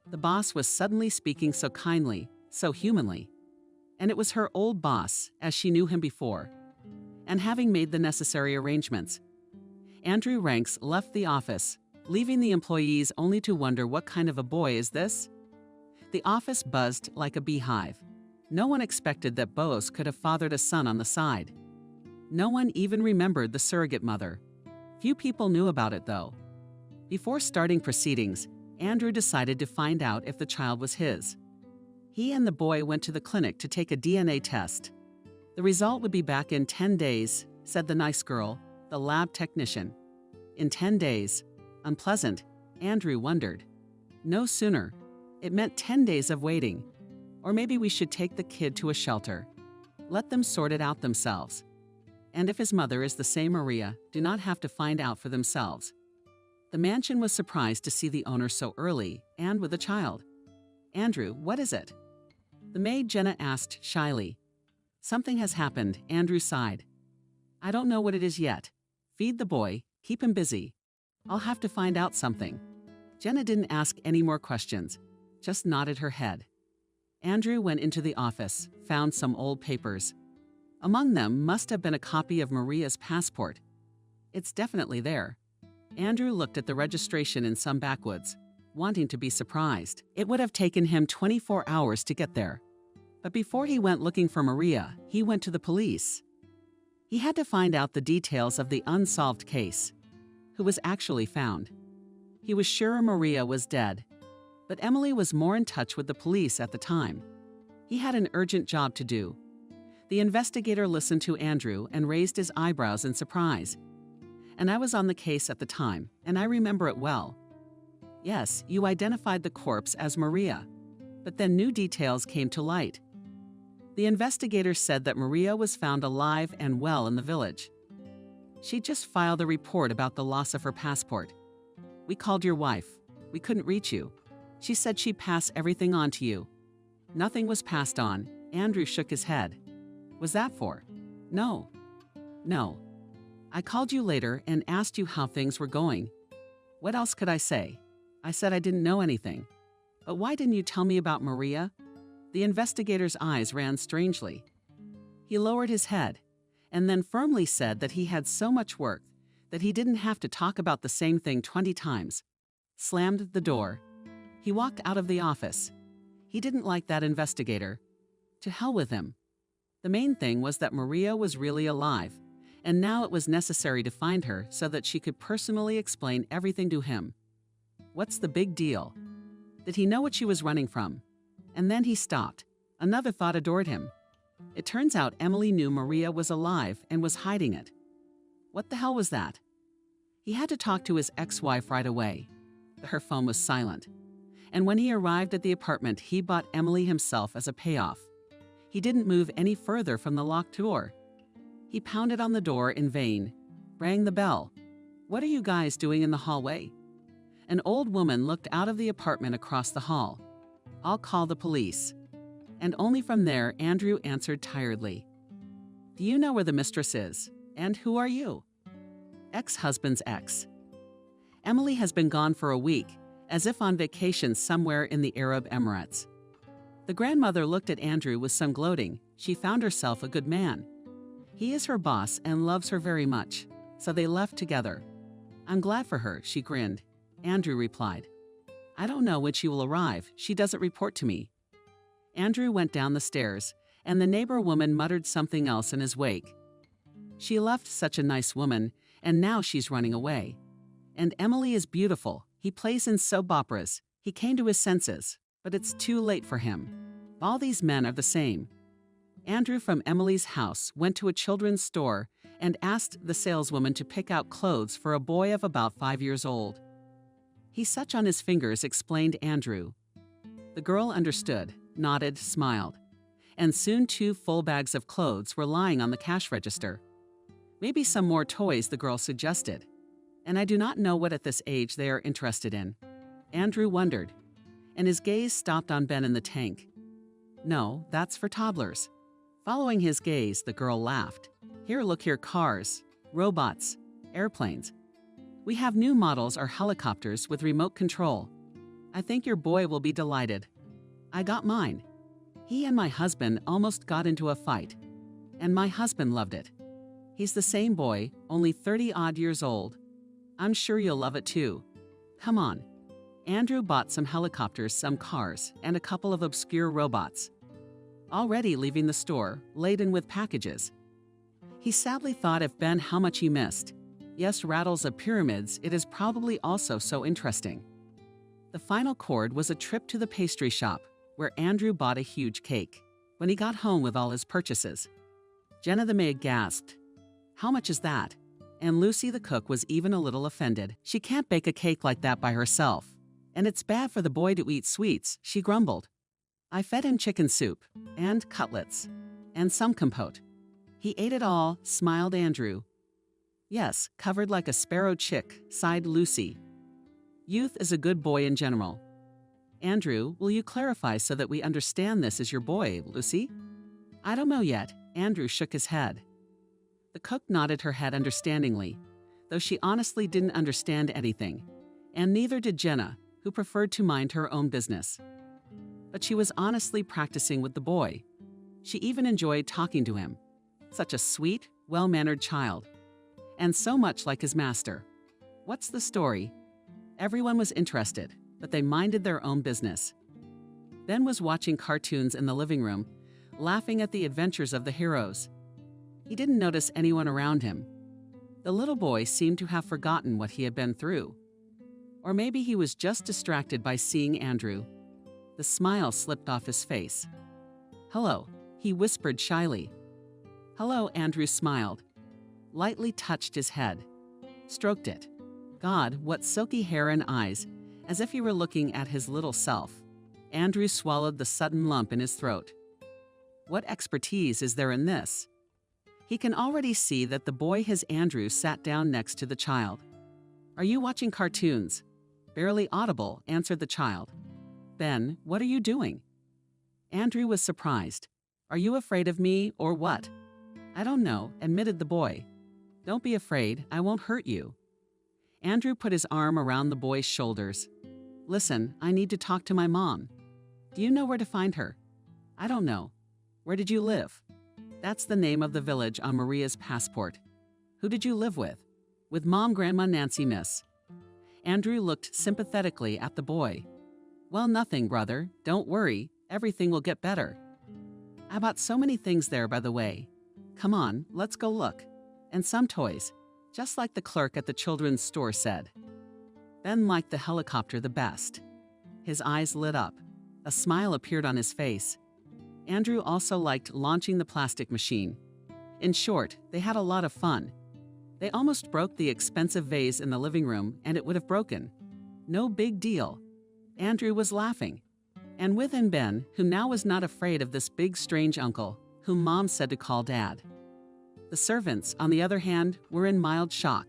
Speaker 2: The boss was suddenly speaking so kindly, so humanly. And it was her old boss, as she knew him before. And having made the necessary arrangements, Andrew Ranks left the office, leaving the employees only to wonder what kind of a boy is this? The office buzzed like a beehive. No one expected that Boaz could have fathered a son on the side. No one even remembered the surrogate mother. Few people knew about it, though. Before starting proceedings, Andrew decided to find out if the child was his. He and the boy went to the clinic to take a DNA test. The result would be back in 10 days, said the nice girl, the lab technician. In 10 days. Unpleasant, Andrew wondered. No sooner. It meant 10 days of waiting. Or maybe we should take the kid to a shelter. Let them sort it out themselves. And if his mother is the same Maria, do not have to find out for themselves. The mansion was surprised to see the owner so early and with a child. "Andrew, what is it?" The maid Jenna asked shyly. "Something has happened," Andrew sighed. "I don't know what it is yet. Feed the boy, keep him busy. I'll have to find out something." Jenna didn't ask any more questions, just nodded her head. Andrew went into the office, found some old papers. Among them must have been a copy of Maria's passport. It's definitely there. Andrew looked at the registration in some backwoods, wanting to be surprised. It would have taken him 24 hours to get there. But before he went looking for Maria, he went to the police. He had to find out the details of the unsolved case. Who was actually found. He was sure Maria was dead, but Emily was more in touch with the police at the time. He had an urgent job to do. The investigator listened to Andrew and raised his eyebrows in surprise. "And I was on the case at the time, and I remember it well." "Yes, you identified the corpse as Maria, but then new details came to light." The investigator said that Maria was found alive and well in the village. She just filed a report about the loss of her passport. "We called your wife. We couldn't reach you. She said she'd pass everything on to you." Nothing was passed on. Andrew shook his head. "Was that for?" "No. No. I called you later and asked you how things were going. What else could I say? I said I didn't know anything. But why didn't you tell me about Maria?" The investigator's eyes ran strangely. He lowered his head, and then firmly said that he had so much work that he didn't have to talk about the same thing 20 times. Slammed the door. He walked out of the office. He didn't like that investigator. To hell with him. The main thing was that Maria was really alive, and now it was necessary to find her so that she could personally explain everything to him. What's the big deal? Did he know what she was running from? And then he stopped. Another thought adored him. It turns out Emily knew Maria was alive and was hiding it. What the hell was that? He had to talk to his ex-wife right away. Her phone was silent. And when he arrived at the apartment, he bought Emily himself as a payoff. He didn't move any further from the locked door. He pounded on the door in vain, rang the bell. "What are you guys doing in the hallway?" An old woman looked out of the apartment across the hall. "I'll call the police." And only from there Andrew answered tiredly. "Do you know where the mistress is? And who are you?" Ex-husband's ex. Emily has been gone for a week, as if on vacation somewhere in the Arab Emirates. The grandmother looked at Andrew with some gloating. She found herself a good man. He is her boss and loves her very much, so they left together. "I'm glad for her," she grinned. Andrew replied. "I don't know when she will arrive. She doesn't report to me." Andrew went down the stairs, and the neighbor woman muttered something else in his wake. She left such a nice woman, and now she's running away. And Emily is beautiful. He plays in soap operas. He came to his senses, but it's too late for him. All these men are the same. Andrew from Emily's house went to a children's store and asked the saleswoman to pick out clothes for a boy of about 5 years old. He such on his fingers, explained Andrew. The girl understood, nodded, smiled, and soon 2 full bags of clothes were lying on the cash register. Maybe some more toys, the girl suggested. And I do not know what at this age they are interested in. Andrew wondered, and his gaze stopped on Ben in the tank. No, that's for toddlers. Following his gaze, the girl laughed. Here, look here, cars, robots, airplanes. We have new models or helicopters with remote control. I think your boy will be delighted. I got mine. He and my husband almost got into a fight, and my husband loved it. He's the same boy, only 30-odd years old. I'm sure you'll love it too. Come on. Andrew bought some helicopters, some cars, and a couple of obscure robots. Already leaving the store, laden with packages. He sadly thought of Ben how much he missed. Yes, rattles of pyramids, it is probably also so interesting. The final chord was a trip to the pastry shop, where Andrew bought a huge cake. When he got home with all his purchases, Jenna the maid gasped, "How much is that?" And Lucy the cook was even a little offended. She can't bake a cake like that by herself. And it's bad for the boy to eat sweets, she grumbled. I fed him chicken soup, and cutlets, and some compote. He ate it all, smiled Andrew. Yes, covered like a sparrow chick, sighed Lucy. Youth is a good boy in general. Andrew, will you clarify so that we understand this is your boy, Lucy? I don't know yet. Andrew shook his head. The cook nodded her head understandingly, though she honestly didn't understand anything, and neither did Jenna, who preferred to mind her own business. But she was honestly practicing with the boy. She even enjoyed talking to him. Such a sweet, well-mannered child, and so much like his master. What's the story? Everyone was interested, but they minded their own business. Ben was watching cartoons in the living room, laughing at the adventures of the heroes. He didn't notice anyone around him. The little boy seemed to have forgotten what he had been through. Or maybe he was just distracted by seeing Andrew. The smile slipped off his face. Hello, he whispered shyly. Hello, Andrew smiled, lightly touched his head, stroked it. God, what silky hair and eyes, as if he were looking at his little self. Andrew swallowed the sudden lump in his throat. What expertise is there in this? He can already see that the boy has Andrew sat down next to the child. Are you watching cartoons? Barely audible, answered the child. Ben, what are you doing? Andrew was surprised. Are you afraid of me or what? I don't know, admitted the boy. Don't be afraid, I won't hurt you. Andrew put his arm around the boy's shoulders. Listen, I need to talk to my mom. Do you know where to find her? I don't know. Where did you live? That's the name of the village on Maria's passport. Who did you live with? With Mom, Grandma, Nancy, Miss. Andrew looked sympathetically at the boy. Well, nothing, brother. Don't worry. Everything will get better. I bought so many things there, by the way. Come on, let's go look. And some toys, just like the clerk at the children's store said. Ben liked the helicopter the best. His eyes lit up. A smile appeared on his face. Andrew also liked launching the plastic machine. In short, they had a lot of fun. They almost broke the expensive vase in the living room, and it would have broken. No big deal. Andrew was laughing. And with him Ben, who now was not afraid of this big strange uncle, whom Mom said to call Dad. The servants, on the other hand, were in mild shock.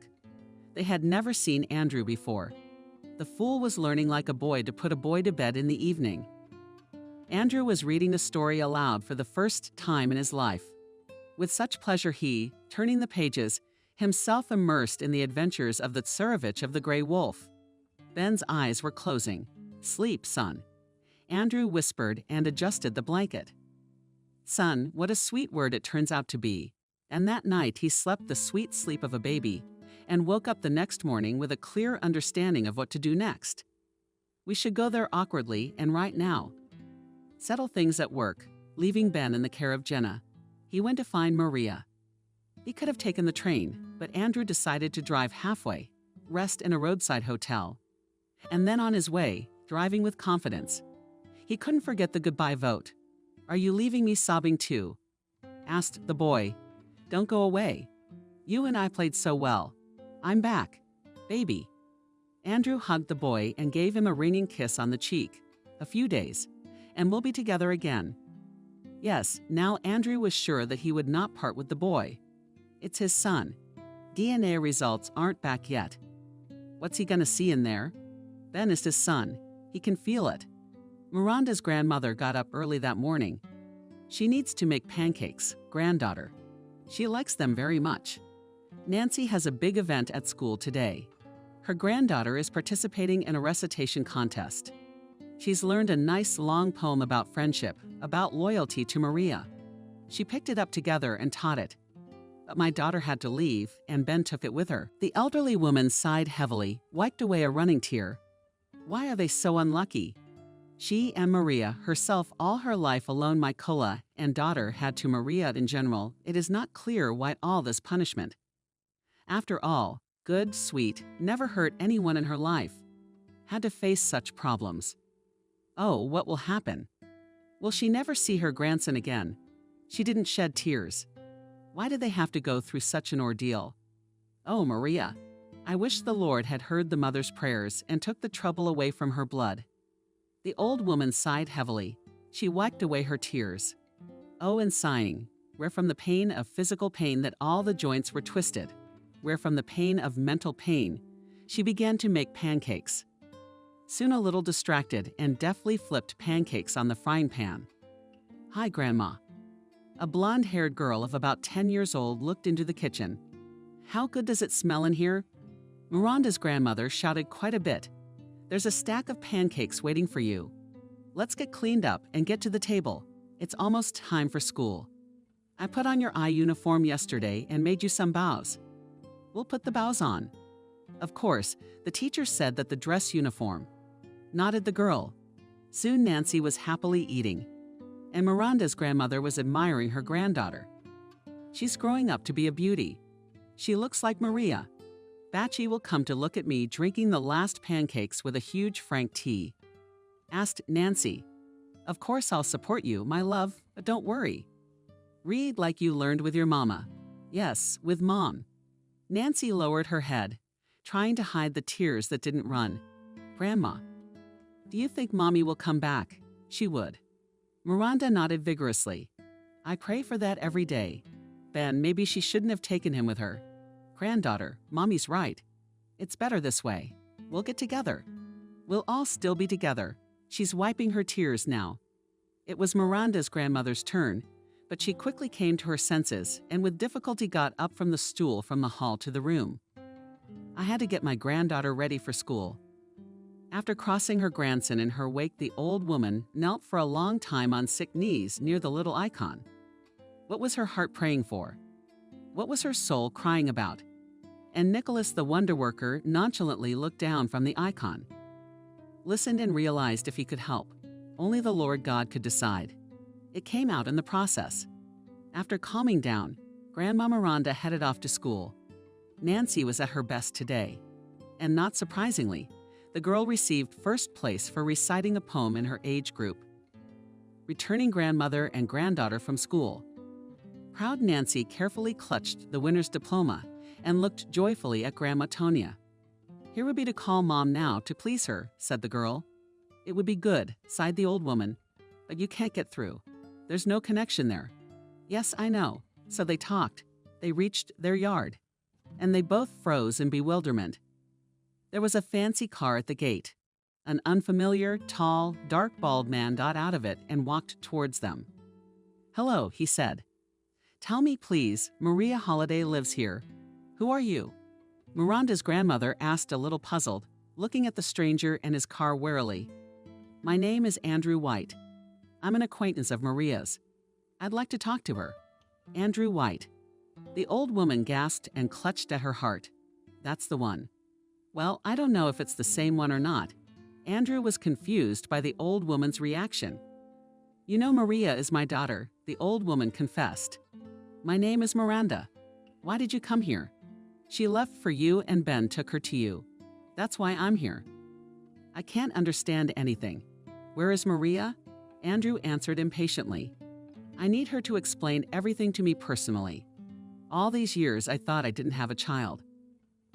Speaker 2: They had never seen Andrew before. The fool was learning like a boy to put a boy to bed in the evening. Andrew was reading a story aloud for the first time in his life. With such pleasure he, turning the pages, himself immersed in the adventures of the Tsarevich of the Grey Wolf. Ben's eyes were closing. Sleep, son. Andrew whispered and adjusted the blanket. Son, what a sweet word it turns out to be. And that night he slept the sweet sleep of a baby and woke up the next morning with a clear understanding of what to do next. We should go there awkwardly and right now. Settle things at work, leaving Ben in the care of Jenna. He went to find Maria. He could have taken the train, but Andrew decided to drive halfway, rest in a roadside hotel, and then on his way, driving with confidence. He couldn't forget the goodbye vote. Are you leaving me sobbing too? Asked the boy. Don't go away. You and I played so well. I'm back. Baby. Andrew hugged the boy and gave him a ringing kiss on the cheek. A few days, and we'll be together again. Yes, now Andrew was sure that he would not part with the boy. It's his son. DNA results aren't back yet. What's he gonna see in there? Ben is his son. He can feel it. Miranda's grandmother got up early that morning. She needs to make pancakes, granddaughter. She likes them very much. Nancy has a big event at school today. Her granddaughter is participating in a recitation contest. She's learned a nice long poem about friendship, about loyalty to Maria. She picked it up together and taught it. But my daughter had to leave, and Ben took it with her. The elderly woman sighed heavily, wiped away a running tear. Why are they so unlucky? She and Maria, herself all her life alone, my Kola and daughter had to Maria in general. It is not clear why all this punishment. After all, good, sweet, never hurt anyone in her life. Had to face such problems. Oh, what will happen? Will she never see her grandson again? She didn't shed tears. Why did they have to go through such an ordeal? Oh, Maria, I wish the Lord had heard the mother's prayers and took the trouble away from her blood. The old woman sighed heavily. She wiped away her tears. Oh, and sighing, where from the pain of physical pain that all the joints were twisted, where from the pain of mental pain, she began to make pancakes. Soon a little distracted and deftly flipped pancakes on the frying pan. Hi, Grandma. A blonde-haired girl of about 10 years old looked into the kitchen. How good does it smell in here? Miranda's grandmother shouted quite a bit. There's a stack of pancakes waiting for you. Let's get cleaned up and get to the table. It's almost time for school. I put on your eye uniform yesterday and made you some bows. We'll put the bows on. Of course, the teacher said that the dress uniform. Nodded the girl. Soon Nancy was happily eating, and Miranda's grandmother was admiring her granddaughter. She's growing up to be a beauty. She looks like Maria. Batchy will come to look at me drinking the last pancakes with a huge Frank tea. Asked Nancy, Of course I'll support you, my love, but don't worry. Read like you learned with your mama. Yes, with Mom. Nancy lowered her head, trying to hide the tears that didn't run. Grandma, do you think Mommy will come back? She would. Miranda nodded vigorously. I pray for that every day. Ben, maybe she shouldn't have taken him with her. Granddaughter, Mommy's right. It's better this way. We'll get together. We'll all still be together. She's wiping her tears now. It was Miranda's grandmother's turn, but she quickly came to her senses and with difficulty got up from the stool from the hall to the room. I had to get my granddaughter ready for school. After crossing her grandson in her wake, the old woman knelt for a long time on sick knees near the little icon. What was her heart praying for? What was her soul crying about? And Nicholas the wonder worker nonchalantly looked down from the icon. Listened and realized if he could help. Only the Lord God could decide. It came out in the process. After calming down, Grandma Miranda headed off to school. Nancy was at her best today. And not surprisingly, the girl received first place for reciting a poem in her age group. Returning grandmother and granddaughter from school. Proud Nancy carefully clutched the winner's diploma and looked joyfully at Grandma Tonia. Here would be to call Mom now to please her, said the girl. It would be good, sighed the old woman, but you can't get through. There's no connection there. Yes, I know. So they talked. They reached their yard. And they both froze in bewilderment. There was a fancy car at the gate. An unfamiliar, tall, dark-bald man got out of it and walked towards them. Hello, he said. Tell me, please, Maria Holiday lives here. Who are you? Miranda's grandmother asked, a little puzzled, looking at the stranger and his car warily. My name is Andrew White. I'm an acquaintance of Maria's. I'd like to talk to her. Andrew White. The old woman gasped and clutched at her heart. That's the one. Well, I don't know if it's the same one or not. Andrew was confused by the old woman's reaction. You know, Maria is my daughter, the old woman confessed. My name is Miranda. Why did you come here? She left for you and Ben took her to you. That's why I'm here. I can't understand anything. Where is Maria? Andrew answered impatiently. I need her to explain everything to me personally. All these years I thought I didn't have a child.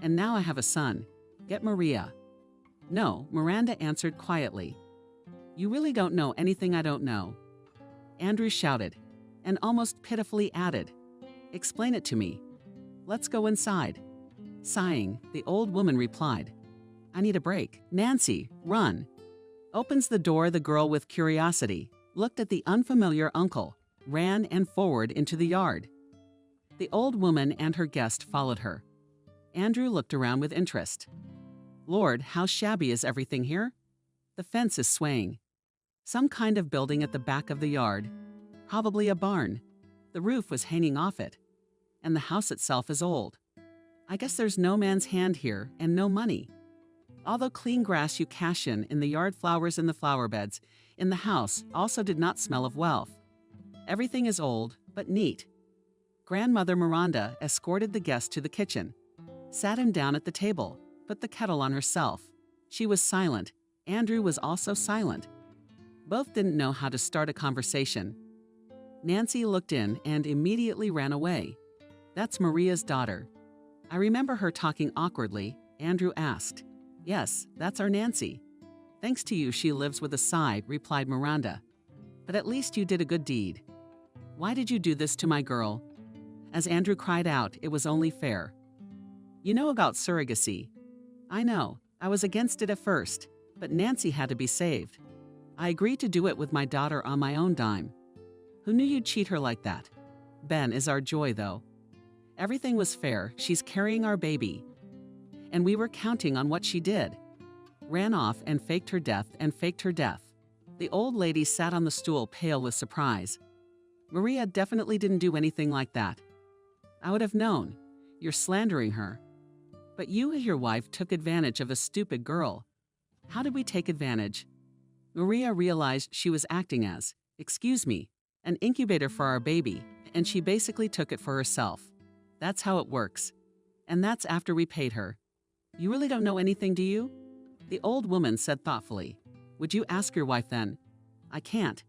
Speaker 2: And now I have a son. Get Maria." "No," Miranda answered quietly. "You really don't know anything I don't know." Andrew shouted, and almost pitifully added, "Explain it to me. Let's go inside." Sighing, the old woman replied, "I need a break." "Nancy, run." Opens the door, the girl with curiosity looked at the unfamiliar uncle, ran and forward into the yard. The old woman and her guest followed her. Andrew looked around with interest. "Lord, how shabby is everything here?" The fence is swaying. Some kind of building at the back of the yard. Probably a barn. The roof was hanging off it. And the house itself is old. I guess there's no man's hand here and no money. Although clean grass you cash in the yard, flowers in the flower beds, in the house also did not smell of wealth. Everything is old, but neat. Grandmother Miranda escorted the guest to the kitchen, sat him down at the table, put the kettle on herself. She was silent. Andrew was also silent. Both didn't know how to start a conversation. Nancy looked in and immediately ran away. "That's Maria's daughter." "I remember her talking awkwardly," Andrew asked. "Yes, that's our Nancy." "Thanks to you, she lives," with a sigh, replied Miranda. "But at least you did a good deed." "Why did you do this to my girl?" As Andrew cried out, it was only fair. "You know about surrogacy." "I know. I was against it at first, but Nancy had to be saved. I agreed to do it with my daughter on my own dime. Who knew you'd cheat her like that? Ben is our joy, though. Everything was fair. She's carrying our baby. And we were counting on what she did. Ran off and faked her death and faked her death." The old lady sat on the stool, pale with surprise. "Maria definitely didn't do anything like that." "I would have known. You're slandering her." "But you and your wife took advantage of a stupid girl." "How did we take advantage?" Maria realized she was acting as, excuse me, an incubator for our baby, and she basically took it for herself. That's how it works. And that's after we paid her. "You really don't know anything, do you?" The old woman said thoughtfully. "Would you ask your wife then?" "I can't.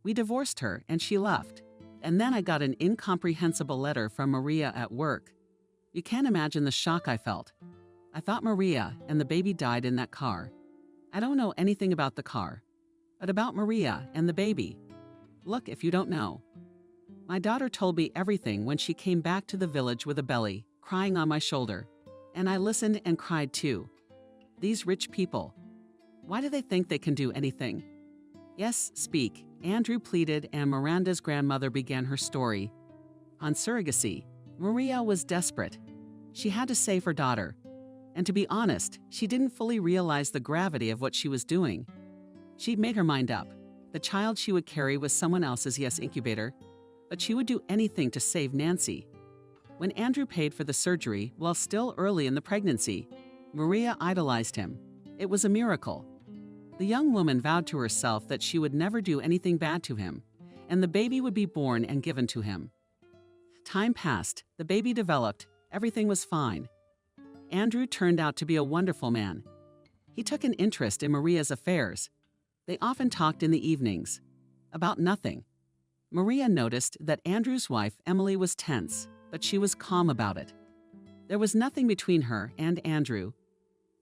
Speaker 2: We divorced her and she left. And then I got an incomprehensible letter from Maria at work. You can't imagine the shock I felt. I thought Maria and the baby died in that car. I don't know anything about the car, but about Maria and the baby. Look if you don't know. My daughter told me everything when she came back to the village with a belly, crying on my shoulder. And I listened and cried too. These rich people. Why do they think they can do anything?" "Yes, speak," Andrew pleaded, and Miranda's grandmother began her story. On surrogacy, Maria was desperate. She had to save her daughter. And to be honest, she didn't fully realize the gravity of what she was doing. She'd made her mind up. The child she would carry was someone else's, yes, incubator, but she would do anything to save Nancy. When Andrew paid for the surgery while still early in the pregnancy, Maria idolized him. It was a miracle. The young woman vowed to herself that she would never do anything bad to him, and the baby would be born and given to him. Time passed, the baby developed, everything was fine. Andrew turned out to be a wonderful man. He took an interest in Maria's affairs. They often talked in the evenings. About nothing. Maria noticed that Andrew's wife, Emily, was tense, but she was calm about it. There was nothing between her and Andrew.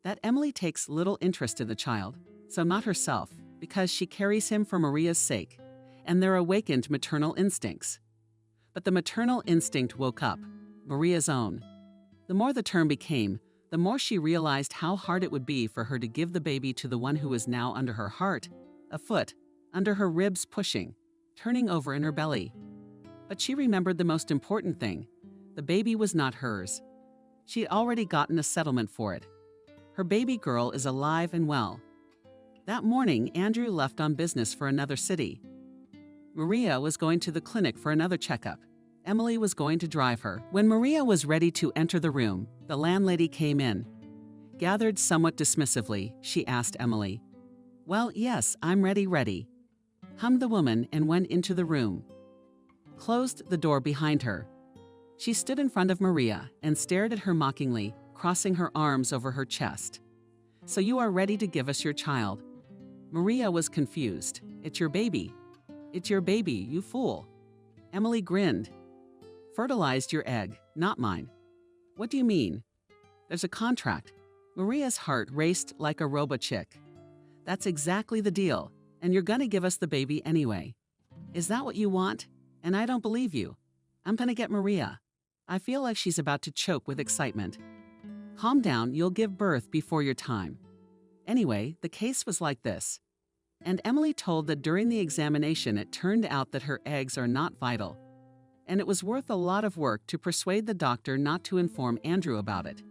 Speaker 2: That Emily takes little interest in the child, so not herself, because she carries him for Maria's sake, and their awakened maternal instincts. But the maternal instinct woke up, Maria's own. The more the term became, the more she realized how hard it would be for her to give the baby to the one who was now under her heart, afoot, under her ribs pushing, turning over in her belly. But she remembered the most important thing. The baby was not hers. She'd already gotten a settlement for it. Her baby girl is alive and well. That morning, Andrew left on business for another city. Maria was going to the clinic for another checkup. Emily was going to drive her. When Maria was ready to enter the room, the landlady came in. Gathered somewhat dismissively, she asked Emily, "Well, yes, I'm ready," hummed the woman and went into the room. Closed the door behind her. She stood in front of Maria and stared at her mockingly, crossing her arms over her chest. "So you are ready to give us your child?" Maria was confused. "It's your baby." "It's your baby, you fool." Emily grinned. Fertilized your egg, not mine. What do you mean? There's a contract. Maria's heart raced like a robo-chick. That's exactly the deal, and you're gonna give us the baby anyway. Is that what you want? And I don't believe you. I'm gonna get Maria. I feel like she's about to choke with excitement. Calm down, you'll give birth before your time. Anyway, the case was like this. And Emily told that during the examination it turned out that her eggs are not vital. And it was worth a lot of work to persuade the doctor not to inform Andrew about it.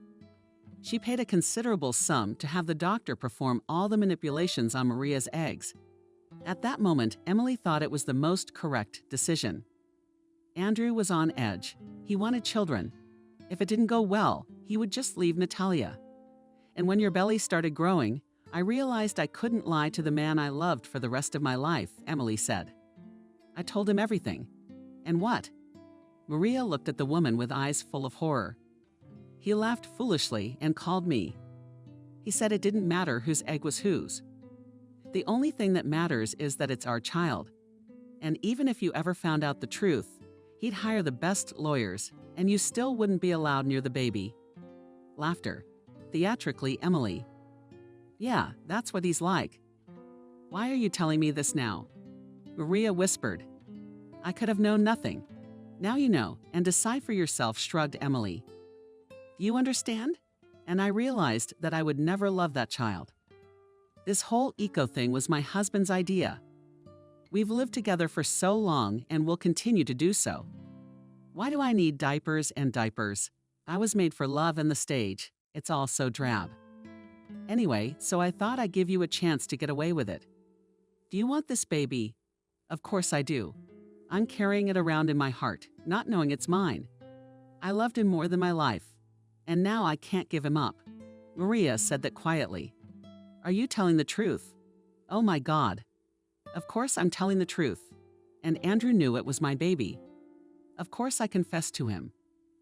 Speaker 2: She paid a considerable sum to have the doctor perform all the manipulations on Maria's eggs. At that moment, Emily thought it was the most correct decision. Andrew was on edge. He wanted children. If it didn't go well, he would just leave Natalia. And when your belly started growing, I realized I couldn't lie to the man I loved for the rest of my life, Emily said. I told him everything. And what? Maria looked at the woman with eyes full of horror. He laughed foolishly and called me. He said it didn't matter whose egg was whose. The only thing that matters is that it's our child. And even if you ever found out the truth, he'd hire the best lawyers, and you still wouldn't be allowed near the baby. Laughter. Theatrically, Emily. Yeah, that's what he's like. Why are you telling me this now? Maria whispered. I could have known nothing. Now you know, and decide for yourself, shrugged Emily. Do you understand? And I realized that I would never love that child. This whole eco thing was my husband's idea. We've lived together for so long and will continue to do so. Why do I need diapers and diapers? I was made for love and the stage. It's all so drab. Anyway, so I thought I'd give you a chance to get away with it. Do you want this baby? Of course I do. I'm carrying it around in my heart, not knowing it's mine. I loved him more than my life, and now I can't give him up. Maria said that quietly. Are you telling the truth? Oh my God. Of course I'm telling the truth. And Andrew knew it was my baby. Of course I confessed to him.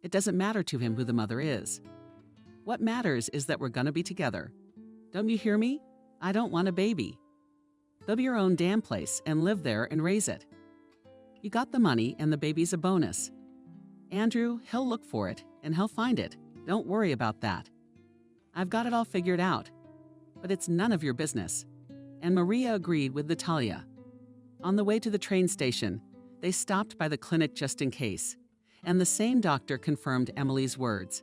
Speaker 2: It doesn't matter to him who the mother is. What matters is that we're gonna be together. Don't you hear me? I don't want a baby. Build your own damn place and live there and raise it. You got the money and the baby's a bonus. Andrew, he'll look for it and he'll find it. Don't worry about that. I've got it all figured out. But it's none of your business. And Maria agreed with Natalia. On the way to the train station, they stopped by the clinic just in case, and the same doctor confirmed Emily's words.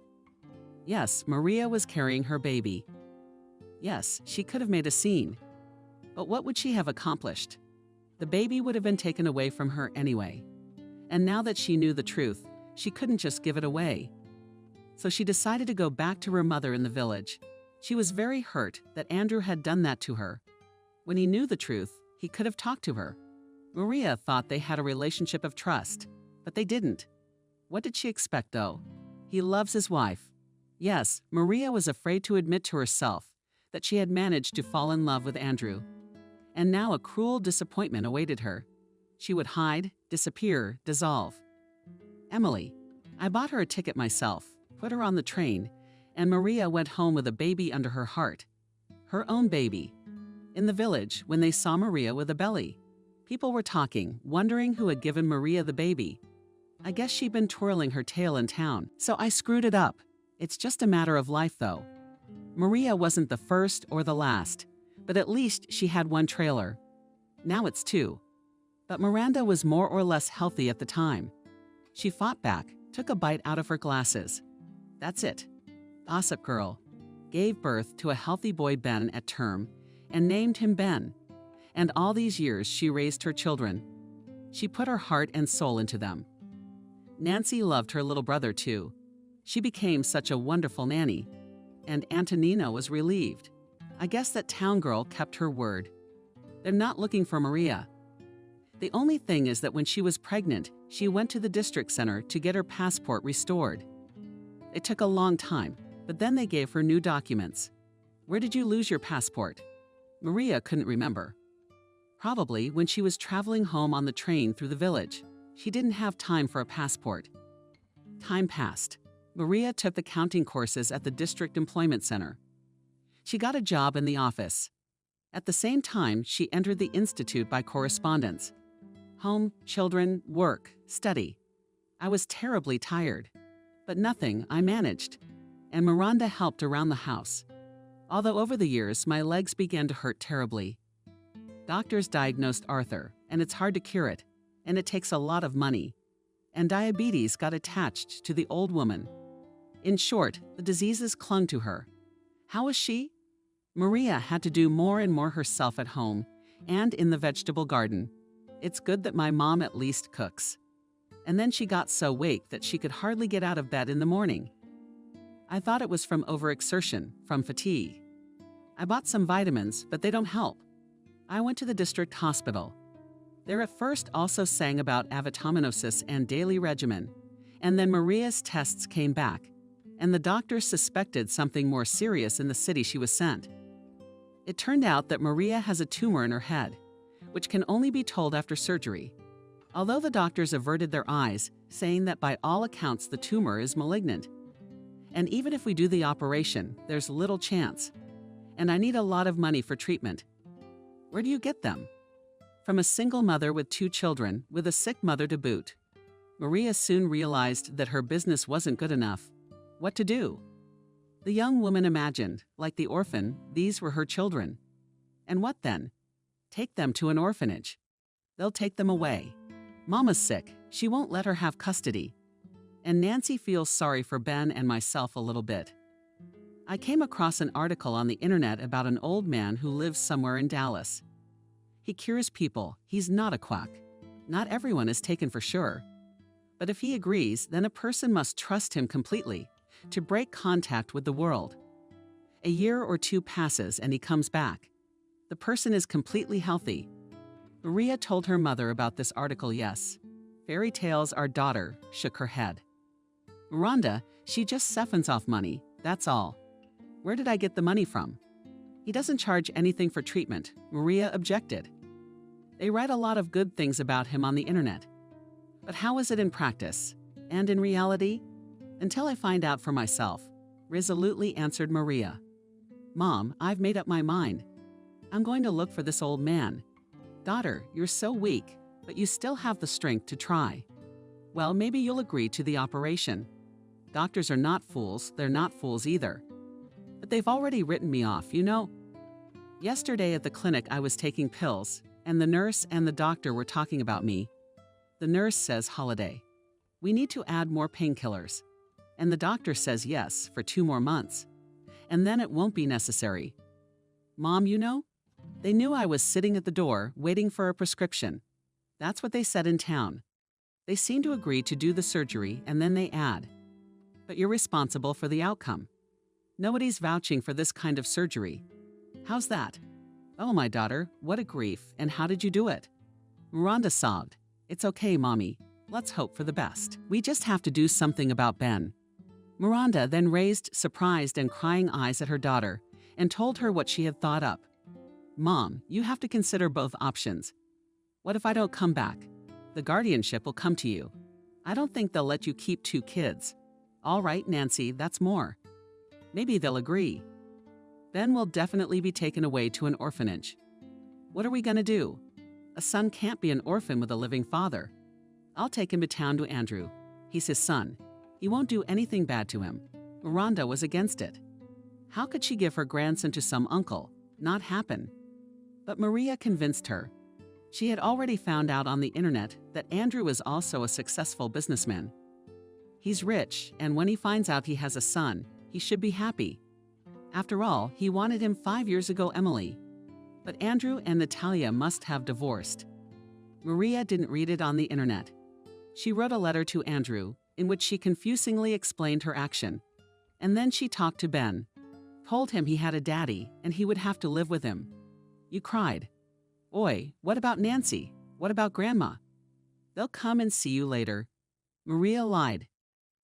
Speaker 2: Yes, Maria was carrying her baby. Yes, she could have made a scene. But what would she have accomplished? The baby would have been taken away from her anyway. And now that she knew the truth, she couldn't just give it away. So she decided to go back to her mother in the village. She was very hurt that Andrew had done that to her. When he knew the truth, he could have talked to her. Maria thought they had a relationship of trust, but they didn't. What did she expect, though? He loves his wife. Yes, Maria was afraid to admit to herself that she had managed to fall in love with Andrew. And now a cruel disappointment awaited her. She would hide, disappear, dissolve. Emily. I bought her a ticket myself, put her on the train, and Maria went home with a baby under her heart. Her own baby. In the village, when they saw Maria with a belly, people were talking, wondering who had given Maria the baby. I guess she'd been twirling her tail in town, so I screwed it up. It's just a matter of life, though. Maria wasn't the first or the last, but at least she had one trailer. Now it's two. But Miranda was more or less healthy at the time. She fought back, took a bite out of her glasses. That's it. Gossip Girl. Gave birth to a healthy boy, Ben, at term, and named him Ben. And all these years she raised her children. She put her heart and soul into them. Nancy loved her little brother too. She became such a wonderful nanny. And Antonina was relieved. I guess that town girl kept her word. They're not looking for Maria. The only thing is that when she was pregnant, she went to the district center to get her passport restored. It took a long time, but then they gave her new documents. Where did you lose your passport? Maria couldn't remember. Probably when she was traveling home on the train through the village. She didn't have time for a passport. Time passed. Maria took the counting courses at the district employment center. She got a job in the office. At the same time, she entered the institute by correspondence. Home, children, work, study. I was terribly tired. But nothing, I managed. And Miranda helped around the house. Although over the years, my legs began to hurt terribly. Doctors diagnosed Arthur, and it's hard to cure it, and it takes a lot of money. And diabetes got attached to the old woman. In short, the diseases clung to her. How was she? Maria had to do more and more herself at home and in the vegetable garden. It's good that my mom at least cooks. And then she got so weak that she could hardly get out of bed in the morning. I thought it was from overexertion, from fatigue. I bought some vitamins, but they don't help. I went to the district hospital. They at first also sang about avitaminosis and daily regimen, and then Maria's tests came back, and the doctors suspected something more serious in the city she was sent. It turned out that Maria has a tumor in her head, which can only be told after surgery. Although the doctors averted their eyes, saying that by all accounts the tumor is malignant. And even if we do the operation, there's little chance. And I need a lot of money for treatment. Where do you get them? From a single mother with 2 children, with a sick mother to boot. Maria soon realized that her business wasn't good enough. What to do? The young woman imagined, like the orphan, these were her children. And what then? Take them to an orphanage. They'll take them away. Mama's sick. She won't let her have custody. And Nancy feels sorry for Ben and myself a little bit. I came across an article on the internet about an old man who lives somewhere in Dallas. He cures people. He's not a quack. Not everyone is taken for sure. But if he agrees, then a person must trust him completely to break contact with the world. A year or 2 passes and he comes back. The person is completely healthy. Maria told her mother about this article, yes. Fairy tales, our daughter shook her head. Miranda, she just siphons off money, that's all. Where did I get the money from? He doesn't charge anything for treatment, Maria objected. They write a lot of good things about him on the internet. But how is it in practice? And in reality? Until I find out for myself, resolutely answered Maria. Mom, I've made up my mind. I'm going to look for this old man. Daughter, you're so weak, but you still have the strength to try. Well, maybe you'll agree to the operation. Doctors are not fools, they're not fools either. But they've already written me off, you know. Yesterday at the clinic I was taking pills, and the nurse and the doctor were talking about me. The nurse says holiday. We need to add more painkillers. And the doctor says yes for 2 more months. And then it won't be necessary. Mom, you know, they knew I was sitting at the door waiting for a prescription. That's what they said in town. They seem to agree to do the surgery and then they add. But you're responsible for the outcome. Nobody's vouching for this kind of surgery. How's that? Oh, my daughter, what a grief, and how did you do it? Miranda sobbed. It's okay, Mommy. Let's hope for the best. We just have to do something about Ben. Miranda then raised surprised and crying eyes at her daughter and told her what she had thought up. Mom, you have to consider both options. What if I don't come back? The guardianship will come to you. I don't think they'll let you keep 2 kids. All right, Nancy, that's more. Maybe they'll agree. Ben will definitely be taken away to an orphanage. What are we gonna do? A son can't be an orphan with a living father. I'll take him to town to Andrew. He's his son. He won't do anything bad to him. Miranda was against it. How could she give her grandson to some uncle? Not happen. But Maria convinced her. She had already found out on the internet that Andrew is also a successful businessman. He's rich, and when he finds out he has a son, he should be happy. After all, he wanted him 5 years ago, Emily. But Andrew and Natalia must have divorced. Maria didn't read it on the internet. She wrote a letter to Andrew in which she confusingly explained her action. And then she talked to Ben, told him he had a daddy and he would have to live with him. You cried. Oi, what about Nancy? What about Grandma? They'll come and see you later. Maria lied.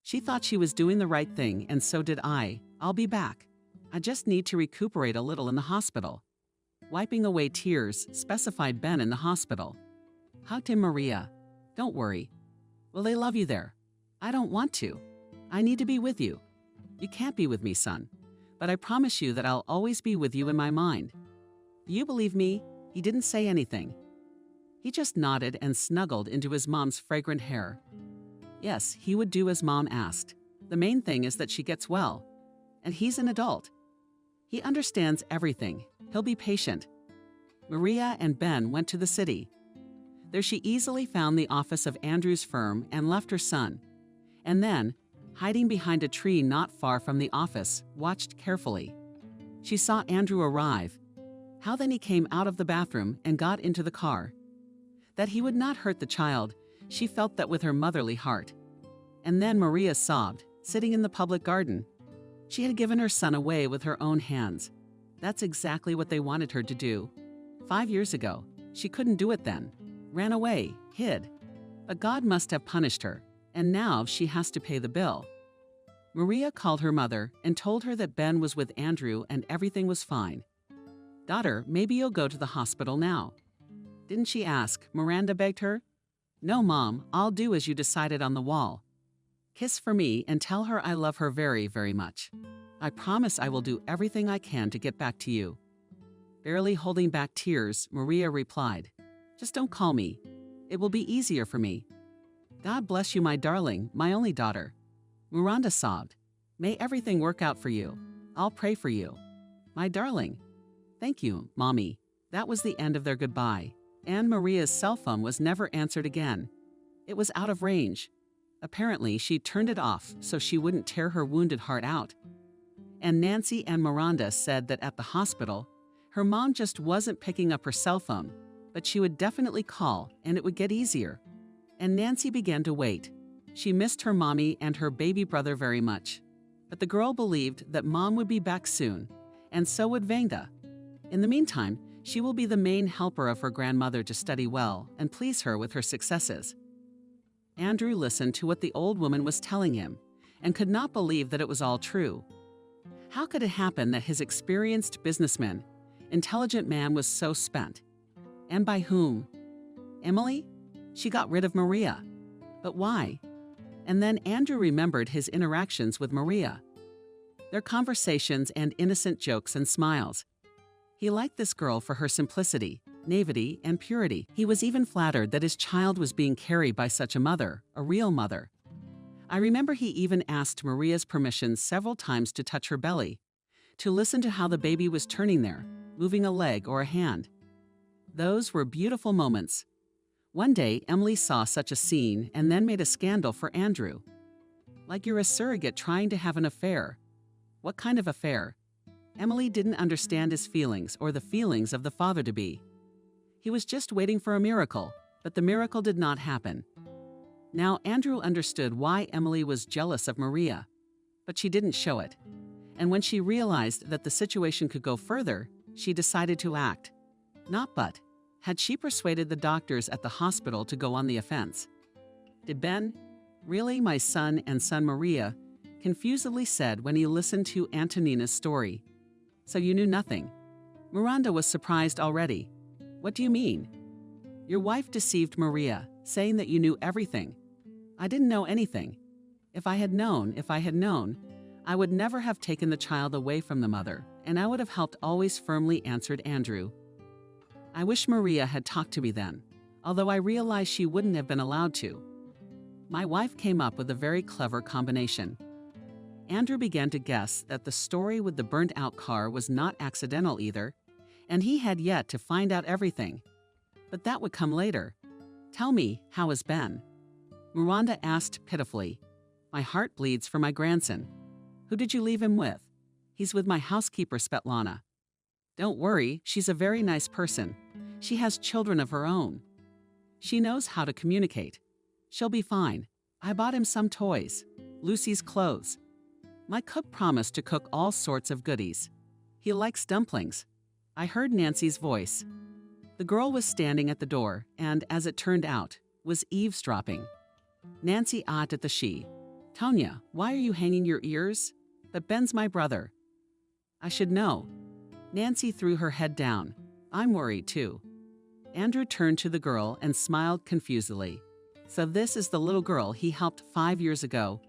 Speaker 2: She thought she was doing the right thing, and so did I. I'll be back. I just need to recuperate a little in the hospital. Wiping away tears, specified Ben in the hospital. Hugged him Maria. Don't worry. Will they love you there? I don't want to. I need to be with you. You can't be with me, son. But I promise you that I'll always be with you in my mind. Do you believe me? He didn't say anything. He just nodded and snuggled into his mom's fragrant hair. Yes, he would do as Mom asked. The main thing is that she gets well. And he's an adult. He understands everything. He'll be patient. Maria and Ben went to the city. There she easily found the office of Andrew's firm and left her son. And then, hiding behind a tree not far from the office, watched carefully. She saw Andrew arrive. How then he came out of the bathroom and got into the car. That he would not hurt the child, she felt that with her motherly heart. And then Maria sobbed, sitting in the public garden. She had given her son away with her own hands. That's exactly what they wanted her to do. 5 years ago, she couldn't do it then. Ran away, hid. But God must have punished her, and now she has to pay the bill. Maria called her mother and told her that Ben was with Andrew and everything was fine. Daughter, maybe you'll go to the hospital now. Didn't she ask? Miranda begged her. No, Mom, I'll do as you decided on the wall. Kiss for me and tell her I love her very, very much. I promise I will do everything I can to get back to you. Barely holding back tears, Maria replied, Just don't call me. It will be easier for me. God bless you, my darling, my only daughter. Miranda sobbed. May everything work out for you. I'll pray for you. My darling. Thank you, Mommy. That was the end of their goodbye, and Maria's cell phone was never answered again. It was out of range. Apparently, she turned it off so she wouldn't tear her wounded heart out. And Nancy and Miranda said that at the hospital, her mom just wasn't picking up her cell phone, but she would definitely call and it would get easier. And Nancy began to wait. She missed her mommy and her baby brother very much. But the girl believed that Mom would be back soon, and so would Vanga. In the meantime, she will be the main helper of her grandmother to study well and please her with her successes. Andrew listened to what the old woman was telling him and could not believe that it was all true. How could it happen that his experienced businessman, intelligent man was so spent? And by whom? Emily? She got rid of Maria. But why? And then Andrew remembered his interactions with Maria. Their conversations and innocent jokes and smiles. He liked this girl for her simplicity, naivety, and purity. He was even flattered that his child was being carried by such a mother, a real mother. I remember he even asked Maria's permission several times to touch her belly, to listen to how the baby was turning there, moving a leg or a hand. Those were beautiful moments. One day, Emily saw such a scene and then made a scandal for Andrew. Like you're a surrogate trying to have an affair. What kind of affair? Emily didn't understand his feelings or the feelings of the father-to-be. He was just waiting for a miracle, but the miracle did not happen. Now Andrew understood why Emily was jealous of Maria, but she didn't show it. And when she realized that the situation could go further, she decided to act. Not but. Had she persuaded the doctors at the hospital to go on the offense? Did Ben, really my son and son Maria, confusedly said when he listened to Antonina's story. So you knew nothing. Miranda was surprised already. What do you mean? Your wife deceived Maria, saying that you knew everything. I didn't know anything. If I had known, I would never have taken the child away from the mother, and I would have helped always firmly answered Andrew. I wish Maria had talked to me then, although I realized she wouldn't have been allowed to. My wife came up with a very clever combination. Andrew began to guess that the story with the burnt-out car was not accidental either, and he had yet to find out everything. But that would come later. Tell me, how is Ben? Miranda asked pitifully. My heart bleeds for my grandson. Who did you leave him with? He's with my housekeeper, Svetlana. Don't worry, she's a very nice person. She has children of her own. She knows how to communicate. She'll be fine. I bought him some toys, Lucy's clothes. My cook promised to cook all sorts of goodies. He likes dumplings. I heard Nancy's voice. The girl was standing at the door and, as it turned out, was eavesdropping. Nancy awed at the she. Tonya, why are you hanging your ears? But Ben's my brother. I should know. Nancy threw her head down. I'm worried too. Andrew turned to the girl and smiled confusedly. So this is the little girl he helped 5 years ago.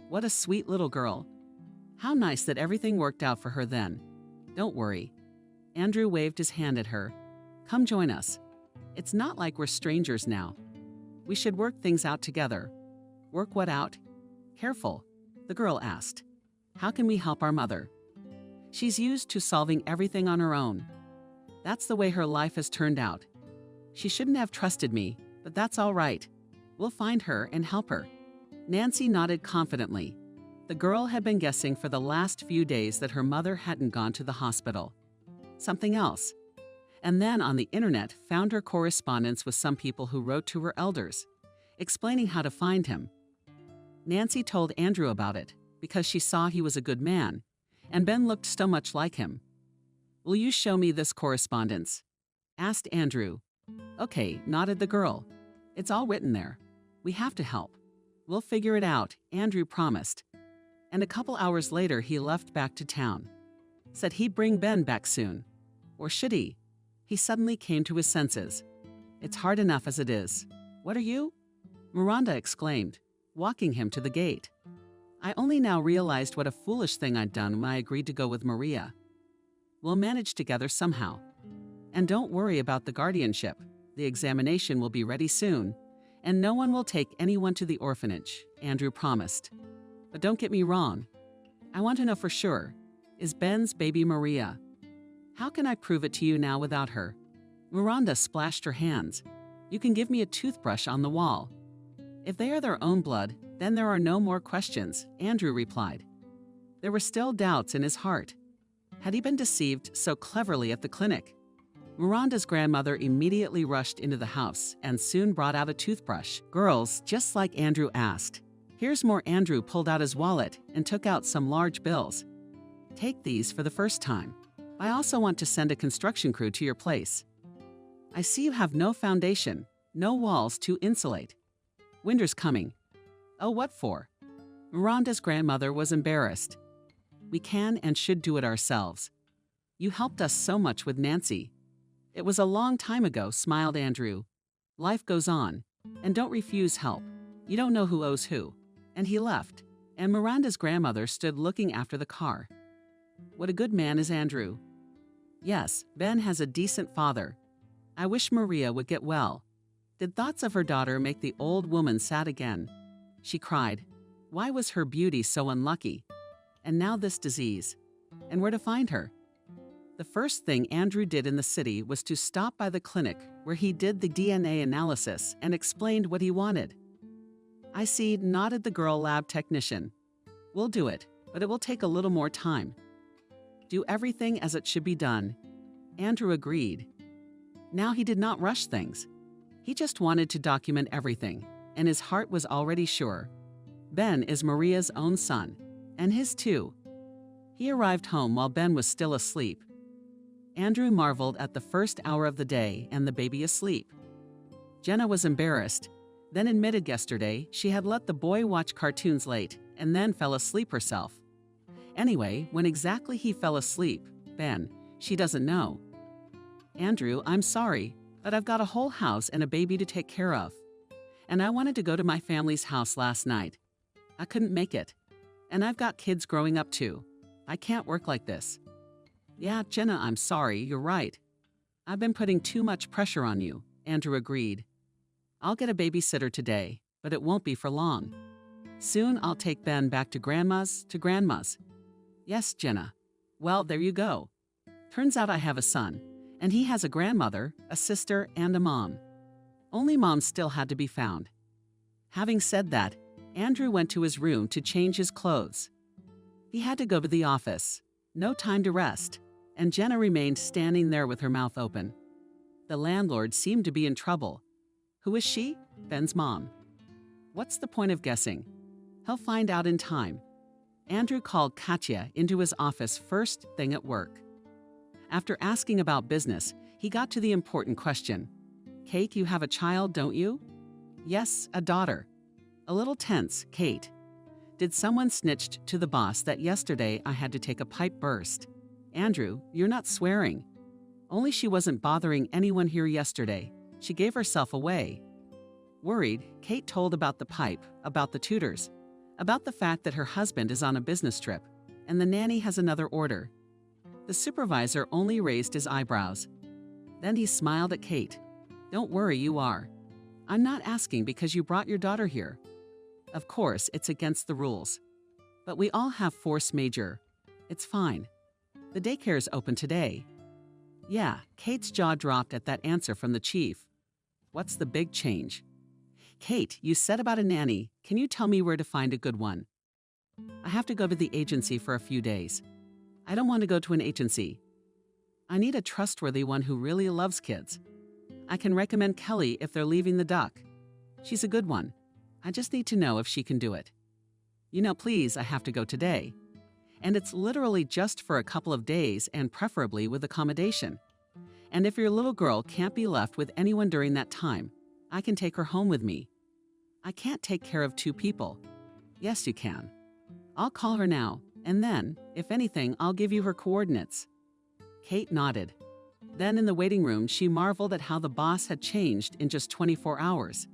Speaker 2: What a sweet little girl. How nice that everything worked out for her then. Don't worry. Andrew waved his hand at her. Come join us. It's not like we're strangers now. We should work things out together. Work what out? Careful, the girl asked. How can we help our mother? She's used to solving everything on her own. That's the way her life has turned out. She shouldn't have trusted me, but that's all right. We'll find her and help her. Nancy nodded confidently. The girl had been guessing for the last few days that her mother hadn't gone to the hospital. Something else. And then on the internet found her correspondence with some people who wrote to her elders, explaining how to find him. Nancy told Andrew about it because she saw he was a good man, and Ben looked so much like him. Will you show me this correspondence? Asked Andrew. Okay, nodded the girl. It's all written there. We have to help. We'll figure it out, Andrew promised. And a couple hours later, he left back to town. Said he'd bring Ben back soon. Or should he? He suddenly came to his senses. It's hard enough as it is. What are you? Miranda exclaimed, walking him to the gate. I only now realized what a foolish thing I'd done when I agreed to go with Maria. We'll manage together somehow. And don't worry about the guardianship. The examination will be ready soon, and no one will take anyone to the orphanage, Andrew promised. But don't get me wrong. I want to know for sure, is Ben's baby Maria? How can I prove it to you now without her? Miranda splashed her hands. You can give me a toothbrush on the wall. If they are their own blood, then there are no more questions, Andrew replied. There were still doubts in his heart. Had he been deceived so cleverly at the clinic? Miranda's grandmother immediately rushed into the house and soon brought out a toothbrush. Girls, just like Andrew asked. Here's more. Andrew pulled out his wallet and took out some large bills. Take these for the first time. I also want to send a construction crew to your place. I see you have no foundation, no walls to insulate. Winter's coming. Oh, what for? Miranda's grandmother was embarrassed. We can and should do it ourselves. You helped us so much with Nancy. It was a long time ago, smiled Andrew. Life goes on, and don't refuse help. You don't know who owes who. And he left, and Miranda's grandmother stood looking after the car. What a good man is Andrew. Yes, Ben has a decent father. I wish Maria would get well. Did thoughts of her daughter make the old woman sad again? She cried. Why was her beauty so unlucky? And now this disease. And where to find her? The first thing Andrew did in the city was to stop by the clinic where he did the DNA analysis and explained what he wanted. I see, nodded the girl lab technician. We'll do it, but it will take a little more time. Do everything as it should be done. Andrew agreed. Now he did not rush things. He just wanted to document everything, and his heart was already sure. Ben is Maria's own son, and his too. He arrived home while Ben was still asleep. Andrew marveled at the first hour of the day and the baby asleep. Jenna was embarrassed, then admitted yesterday she had let the boy watch cartoons late and then fell asleep herself. Anyway, when exactly he fell asleep, Ben, she doesn't know. Andrew, I'm sorry, but I've got a whole house and a baby to take care of. And I wanted to go to my family's house last night. I couldn't make it. And I've got kids growing up too. I can't work like this. Yeah, Jenna, I'm sorry, you're right. I've been putting too much pressure on you, Andrew agreed. I'll get a babysitter today, but it won't be for long. Soon I'll take Ben back to grandma's. Yes, Jenna. Well, there you go. Turns out I have a son, and he has a grandmother, a sister, and a mom. Only mom still had to be found. Having said that, Andrew went to his room to change his clothes. He had to go to the office. No time to rest, and Jenna remained standing there with her mouth open. The landlord seemed to be in trouble. Who is she? Ben's mom. What's the point of guessing? He'll find out in time. Andrew called Katya into his office first thing at work. After asking about business, he got to the important question. Kate, you have a child, don't you? Yes, a daughter. A little tense, Kate. Did someone snitched to the boss that yesterday I had to take a pipe burst? Andrew, you're not swearing. Only she wasn't bothering anyone here yesterday. She gave herself away. Worried, Kate told about the pipe, about the tutors, about the fact that her husband is on a business trip, and the nanny has another order. The supervisor only raised his eyebrows. Then he smiled at Kate. Don't worry, you are. I'm not asking because you brought your daughter here. Of course, it's against the rules. But we all have force majeure. It's fine. The daycare is open today. Yeah, Kate's jaw dropped at that answer from the chief. What's the big change? Kate, you said about a nanny. Can you tell me where to find a good one? I have to go to the agency for a few days. I don't want to go to an agency. I need a trustworthy one who really loves kids. I can recommend Kelly if they're leaving the duck. She's a good one. I just need to know if she can do it. Please, I have to go today. And it's literally just for a couple of days and preferably with accommodation. And if your little girl can't be left with anyone during that time, I can take her home with me. I can't take care of 2 people. Yes, you can. I'll call her now, and then, if anything, I'll give you her coordinates. Kate nodded. Then in the waiting room, she marveled at how the boss had changed in just 24 hours.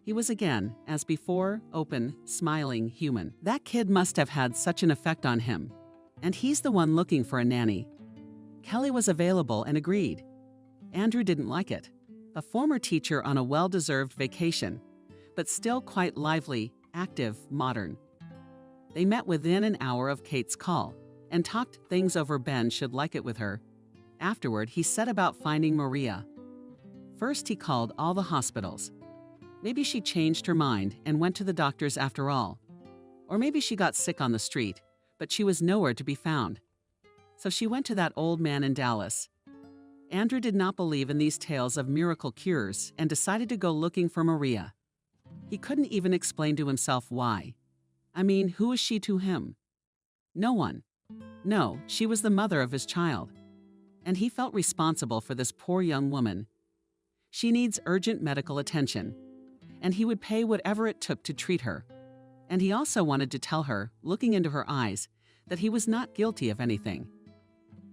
Speaker 2: He was again, as before, open, smiling, human. That kid must have had such an effect on him. And he's the one looking for a nanny. Kelly was available and agreed. Andrew didn't like it. A former teacher on a well-deserved vacation, but still quite lively, active, modern. They met within an hour of Kate's call and talked things over Ben should like it with her. Afterward, he set about finding Maria. First, he called all the hospitals. Maybe she changed her mind and went to the doctors after all. Or maybe she got sick on the street, but she was nowhere to be found. So she went to that old man in Dallas. Andrew did not believe in these tales of miracle cures and decided to go looking for Maria. He couldn't even explain to himself why. I mean, who is she to him? No one. No, she was the mother of his child. And he felt responsible for this poor young woman. She needs urgent medical attention, and he would pay whatever it took to treat her. And he also wanted to tell her, looking into her eyes, that he was not guilty of anything.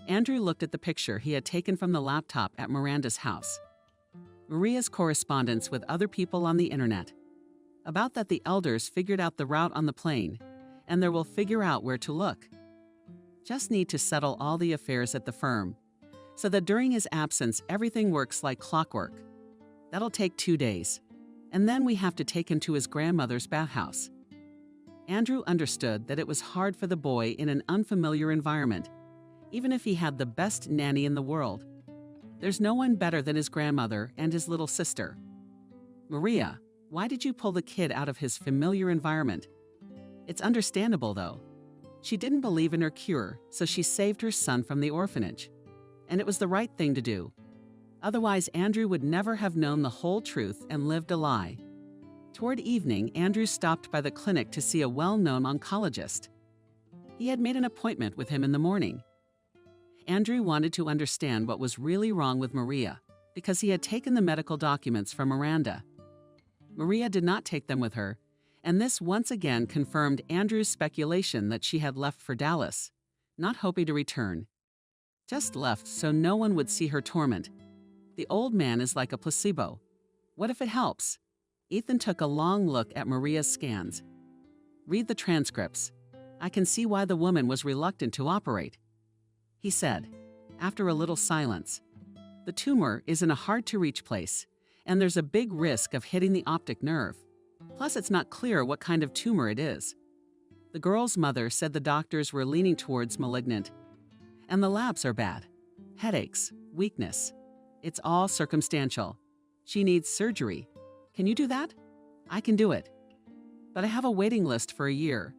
Speaker 2: Andrew looked at the picture he had taken from the laptop at Miranda's house. Maria's correspondence with other people on the internet. About that the elders figured out the route on the plane, and they will figure out where to look. Just need to settle all the affairs at the firm, so that during his absence everything works like clockwork. That'll take 2 days, and then we have to take him to his grandmother's bathhouse. Andrew understood that it was hard for the boy in an unfamiliar environment, even if he had the best nanny in the world. There's no one better than his grandmother and his little sister. Maria, why did you pull the kid out of his familiar environment? It's understandable, though. She didn't believe in her cure, so she saved her son from the orphanage. And it was the right thing to do. Otherwise, Andrew would never have known the whole truth and lived a lie. Toward evening, Andrew stopped by the clinic to see a well-known oncologist. He had made an appointment with him in the morning. Andrew wanted to understand what was really wrong with Maria, because he had taken the medical documents from Miranda. Maria did not take them with her, and this once again confirmed Andrew's speculation that she had left for Dallas, not hoping to return. Just left so no one would see her torment. The old man is like a placebo. What if it helps? Ethan took a long look at Maria's scans. Read the transcripts. I can see why the woman was reluctant to operate. He said, after a little silence, the tumor is in a hard-to-reach place, and there's a big risk of hitting the optic nerve. Plus, it's not clear what kind of tumor it is. The girl's mother said the doctors were leaning towards malignant. And the labs are bad. Headaches, weakness. It's all circumstantial. She needs surgery. Can you do that? I can do it. But I have a waiting list for a year.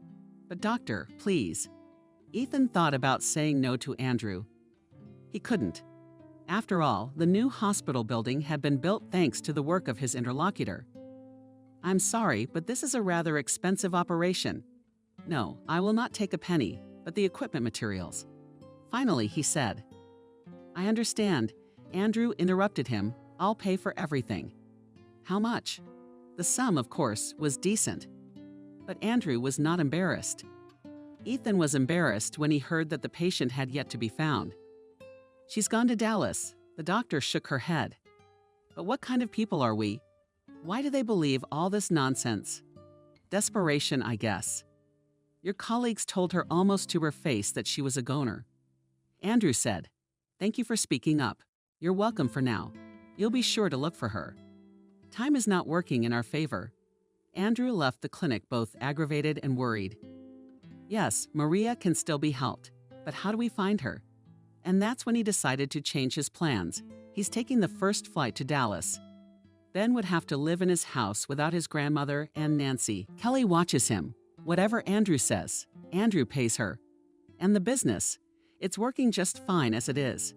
Speaker 2: But doctor, please. Ethan thought about saying no to Andrew. He couldn't. After all, the new hospital building had been built thanks to the work of his interlocutor. I'm sorry, but this is a rather expensive operation. No, I will not take a penny, but the equipment materials. Finally, he said, I understand. Andrew interrupted him. I'll pay for everything. How much? The sum, of course, was decent. But Andrew was not embarrassed. Ethan was embarrassed when he heard that the patient had yet to be found. She's gone to Dallas. The doctor shook her head. But what kind of people are we? Why do they believe all this nonsense? Desperation, I guess. Your colleagues told her almost to her face that she was a goner. Andrew said, Thank you for speaking up. You're welcome for now. You'll be sure to look for her. Time is not working in our favor. Andrew left the clinic both aggravated and worried. Yes, Maria can still be helped, but how do we find her? And that's when he decided to change his plans. He's taking the first flight to Dallas. Ben would have to live in his house without his grandmother and Nancy. Kelly watches him. Whatever Andrew says, Andrew pays her. And the business, it's working just fine as it is.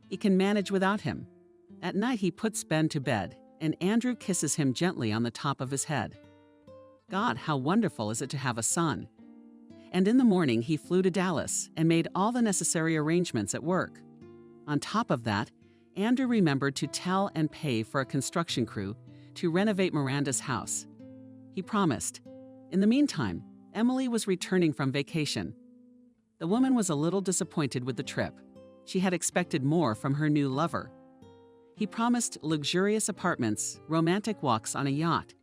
Speaker 2: He can manage without him. At night, he puts Ben to bed, and Andrew kisses him gently on the top of his head. God, how wonderful is it to have a son. And in the morning, he flew to Dallas and made all the necessary arrangements at work. On top of that, Andrew remembered to tell and pay for a construction crew to renovate Miranda's house. He promised. In the meantime, Emily was returning from vacation. The woman was a little disappointed with the trip. She had expected more from her new lover. He promised luxurious apartments, romantic walks on a yacht.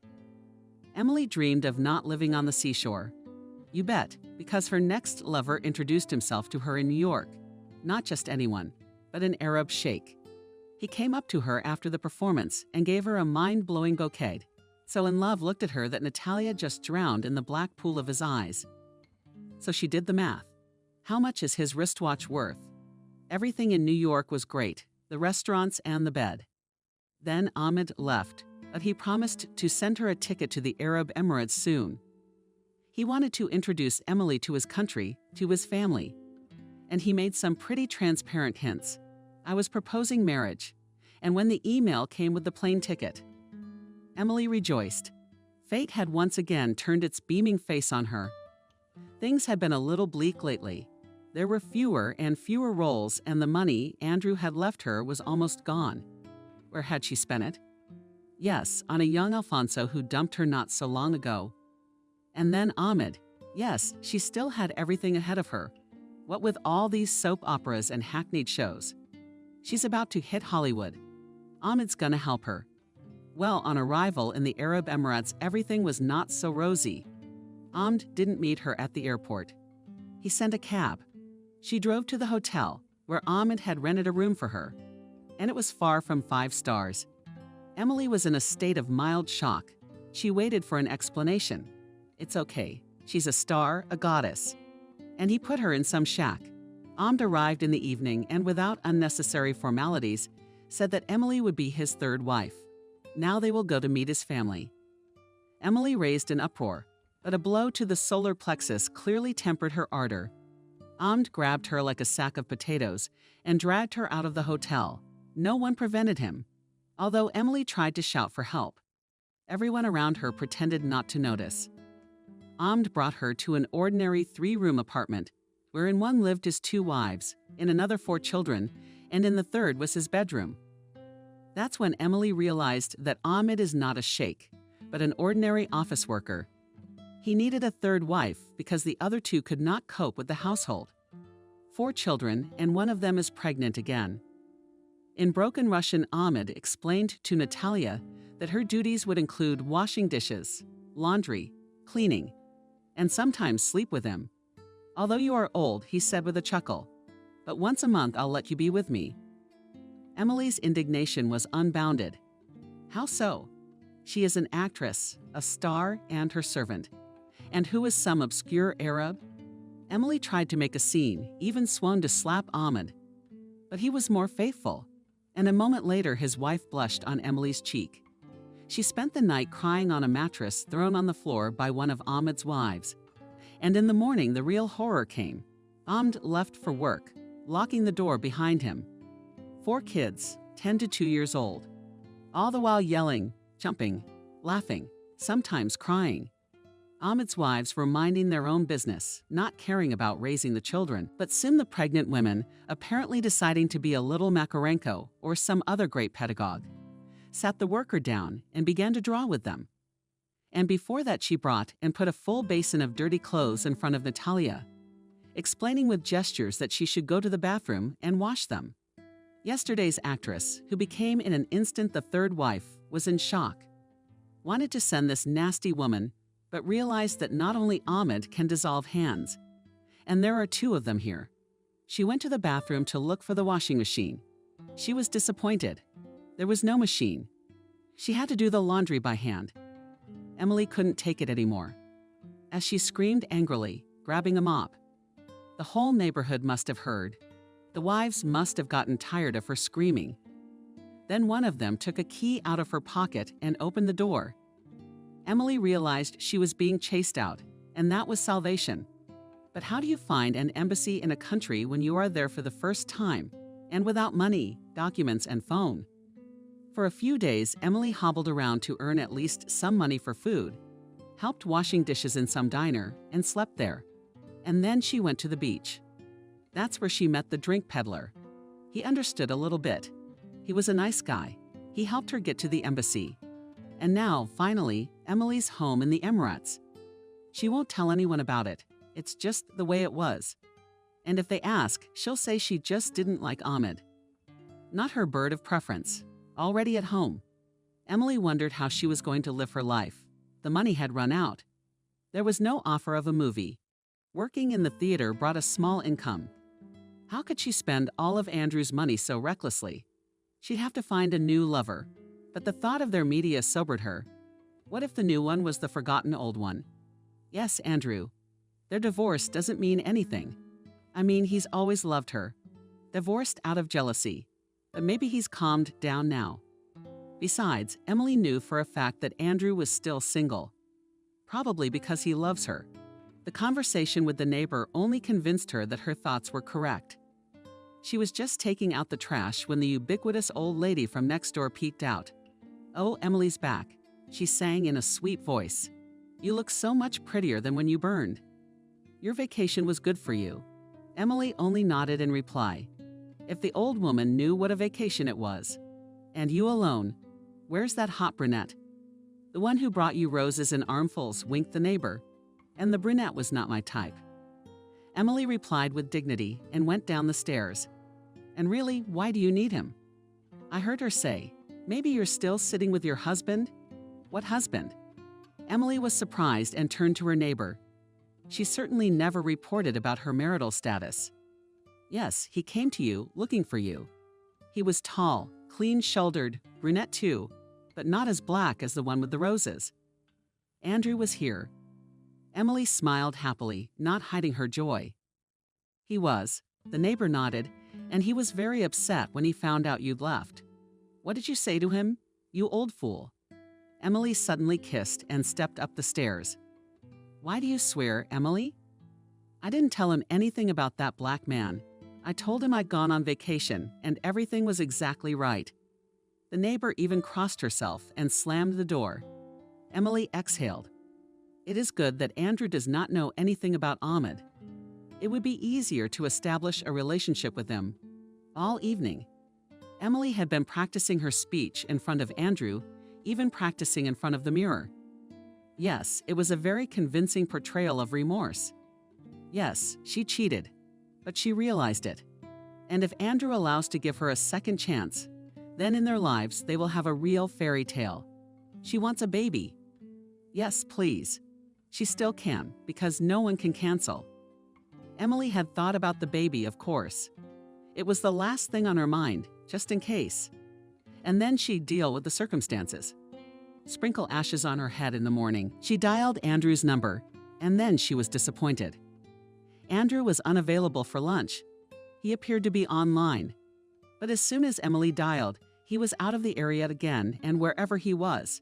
Speaker 2: Emily dreamed of not living on the seashore. You bet, because her next lover introduced himself to her in New York. Not just anyone, but an Arab sheikh. He came up to her after the performance and gave her a mind-blowing bouquet. So in love looked at her that Natalia just drowned in the black pool of his eyes. So she did the math. How much is his wristwatch worth? Everything in New York was great, the restaurants and the bed. Then Ahmed left, but he promised to send her a ticket to the Arab Emirates soon. He wanted to introduce Emily to his country, to his family. And he made some pretty transparent hints. I was proposing marriage, and when the email came with the plane ticket, Emily rejoiced. Fate had once again turned its beaming face on her. Things had been a little bleak lately. There were fewer and fewer roles, and the money Andrew had left her was almost gone. Where had she spent it? Yes, on a young Alfonso who dumped her not so long ago. And then Ahmed. Yes, she still had everything ahead of her. What with all these soap operas and hackneyed shows? She's about to hit Hollywood. Ahmed's gonna help her. Well, on arrival in the Arab Emirates, everything was not so rosy. Ahmed didn't meet her at the airport. He sent a cab. She drove to the hotel, where Ahmed had rented a room for her. And it was far from 5 stars. Emily was in a state of mild shock. She waited for an explanation. It's okay. She's a star, a goddess. And he put her in some shack. Ahmed arrived in the evening and without unnecessary formalities, said that Emily would be his third wife. Now they will go to meet his family. Emily raised an uproar, but a blow to the solar plexus clearly tempered her ardor. Ahmed grabbed her like a sack of potatoes and dragged her out of the hotel. No one prevented him, although Emily tried to shout for help. Everyone around her pretended not to notice. Ahmed brought her to an ordinary 3-room apartment, where in one lived his 2 wives, in another 4 children, and in the third was his bedroom. That's when Emily realized that Ahmed is not a sheikh, but an ordinary office worker. He needed a third wife because the other 2 could not cope with the household. 4 children, and one of them is pregnant again. In broken Russian, Ahmed explained to Natalia that her duties would include washing dishes, laundry, cleaning, and sometimes sleep with him. Although you are old, he said with a chuckle, but once a month I'll let you be with me. Emily's indignation was unbounded. How so? She is an actress, a star, and her servant. And who is some obscure Arab? Emily tried to make a scene, even swung to slap Ahmed. But he was more faithful, and a moment later his wife blushed on Emily's cheek. She spent the night crying on a mattress thrown on the floor by one of Ahmed's wives. And in the morning the real horror came. Ahmed left for work, locking the door behind him. 4 kids, 10 to 2 years old, all the while yelling, jumping, laughing, sometimes crying. Ahmed's wives were minding their own business, not caring about raising the children, but Sim, the pregnant women, apparently deciding to be a little Makarenko or some other great pedagogue, sat the worker down and began to draw with them. And before that she brought and put a full basin of dirty clothes in front of Natalia, explaining with gestures that she should go to the bathroom and wash them. Yesterday's actress, who became in an instant the third wife, was in shock. Wanted to send this nasty woman, but realized that not only Ahmed can dissolve hands, and there are 2 of them here. She went to the bathroom to look for the washing machine. She was disappointed. There was no machine. She had to do the laundry by hand. Emily couldn't take it anymore. As she screamed angrily, grabbing a mop, the whole neighborhood must have heard. The wives must have gotten tired of her screaming. Then one of them took a key out of her pocket and opened the door. Emily realized she was being chased out, and that was salvation. But how do you find an embassy in a country when you are there for the first time, and without money, documents, and phone? For a few days, Emily hobbled around to earn at least some money for food, helped washing dishes in some diner, and slept there. And then she went to the beach. That's where she met the drink peddler. He understood a little bit. He was a nice guy. He helped her get to the embassy. And now, finally, Emily's home in the Emirates. She won't tell anyone about it. It's just the way it was. And if they ask, she'll say she just didn't like Ahmed. Not her bird of preference. Already at home. Emily wondered how she was going to live her life. The money had run out. There was no offer of a movie. Working in the theater brought a small income. How could she spend all of Andrew's money so recklessly? She'd have to find a new lover. But the thought of their media sobered her. What if the new one was the forgotten old one? Yes, Andrew. Their divorce doesn't mean anything. I mean, he's always loved her. Divorced out of jealousy. But maybe he's calmed down now. Besides, Emily knew for a fact that Andrew was still single. Probably because he loves her. The conversation with the neighbor only convinced her that her thoughts were correct. She was just taking out the trash when the ubiquitous old lady from next door peeked out. "Oh, Emily's back," she sang in a sweet voice. "You look so much prettier than when you burned. Your vacation was good for you." Emily only nodded in reply. If the old woman knew what a vacation it was. "And you alone. Where's that hot brunette?" "The one who brought you roses in armfuls," winked the neighbor. "And the brunette was not my type." Emily replied with dignity and went down the stairs. "And really, why do you need him?" I heard her say, "Maybe you're still sitting with your husband?" "What husband?" Emily was surprised and turned to her neighbor. She certainly never reported about her marital status. "Yes, he came to you, looking for you. He was tall, clean-shouldered, brunette too, but not as black as the one with the roses." Andrew was here. Emily smiled happily, not hiding her joy. "He was." The neighbor nodded, "and he was very upset when he found out you'd left." "What did you say to him?" "You old fool." Emily suddenly kissed and stepped up the stairs. "Why do you swear, Emily?" "I didn't tell him anything about that black man. I told him I'd gone on vacation, and everything was exactly right." The neighbor even crossed herself and slammed the door. Emily exhaled. It is good that Andrew does not know anything about Ahmed. It would be easier to establish a relationship with him. All evening, Emily had been practicing her speech in front of Andrew, even practicing in front of the mirror. Yes, it was a very convincing portrayal of remorse. Yes, she cheated, but she realized it. And if Andrew allows to give her a second chance, then in their lives they will have a real fairy tale. She wants a baby. Yes, please. She still can, because no one can cancel. Emily had thought about the baby, of course. It was the last thing on her mind, just in case. And then she'd deal with the circumstances. Sprinkle ashes on her head in the morning. She dialed Andrew's number, and then she was disappointed. Andrew was unavailable for lunch. He appeared to be online. But as soon as Emily dialed, he was out of the area again and wherever he was.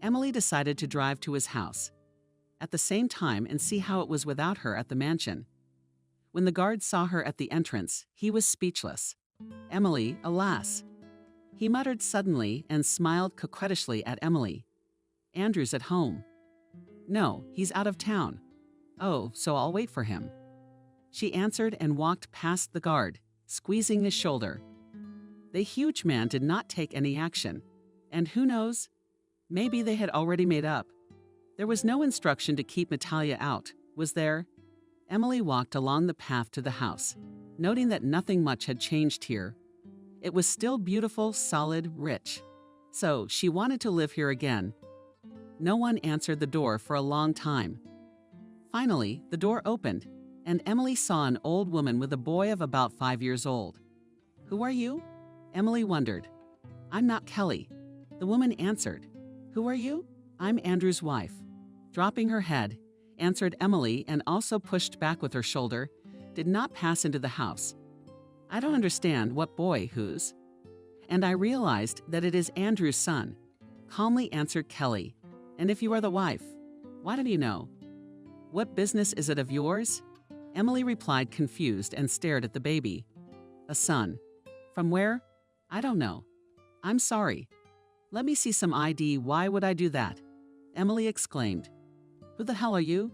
Speaker 2: Emily decided to drive to his house at the same time and see how it was without her at the mansion. When the guard saw her at the entrance, he was speechless. Emily, alas. He muttered suddenly and smiled coquettishly at Emily. "Andrew's at home." "No, he's out of town." "Oh, so I'll wait for him." She answered and walked past the guard, squeezing his shoulder. The huge man did not take any action. And who knows? Maybe they had already made up. There was no instruction to keep Natalia out, was there? Emily walked along the path to the house, noting that nothing much had changed here. It was still beautiful, solid, rich. So she wanted to live here again. No one answered the door for a long time. Finally, the door opened, and Emily saw an old woman with a boy of about 5 years old. "Who are you?" Emily wondered. "I'm not Kelly." The woman answered. "Who are you?" I'm Andrew's wife. Dropping her head, answered Emily and also pushed back with her shoulder, did not pass into the house. I don't understand what boy whose. And I realized that it is Andrew's son, calmly answered Kelly. And if you are the wife, why do you know? What business is it of yours? Emily replied, confused, and stared at the baby. A son. From where? I don't know. I'm sorry. Let me see some ID. Why would I do that? Emily exclaimed. Who the hell are you?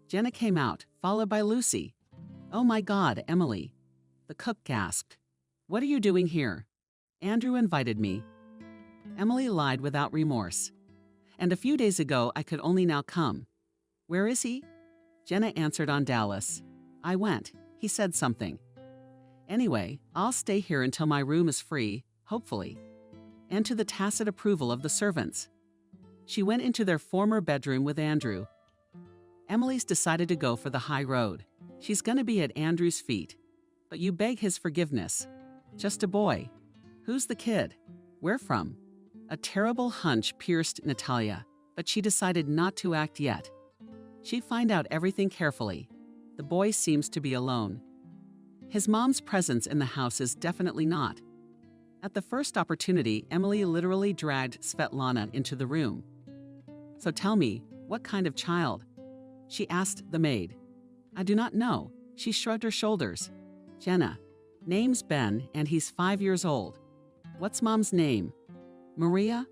Speaker 2: Jenna came out, followed by Lucy. Oh my God, Emily. The cook gasped. What are you doing here? Andrew invited me. Emily lied without remorse. And a few days ago, I could only now come. Where is he? Jenna answered on Dallas. I went. He said something. Anyway, I'll stay here until my room is free, hopefully. And to the tacit approval of the servants. She went into their former bedroom with Andrew. Emily's decided to go for the high road. She's gonna be at Andrew's feet. But you beg his forgiveness. Just a boy. Who's the kid? Where from? A terrible hunch pierced Natalia, but she decided not to act yet. She'd find out everything carefully. The boy seems to be alone. His mom's presence in the house is definitely not. At the first opportunity, Emily literally dragged Svetlana into the room. So tell me, what kind of child? She asked the maid. I do not know. She shrugged her shoulders. Jenna. Name's Ben, and he's 5 years old. What's mom's name? Maria?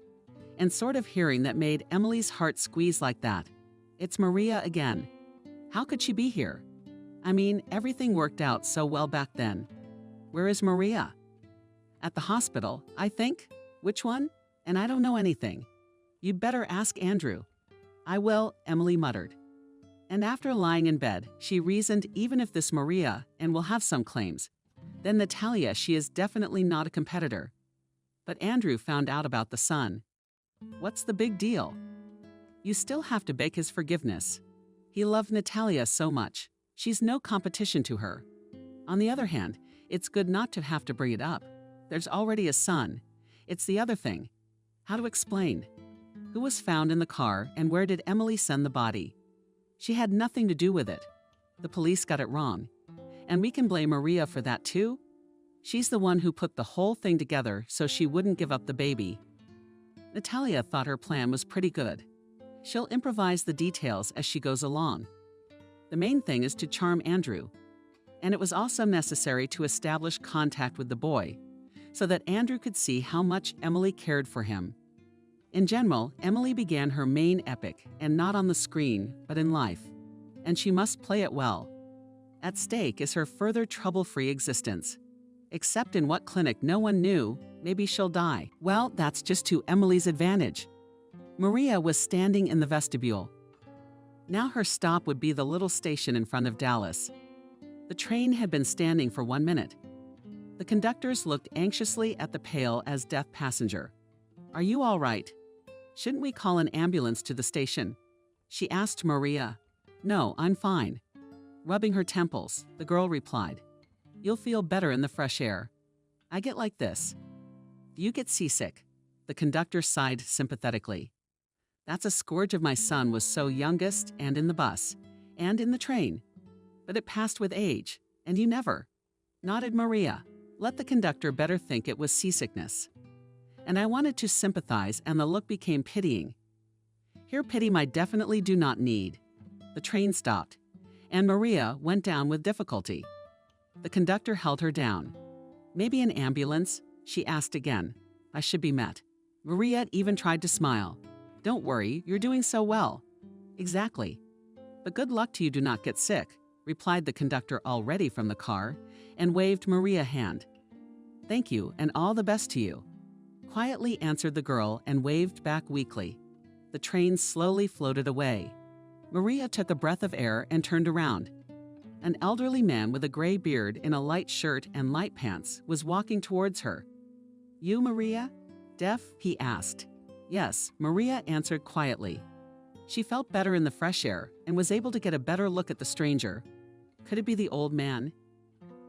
Speaker 2: And sort of hearing that made Emily's heart squeeze like that. It's Maria again. How could she be here? I mean, everything worked out so well back then. Where is Maria? At the hospital, I think. Which one? And I don't know anything. You'd better ask Andrew. I will, Emily muttered. And after lying in bed, she reasoned even if this Maria, and will have some claims, then Natalia, she is definitely not a competitor. But Andrew found out about the son. What's the big deal? You still have to beg his forgiveness. He loved Natalia so much. She's no competition to her. On the other hand, it's good not to have to bring it up. There's already a son. It's the other thing. How to explain? Who was found in the car and where did Emily send the body? She had nothing to do with it. The police got it wrong. And we can blame Maria for that too? She's the one who put the whole thing together so she wouldn't give up the baby. Natalia thought her plan was pretty good. She'll improvise the details as she goes along. The main thing is to charm Andrew. And it was also necessary to establish contact with the boy, so that Andrew could see how much Emily cared for him. In general, Emily began her main epic, and not on the screen, but in life. And she must play it well. At stake is her further trouble-free existence. Except in what clinic no one knew, maybe she'll die. Well, that's just to Emily's advantage. Maria was standing in the vestibule. Now her stop would be the little station in front of Dallas. The train had been standing for 1 minute. The conductors looked anxiously at the pale as death passenger. Are you all right? Shouldn't we call an ambulance to the station? She asked Maria. No, I'm fine. Rubbing her temples, the girl replied. You'll feel better in the fresh air. I get like this. Do you get seasick? The conductor sighed sympathetically. That's a scourge of my son was so youngest and in the bus, and in the train. But it passed with age, and you never. Nodded Maria. Let the conductor better think it was seasickness. And I wanted to sympathize, and the look became pitying. Here pity I definitely do not need. The train stopped, and Maria went down with difficulty. The conductor held her down. Maybe an ambulance? She asked again. I should be met. Maria even tried to smile. Don't worry, you're doing so well. Exactly. But good luck to you do not get sick, replied the conductor already from the car, and waved Maria hand. Thank you, and all the best to you. Quietly answered the girl and waved back weakly. The train slowly floated away. Maria took a breath of air and turned around. An elderly man with a gray beard in a light shirt and light pants was walking towards her. You, Maria? Deaf? He asked. Yes, Maria answered quietly. She felt better in the fresh air and was able to get a better look at the stranger. Could it be the old man?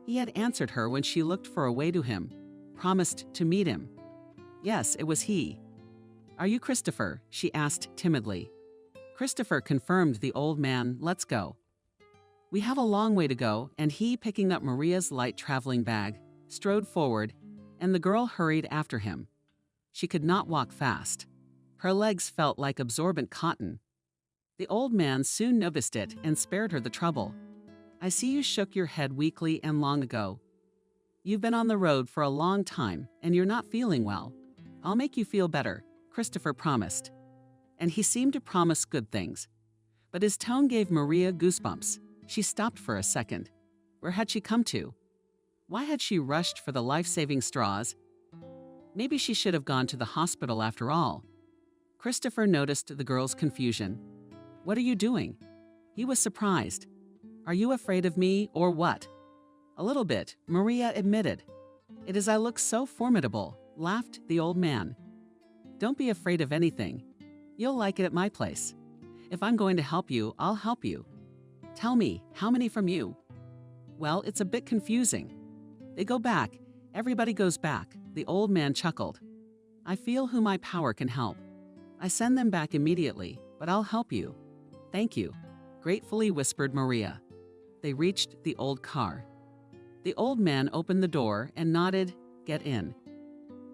Speaker 2: He had answered her when she looked for a way to him, promised to meet him. Yes, it was he. "Are you Christopher?" she asked timidly. Christopher confirmed the old man, "Let's go." We have a long way to go, and he, picking up Maria's light traveling bag, strode forward, and the girl hurried after him. She could not walk fast. Her legs felt like absorbent cotton. The old man soon noticed it and spared her the trouble. "I see you shook your head weakly and long ago. You've been on the road for a long time, and you're not feeling well. I'll make you feel better," Christopher promised. And he seemed to promise good things. But his tone gave Maria goosebumps. She stopped for a second. Where had she come to? Why had she rushed for the life-saving straws? Maybe she should have gone to the hospital after all. Christopher noticed the girl's confusion. "What are you doing?" He was surprised. "Are you afraid of me, or what?" "A little bit," Maria admitted. "It is I look so formidable," laughed the old man. "Don't be afraid of anything. You'll like it at my place. If I'm going to help you, I'll help you. Tell me, how many from you?" "Well, it's a bit confusing. They go back. Everybody goes back," the old man chuckled. "I feel who my power can help. I send them back immediately, but I'll help you." "Thank you," gratefully whispered Maria. They reached the old car. The old man opened the door and nodded, "Get in."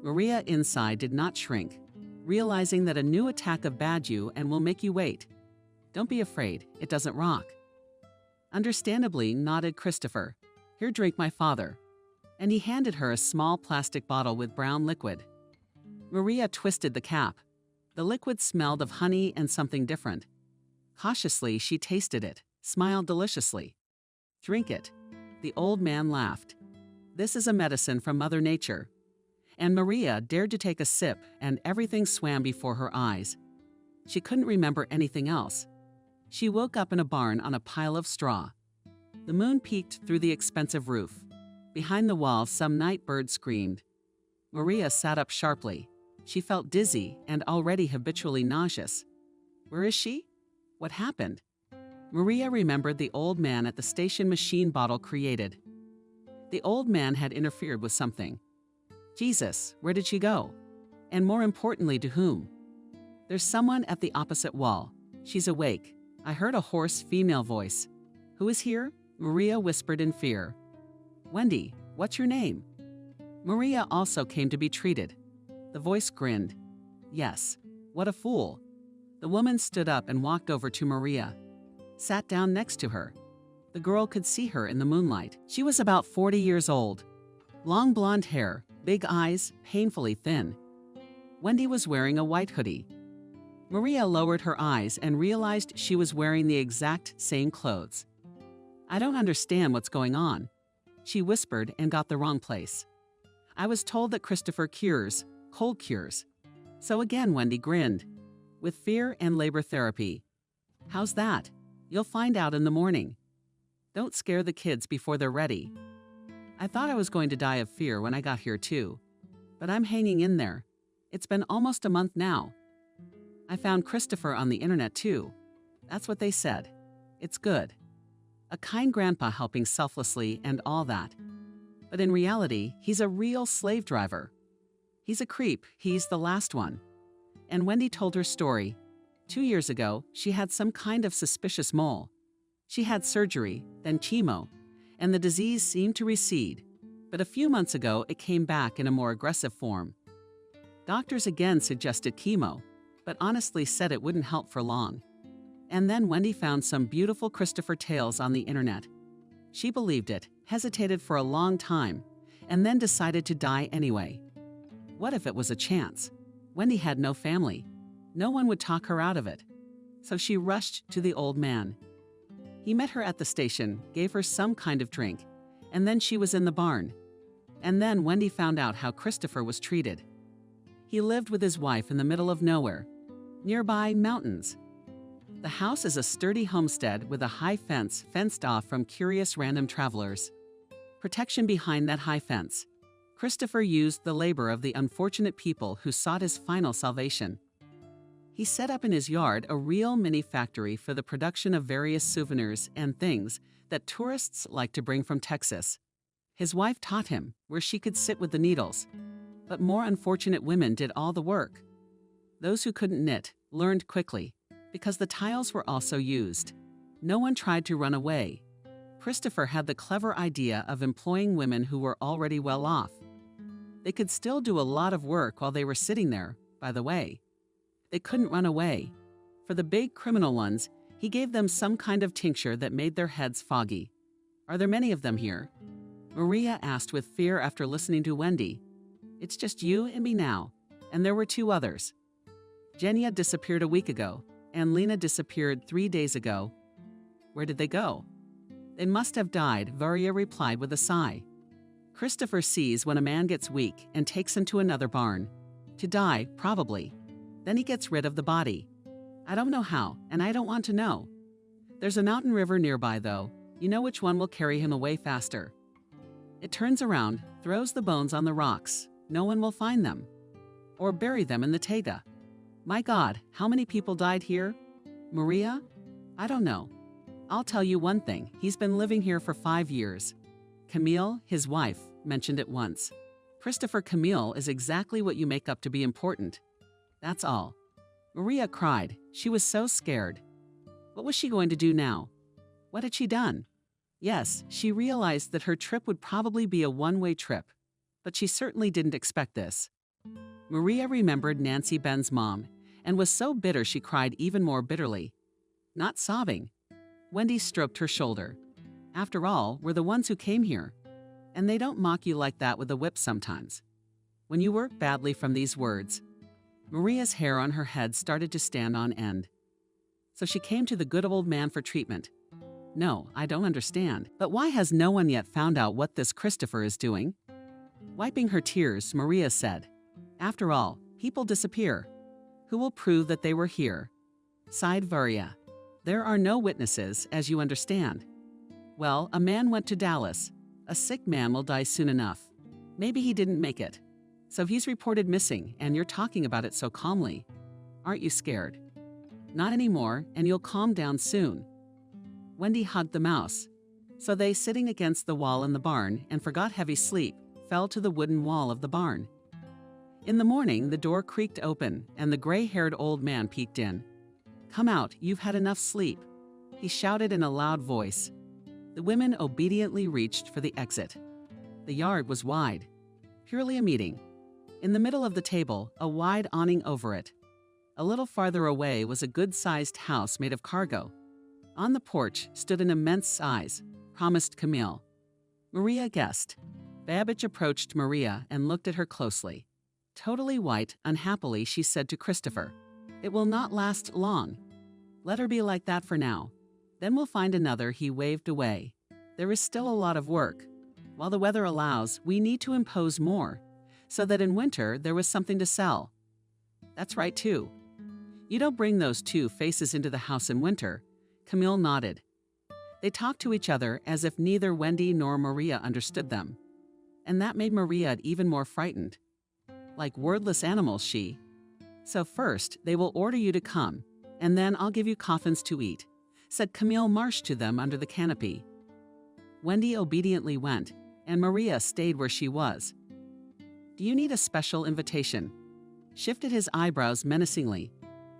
Speaker 2: Maria inside did not shrink, realizing that a new attack of Badu and will make you wait. "Don't be afraid, it doesn't rock." Understandably nodded Christopher. "Here, drink my father." And he handed her a small plastic bottle with brown liquid. Maria twisted the cap. The liquid smelled of honey and something different. Cautiously, she tasted it, smiled deliciously. "Drink it." The old man laughed. "This is a medicine from Mother Nature." And Maria dared to take a sip, and everything swam before her eyes. She couldn't remember anything else. She woke up in a barn on a pile of straw. The moon peeked through the expensive roof. Behind the wall, some night bird screamed. Maria sat up sharply. She felt dizzy and already habitually nauseous. Where is she? What happened? Maria remembered the old man at the station machine bottle created. The old man had interfered with something. Jesus, where did she go? And more importantly, to whom? There's someone at the opposite wall. She's awake. I heard a hoarse female voice. Who is here? Maria whispered in fear. Wendy, what's your name? Maria also came to be treated. The voice grinned. Yes, what a fool. The woman stood up and walked over to Maria. Sat down next to her. The girl could see her in the moonlight. She was about 40 years old. Long blonde hair, big eyes, painfully thin. Wendy was wearing a white hoodie. Maria lowered her eyes and realized she was wearing the exact same clothes. I don't understand what's going on. She whispered and got the wrong place. I was told that Christopher cures, cold cures. So again, Wendy grinned. With fear and labor therapy. How's that? You'll find out in the morning. Don't scare the kids before they're ready. I thought I was going to die of fear when I got here too. But I'm hanging in there. It's been almost a month now. I found Christopher on the internet too. That's what they said. It's good. A kind grandpa helping selflessly and all that. But in reality, he's a real slave driver. He's a creep. He's the last one. And Wendy told her story. 2 years ago, she had some kind of suspicious mole. She had surgery, then chemo, and the disease seemed to recede. But a few months ago, it came back in a more aggressive form. Doctors again suggested chemo, but honestly said it wouldn't help for long. And then Wendy found some beautiful Christopher tales on the internet. She believed it, hesitated for a long time, and then decided to die anyway. What if it was a chance? Wendy had no family. No one would talk her out of it. So she rushed to the old man. He met her at the station, gave her some kind of drink, and then she was in the barn. And then Wendy found out how Christopher was treated. He lived with his wife in the middle of nowhere, nearby mountains. The house is a sturdy homestead with a high fence fenced off from curious random travelers. Protection behind that high fence. Christopher used the labor of the unfortunate people who sought his final salvation. He set up in his yard a real mini factory for the production of various souvenirs and things that tourists like to bring from Texas. His wife taught him where she could sit with the needles, but more unfortunate women did all the work. Those who couldn't knit learned quickly, because the tiles were also used. No one tried to run away. Christopher had the clever idea of employing women who were already well off. They could still do a lot of work while they were sitting there, by the way. They couldn't run away. For the big criminal ones, he gave them some kind of tincture that made their heads foggy. Are there many of them here? Maria asked with fear after listening to Wendy. It's just you and me now, and there were 2 others. Genya disappeared a week ago, and Lena disappeared 3 days ago. Where did they go? They must have died, Varia replied with a sigh. Christopher sees when a man gets weak and takes him to another barn. To die, probably. Then he gets rid of the body. I don't know how, and I don't want to know. There's a mountain river nearby, though. You know which one will carry him away faster. It turns around, throws the bones on the rocks. No one will find them. Or bury them in the taiga. My God, how many people died here? Maria? I don't know. I'll tell you one thing, he's been living here for 5 years. Camille, his wife, mentioned it once. Christopher Camille is exactly what you make up to be important. That's all. Maria cried. She was so scared. What was she going to do now? What had she done? Yes, she realized that her trip would probably be a one-way trip, but she certainly didn't expect this. Maria remembered Nancy Ben's mom and was so bitter she cried even more bitterly. Not sobbing. Wendy stroked her shoulder. After all, we're the ones who came here. And they don't mock you like that with a whip sometimes. When you work badly from these words, Maria's hair on her head started to stand on end. So she came to the good old man for treatment. No, I don't understand. But why has no one yet found out what this Christopher is doing? Wiping her tears, Maria said, After all, people disappear. Who will prove that they were here? Sighed Varia. There are no witnesses, as you understand. Well, a man went to Dallas. A sick man will die soon enough. Maybe he didn't make it. So he's reported missing, and you're talking about it so calmly. Aren't you scared? Not anymore, and you'll calm down soon. Wendy hugged the mouse. So they, sitting against the wall in the barn and forgot heavy sleep, fell to the wooden wall of the barn. In the morning, the door creaked open, and the gray-haired old man peeked in. Come out, you've had enough sleep, he shouted in a loud voice. The women obediently reached for the exit. The yard was wide. Purely a meeting. In the middle of the table, a wide awning over it. A little farther away was a good-sized house made of cargo. On the porch stood an immense size, promised Camille. Maria guessed. Babbage approached Maria and looked at her closely. Totally white, unhappily, she said to Christopher, It will not last long. Let her be like that for now. Then we'll find another, he waved away. There is still a lot of work. While the weather allows, we need to impose more, so that in winter there was something to sell. That's right, too. You don't bring those 2 faces into the house in winter. Camille nodded. They talked to each other as if neither Wendy nor Maria understood them. And that made Maria even more frightened. Like wordless animals, she. So first, they will order you to come, and then I'll give you coffins to eat, said Camille Marsh to them under the canopy. Wendy obediently went, and Maria stayed where she was. Do you need a special invitation? Shifted his eyebrows menacingly.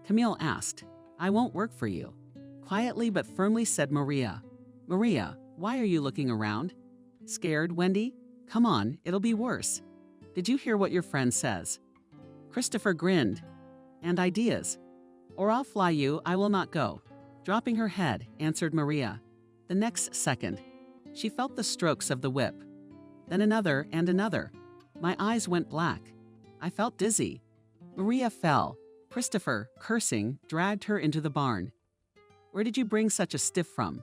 Speaker 2: Camille asked, I won't work for you. Quietly but firmly said Maria. Maria, why are you looking around? Scared, Wendy? Come on, it'll be worse. Did you hear what your friend says? Christopher grinned. And ideas. Or I'll fly you, I will not go. Dropping her head, answered Maria. The next second, she felt the strokes of the whip. Then another and another. My eyes went black. I felt dizzy. Maria fell. Christopher, cursing, dragged her into the barn. Where did you bring such a stiff from?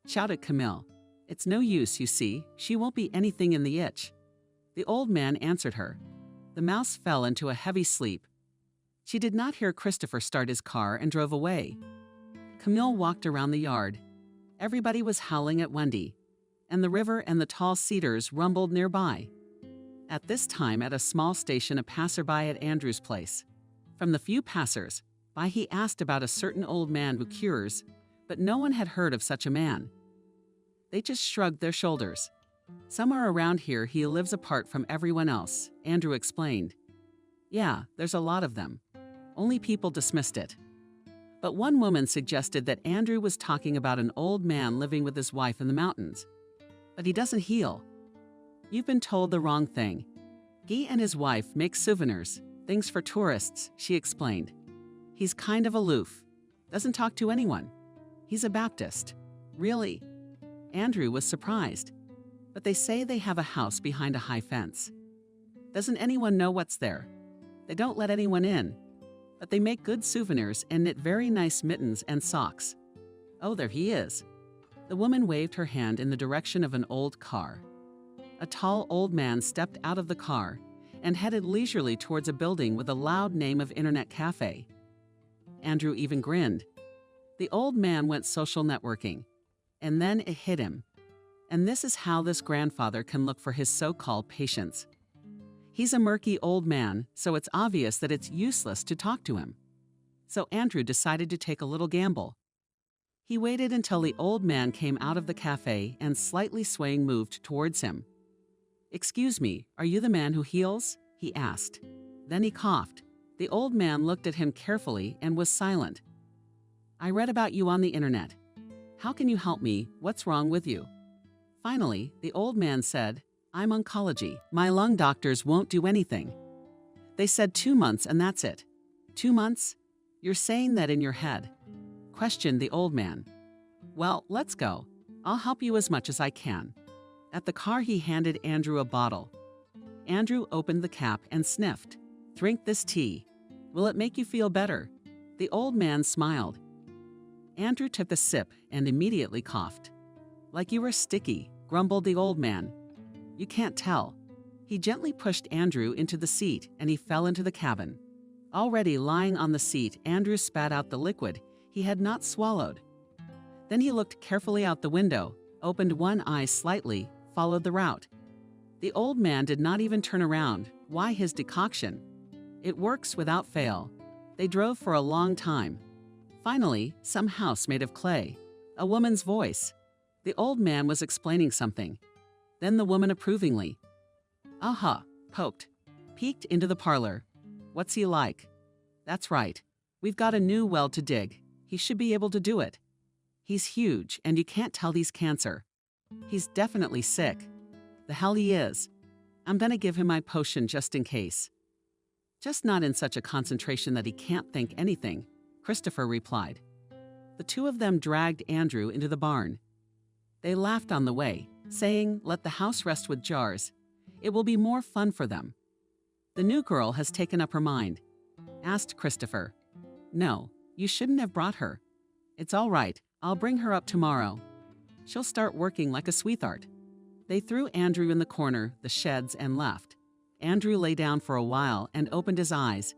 Speaker 2: Shouted Camille. It's no use, you see. She won't be anything in the itch. The old man answered her. The mouse fell into a heavy sleep. She did not hear Christopher start his car and drove away. Camille walked around the yard. Everybody was howling at Wendy, and the river and the tall cedars rumbled nearby. At this time, at a small station, a passerby at Andrew's place. From the few passers by, he asked about a certain old man who cures, but no one had heard of such a man. They just shrugged their shoulders. Somewhere around here, he lives apart from everyone else, Andrew explained. Yeah, there's a lot of them. Only people dismissed it. But one woman suggested that Andrew was talking about an old man living with his wife in the mountains. But he doesn't heal. You've been told the wrong thing. Guy and his wife make souvenirs, things for tourists, she explained. He's kind of aloof, doesn't talk to anyone. He's a Baptist. Really? Andrew was surprised. But they say they have a house behind a high fence. Doesn't anyone know what's there? They don't let anyone in. But they make good souvenirs and knit very nice mittens and socks. Oh, there he is. The woman waved her hand in the direction of an old car. A tall old man stepped out of the car and headed leisurely towards a building with a loud name of Internet Cafe. Andrew even grinned. The old man went social networking. And then it hit him. And this is how this grandfather can look for his so-called patients. He's a murky old man, so it's obvious that it's useless to talk to him. So Andrew decided to take a little gamble. He waited until the old man came out of the cafe and slightly swaying moved towards him. "Excuse me, are you the man who heals?" he asked. Then he coughed. The old man looked at him carefully and was silent. "I read about you on the internet. How can you help me? What's wrong with you?" Finally, the old man said, "I'm oncology. My lung doctors won't do anything. They said 2 months and that's it." 2 months? You're saying that in your head? Questioned the old man. "Well, let's go. I'll help you as much as I can." At the car, he handed Andrew a bottle. Andrew opened the cap and sniffed. "Drink this tea. Will it make you feel better?" The old man smiled. Andrew took a sip and immediately coughed. "Like you were sticky," grumbled the old man. "You can't tell." He gently pushed Andrew into the seat and he fell into the cabin. Already lying on the seat, Andrew spat out the liquid he had not swallowed. Then he looked carefully out the window, opened one eye slightly, followed the route. The old man did not even turn around. Why his decoction? It works without fail. They drove for a long time. Finally, some house made of clay. A woman's voice. The old man was explaining something. Then the woman approvingly. "Aha," poked. Peeked into the parlor. "What's he like?" "That's right. We've got a new well to dig. He should be able to do it. He's huge, and you can't tell he's cancer. He's definitely sick. The hell he is. I'm gonna give him my potion just in case." "Just not in such a concentration that he can't think anything," Christopher replied. The two of them dragged Andrew into the barn. They laughed on the way, saying, "Let the house rest with jars. It will be more fun for them." "The new girl has taken up her mind," asked Christopher. "No, you shouldn't have brought her." "It's all right. I'll bring her up tomorrow. She'll start working like a sweetheart." They threw Andrew in the corner, the sheds, and left. Andrew lay down for a while and opened his eyes.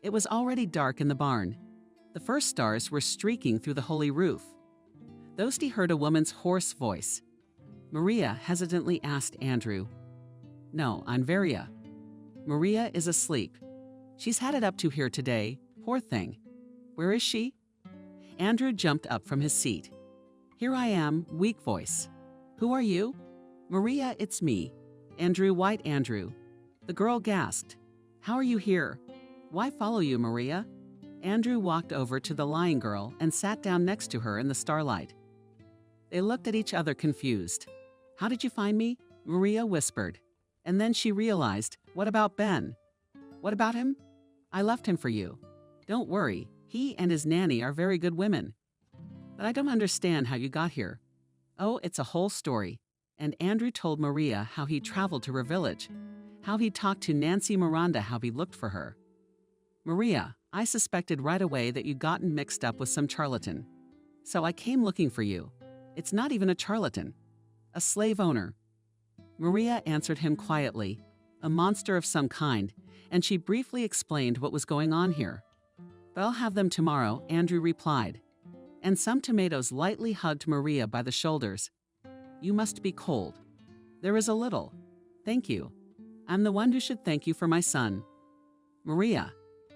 Speaker 2: It was already dark in the barn. The first stars were streaking through the holy roof. Those he heard a woman's hoarse voice. Maria hesitantly asked Andrew. "No, I'm Varia." "Maria is asleep. She's had it up to here today. Poor thing. Where is she?" Andrew jumped up from his seat. "Here I am, weak voice. Who are you?" "Maria, it's me. Andrew, White Andrew." The girl gasped. "How are you here? Why follow you, Maria?" Andrew walked over to the lying girl and sat down next to her in the starlight. They looked at each other confused. "How did you find me?" Maria whispered. And then she realized, "What about Ben?" "What about him?" "I left him for you. Don't worry, he and his nanny are very good women." "But I don't understand how you got here." "Oh, it's a whole story." And Andrew told Maria how he traveled to her village, how he talked to Nancy Miranda, how he looked for her. "Maria, I suspected right away that you'd gotten mixed up with some charlatan. So I came looking for you. It's not even a charlatan. A slave owner." Maria answered him quietly, a monster of some kind, and she briefly explained what was going on here. "But I'll have them tomorrow," Andrew replied. And some tomatoes lightly hugged Maria by the shoulders. "You must be cold." "There is a little. Thank you. I'm the one who should thank you for my son." "Maria,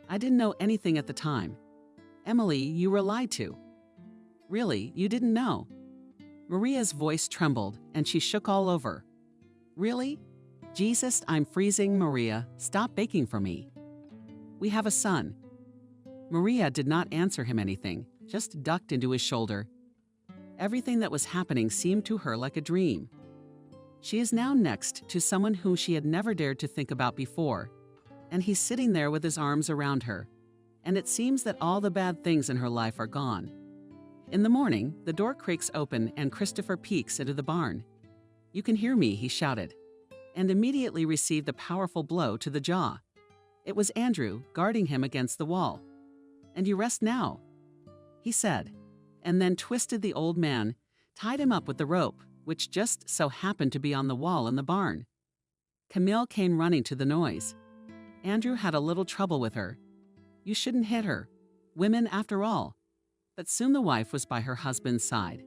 Speaker 2: I didn't know anything at the time." "Emily, you were lied to." "Really, you didn't know?" Maria's voice trembled and she shook all over. "Really? Jesus, I'm freezing, Maria. Stop baking for me." "We have a son." Maria did not answer him anything, just ducked into his shoulder. Everything that was happening seemed to her like a dream. She is now next to someone whom she had never dared to think about before, and he's sitting there with his arms around her, and it seems that all the bad things in her life are gone. In the morning, the door creaks open and Christopher peeks into the barn. "You can hear me," he shouted, and immediately received a powerful blow to the jaw. It was Andrew guarding him against the wall. "And you rest now," he said, and then twisted the old man, tied him up with the rope, which just so happened to be on the wall in the barn. Camille came running to the noise. Andrew had a little trouble with her. You shouldn't hit her. Women after all. But soon the wife was by her husband's side.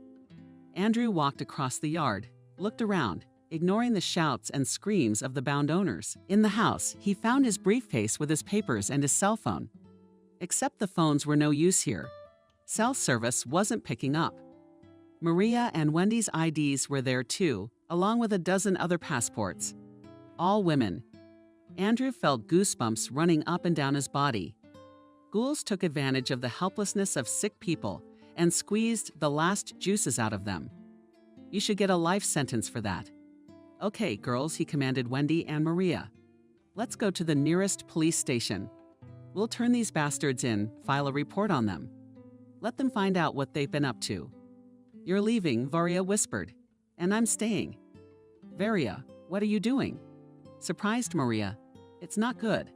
Speaker 2: Andrew walked across the yard, looked around, ignoring the shouts and screams of the bound owners. In the house, he found his briefcase with his papers and his cell phone. Except the phones were no use here. Cell service wasn't picking up. Maria and Wendy's IDs were there too, along with a dozen other passports. All women. Andrew felt goosebumps running up and down his body. Ghouls took advantage of the helplessness of sick people and squeezed the last juices out of them. You should get a life sentence for that. "Okay, girls," he commanded Wendy and Maria. "Let's go to the nearest police station. We'll turn these bastards in, file a report on them. Let them find out what they've been up to." "You're leaving," Varia whispered. "And I'm staying." "Varia, what are you doing?" Surprised Maria. "It's not good.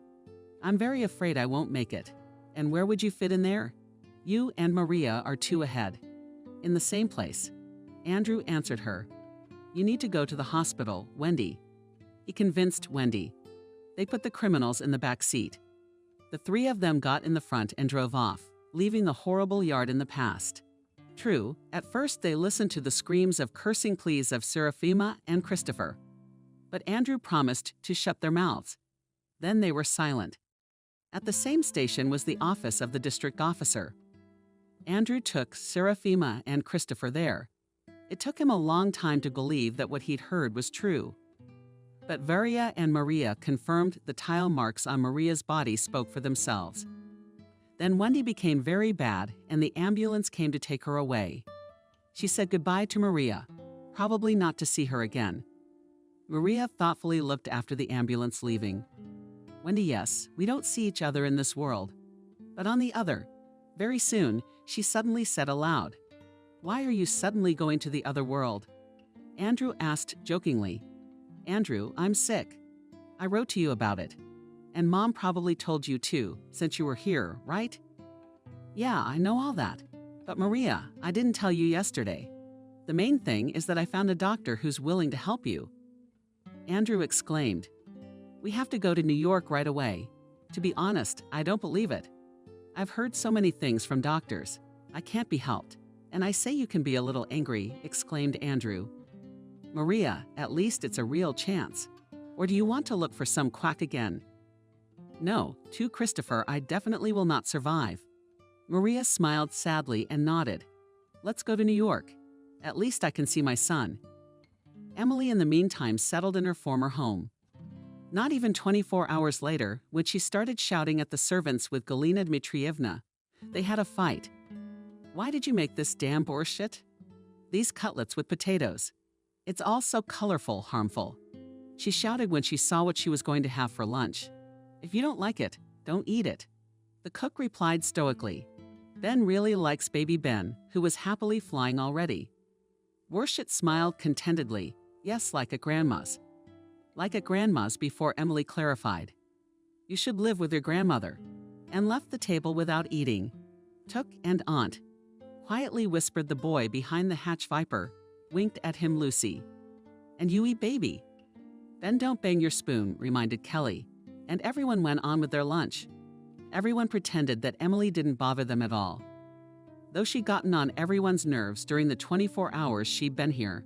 Speaker 2: I'm very afraid I won't make it. And where would you fit in there?" "You and Maria are two ahead." "In the same place." Andrew answered her. "You need to go to the hospital, Wendy." He convinced Wendy. They put the criminals in the back seat. The three of them got in the front and drove off, leaving the horrible yard in the past. True, at first they listened to the screams of cursing pleas of Serafima and Christopher. But Andrew promised to shut their mouths. Then they were silent. At the same station was the office of the district officer. Andrew took Serafima and Christopher there. It took him a long time to believe that what he'd heard was true. But Varia and Maria confirmed the tile marks on Maria's body spoke for themselves. Then Wendy became very bad, and the ambulance came to take her away. She said goodbye to Maria, probably not to see her again. Maria thoughtfully looked after the ambulance leaving. "Wendy, yes, we don't see each other in this world. But on the other." Very soon, she suddenly said aloud, "Why are you suddenly going to the other world?" Andrew asked jokingly. "Andrew, I'm sick. I wrote to you about it. And Mom probably told you too, since you were here, right?" "Yeah, I know all that. But Maria, I didn't tell you yesterday. The main thing is that I found a doctor who's willing to help you." Andrew exclaimed, "We have to go to New York right away. To be honest, I don't believe it. I've heard so many things from doctors. I can't be helped. And I say you can be a little angry," exclaimed Andrew. "Maria, at least it's a real chance. Or do you want to look for some quack again?" "No, to Christopher, I definitely will not survive." Maria smiled sadly and nodded. "Let's go to New York. At least I can see my son." Emily in the meantime settled in her former home. Not even 24 hours later, when she started shouting at the servants with Galina Dmitrievna, they had a fight. "Why did you make this damn borscht? These cutlets with potatoes. It's all so colorful, harmful." She shouted when she saw what she was going to have for lunch. "If you don't like it, don't eat it." The cook replied stoically. "Ben really likes baby Ben, who was happily flying already." Borscht smiled contentedly. "Yes, like a grandma's." Like a grandma's before Emily clarified. "You should live with your grandmother," and left the table without eating. Took and Aunt quietly whispered the boy behind the hatch viper, winked at him Lucy. "And you eat baby." "Ben, don't bang your spoon," reminded Kelly, and everyone went on with their lunch. Everyone pretended that Emily didn't bother them at all, though she'd gotten on everyone's nerves during the 24 hours she'd been here.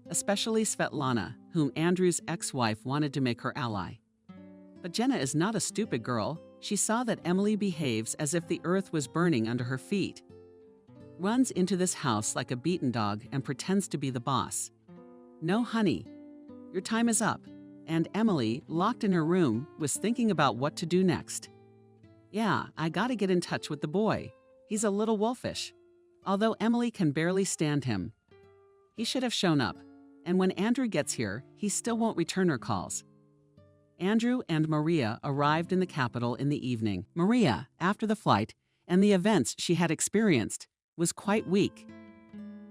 Speaker 2: Especially Svetlana, whom Andrew's ex-wife wanted to make her ally. But Jenna is not a stupid girl. She saw that Emily behaves as if the earth was burning under her feet. Runs into this house like a beaten dog and pretends to be the boss. "No, honey, your time is up." And Emily, locked in her room, was thinking about what to do next. Yeah, I gotta get in touch with the boy. He's a little wolfish. Although Emily can barely stand him. He should have shown up. And when Andrew gets here, he still won't return her calls. Andrew and Maria arrived in the capital in the evening. Maria, after the flight and the events she had experienced, was quite weak.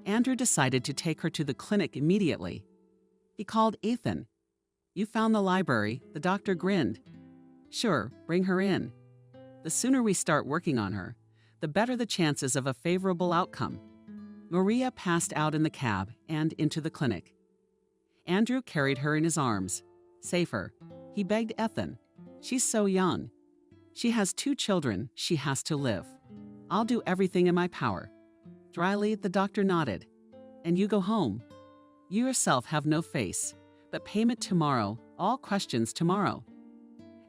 Speaker 2: Andrew decided to take her to the clinic immediately. He called Ethan. You found the library, the doctor grinned. Sure, bring her in. The sooner we start working on her, the better the chances of a favorable outcome. Maria passed out in the cab and into the clinic. Andrew carried her in his arms. Save her. He begged Ethan. She's so young. She has 2 children. She has to live. I'll do everything in my power. Dryly, the doctor nodded. And you go home. You yourself have no face, but payment tomorrow, all questions tomorrow.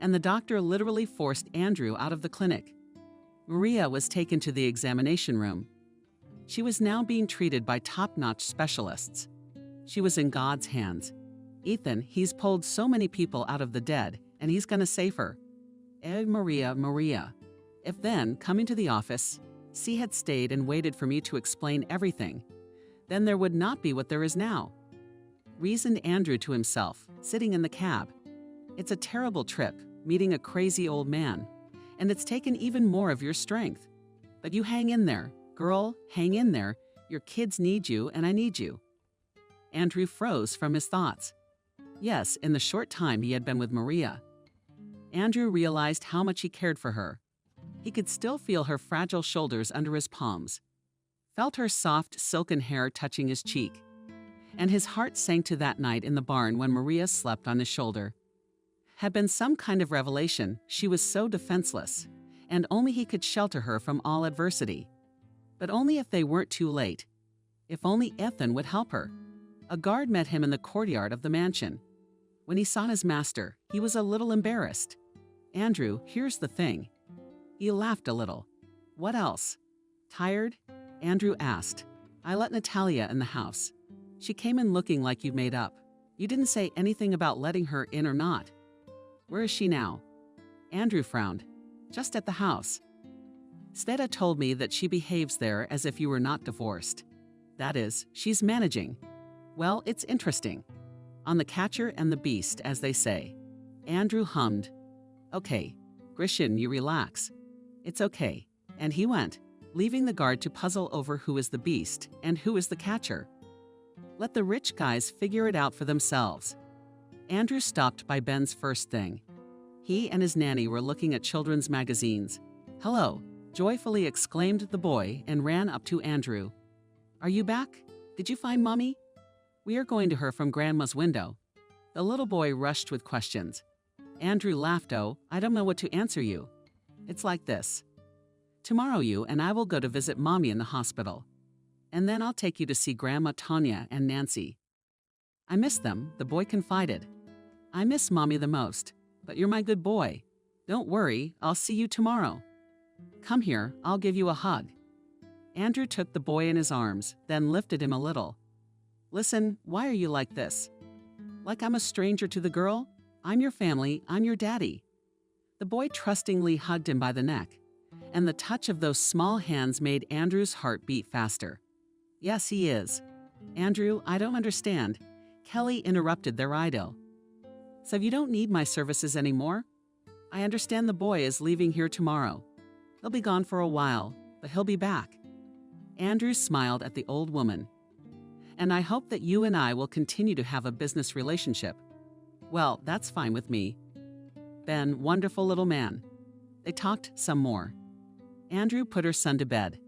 Speaker 2: And the doctor literally forced Andrew out of the clinic. Maria was taken to the examination room. She was now being treated by top-notch specialists. She was in God's hands. Ethan, he's pulled so many people out of the dead, and he's gonna save her. Maria, Maria. If then, coming to the office, C had stayed and waited for me to explain everything, then there would not be what there is now. Reasoned Andrew to himself, sitting in the cab. It's a terrible trip, meeting a crazy old man, and it's taken even more of your strength. But you hang in there, girl, hang in there. Your kids need you, and I need you. Andrew froze from his thoughts. Yes, in the short time he had been with Maria. Andrew realized how much he cared for her. He could still feel her fragile shoulders under his palms, felt her soft, silken hair touching his cheek, and his heart sank to that night in the barn when Maria slept on his shoulder. Had been some kind of revelation. She was so defenseless, and only he could shelter her from all adversity. But only if they weren't too late. If only Ethan would help her. A guard met him in the courtyard of the mansion. When he saw his master, he was a little embarrassed. Andrew, here's the thing. He laughed a little. What else? Tired? Andrew asked. I let Natalia in the house. She came in looking like you made up. You didn't say anything about letting her in or not. Where is she now? Andrew frowned. Just at the house. Sveta told me that she behaves there as if you were not divorced. That is, she's managing. Well, it's interesting. On the catcher and the beast, as they say. Andrew hummed. Okay, Grishin, you relax. It's okay. And he went, leaving the guard to puzzle over who is the beast and who is the catcher. Let the rich guys figure it out for themselves. Andrew stopped by Ben's first thing. He and his nanny were looking at children's magazines. Hello, joyfully exclaimed the boy and ran up to Andrew. Are you back? Did you find Mommy? We are going to her from Grandma's window. The little boy rushed with questions. Andrew laughed. Oh, I don't know what to answer you. It's like this. Tomorrow you and I will go to visit Mommy in the hospital. And then I'll take you to see Grandma Tanya and Nancy. I miss them, the boy confided. I miss Mommy the most, but you're my good boy. Don't worry, I'll see you tomorrow. Come here, I'll give you a hug. Andrew took the boy in his arms, then lifted him a little. Listen, why are you like this? Like I'm a stranger to the girl? I'm your family, I'm your daddy. The boy trustingly hugged him by the neck, and the touch of those small hands made Andrew's heart beat faster. Yes, he is. Andrew, I don't understand. Kelly interrupted their idyll. So you don't need my services anymore? I understand the boy is leaving here tomorrow. He'll be gone for a while, but he'll be back. Andrew smiled at the old woman. And I hope that you and I will continue to have a business relationship. Well, that's fine with me. Ben, wonderful little man. They talked some more. Andrew put her son to bed.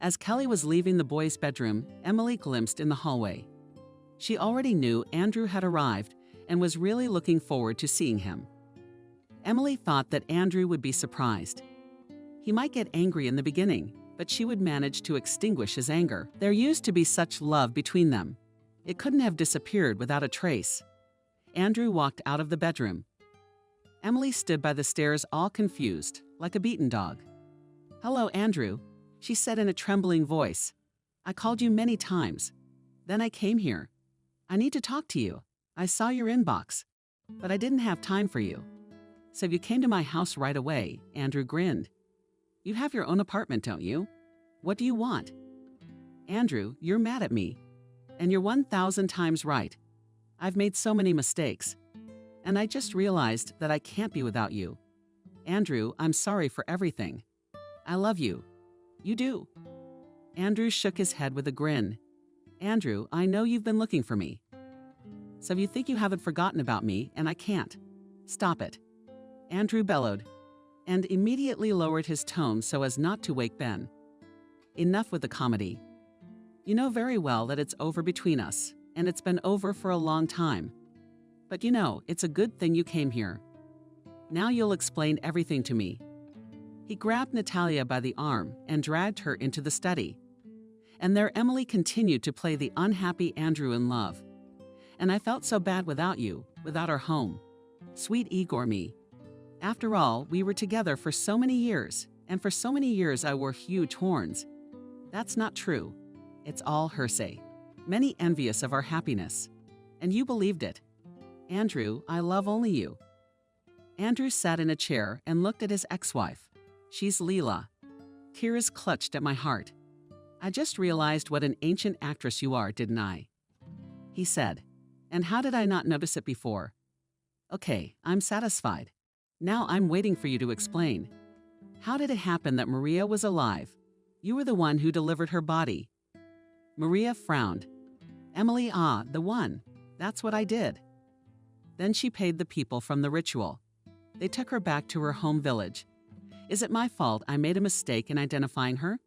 Speaker 2: As Kelly was leaving the boy's bedroom, Emily glimpsed in the hallway. She already knew Andrew had arrived and was really looking forward to seeing him. Emily thought that Andrew would be surprised. He might get angry in the beginning, but she would manage to extinguish his anger. There used to be such love between them. It couldn't have disappeared without a trace. Andrew walked out of the bedroom. Emily stood by the stairs all confused, like a beaten dog. Hello, Andrew, she said in a trembling voice. I called you many times. Then I came here. I need to talk to you. I saw your inbox, but I didn't have time for you. So you came to my house right away, Andrew grinned. You have your own apartment, don't you? What do you want? Andrew, you're mad at me. And you're 1,000 times right. I've made so many mistakes. And I just realized that I can't be without you. Andrew, I'm sorry for everything. I love you. You do. Andrew shook his head with a grin. Andrew, I know you've been looking for me. So you think you haven't forgotten about me, and I can't. Stop it. Andrew bellowed, and immediately lowered his tone so as not to wake Ben. Enough with the comedy. You know very well that it's over between us, and it's been over for a long time. But you know, it's a good thing you came here. Now you'll explain everything to me. He grabbed Natalia by the arm and dragged her into the study. And there Emily continued to play the unhappy Andrew in love. And I felt so bad without you, without our home. Sweet Igor me. After all, we were together for so many years, and for so many years I wore huge horns. That's not true. It's all hearsay. Many envious of our happiness. And you believed it. Andrew, I love only you. Andrew sat in a chair and looked at his ex-wife. She's Leela. Tears clutched at my heart. I just realized what an ancient actress you are, didn't I? He said. And how did I not notice it before? Okay, I'm satisfied. Now I'm waiting for you to explain. How did it happen that Maria was alive? You were the one who delivered her body. Maria frowned. Emily, the one. That's what I did. Then she paid the people from the ritual. They took her back to her home village. Is it my fault I made a mistake in identifying her?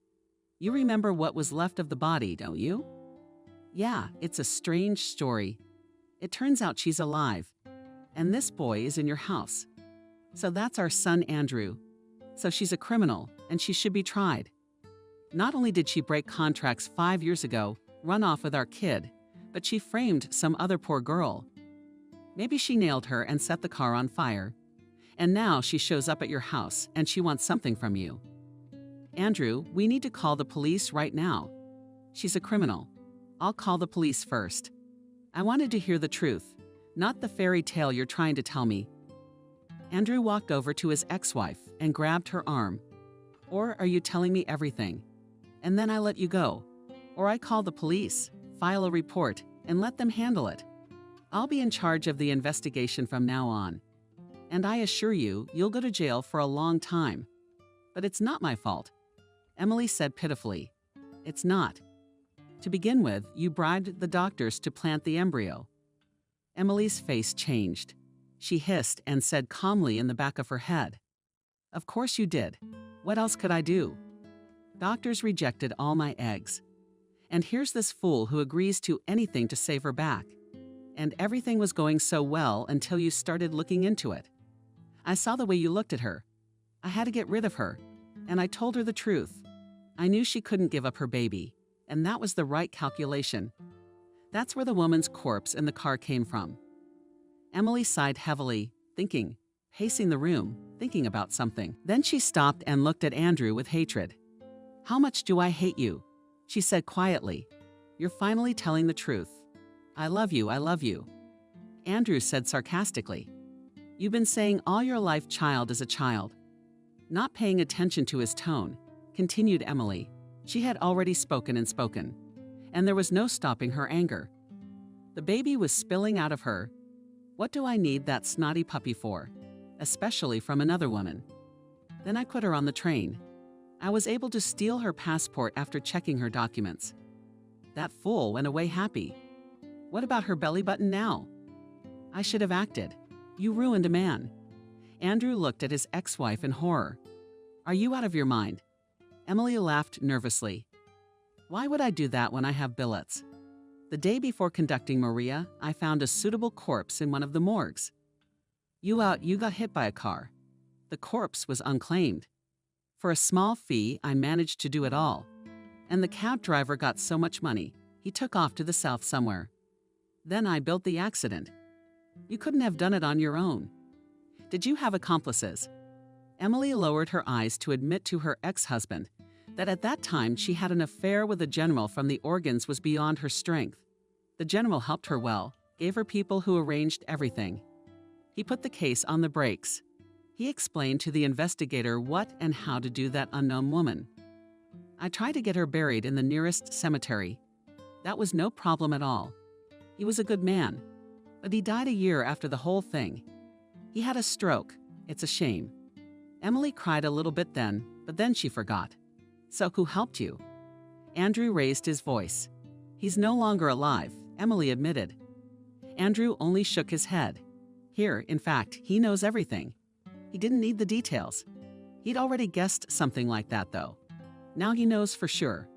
Speaker 2: You remember what was left of the body, don't you? Yeah, it's a strange story. It turns out she's alive. And this boy is in your house. So that's our son, Andrew. So she's a criminal, and she should be tried. Not only did she break contracts 5 years ago, run off with our kid, but she framed some other poor girl. Maybe she nailed her and set the car on fire. And now she shows up at your house, and she wants something from you. Andrew, we need to call the police right now. She's a criminal. I'll call the police first. I wanted to hear the truth, not the fairy tale you're trying to tell me. Andrew walked over to his ex-wife and grabbed her arm. Or are you telling me everything? And then I let you go. Or I call the police, file a report, and let them handle it. I'll be in charge of the investigation from now on. And I assure you, you'll go to jail for a long time. But it's not my fault. Emily said pitifully. It's not. To begin with, you bribed the doctors to plant the embryo. Emily's face changed. She hissed and said calmly in the back of her head, Of course you did. What else could I do? Doctors rejected all my eggs. And here's this fool who agrees to anything to save her back. And everything was going so well until you started looking into it. I saw the way you looked at her. I had to get rid of her. And I told her the truth. I knew she couldn't give up her baby. And that was the right calculation. That's where the woman's corpse in the car came from. Emily sighed heavily, thinking, pacing the room, thinking about something. Then she stopped and looked at Andrew with hatred. How much do I hate you? She said quietly. You're finally telling the truth. I love you, I love you. Andrew said sarcastically. You've been saying all your life child is a child. Not paying attention to his tone, continued Emily. She had already spoken and spoken, and there was no stopping her anger. The baby was spilling out of her. What do I need that snotty puppy for? Especially from another woman. Then I put her on the train. I was able to steal her passport after checking her documents. That fool went away happy. What about her belly button now? I should have acted. You ruined a man. Andrew looked at his ex-wife in horror. Are you out of your mind? Emily laughed nervously. Why would I do that when I have billets? The day before conducting Maria, I found a suitable corpse in one of the morgues. You got hit by a car. The corpse was unclaimed. For a small fee, I managed to do it all. And the cab driver got so much money, he took off to the south somewhere. Then I built the accident. You couldn't have done it on your own. Did you have accomplices? Emily lowered her eyes to admit to her ex-husband that at that time she had an affair with a general from the organs was beyond her strength. The general helped her well, gave her people who arranged everything. He put the case on the brakes. He explained to the investigator what and how to do that unknown woman. I tried to get her buried in the nearest cemetery. That was no problem at all. He was a good man, but he died a year after the whole thing. He had a stroke. It's a shame. Emily cried a little bit then, but then she forgot. So who helped you? Andrew raised his voice. He's no longer alive, Emily admitted. Andrew only shook his head. Here, in fact, he knows everything. He didn't need the details. He'd already guessed something like that, though. Now he knows for sure.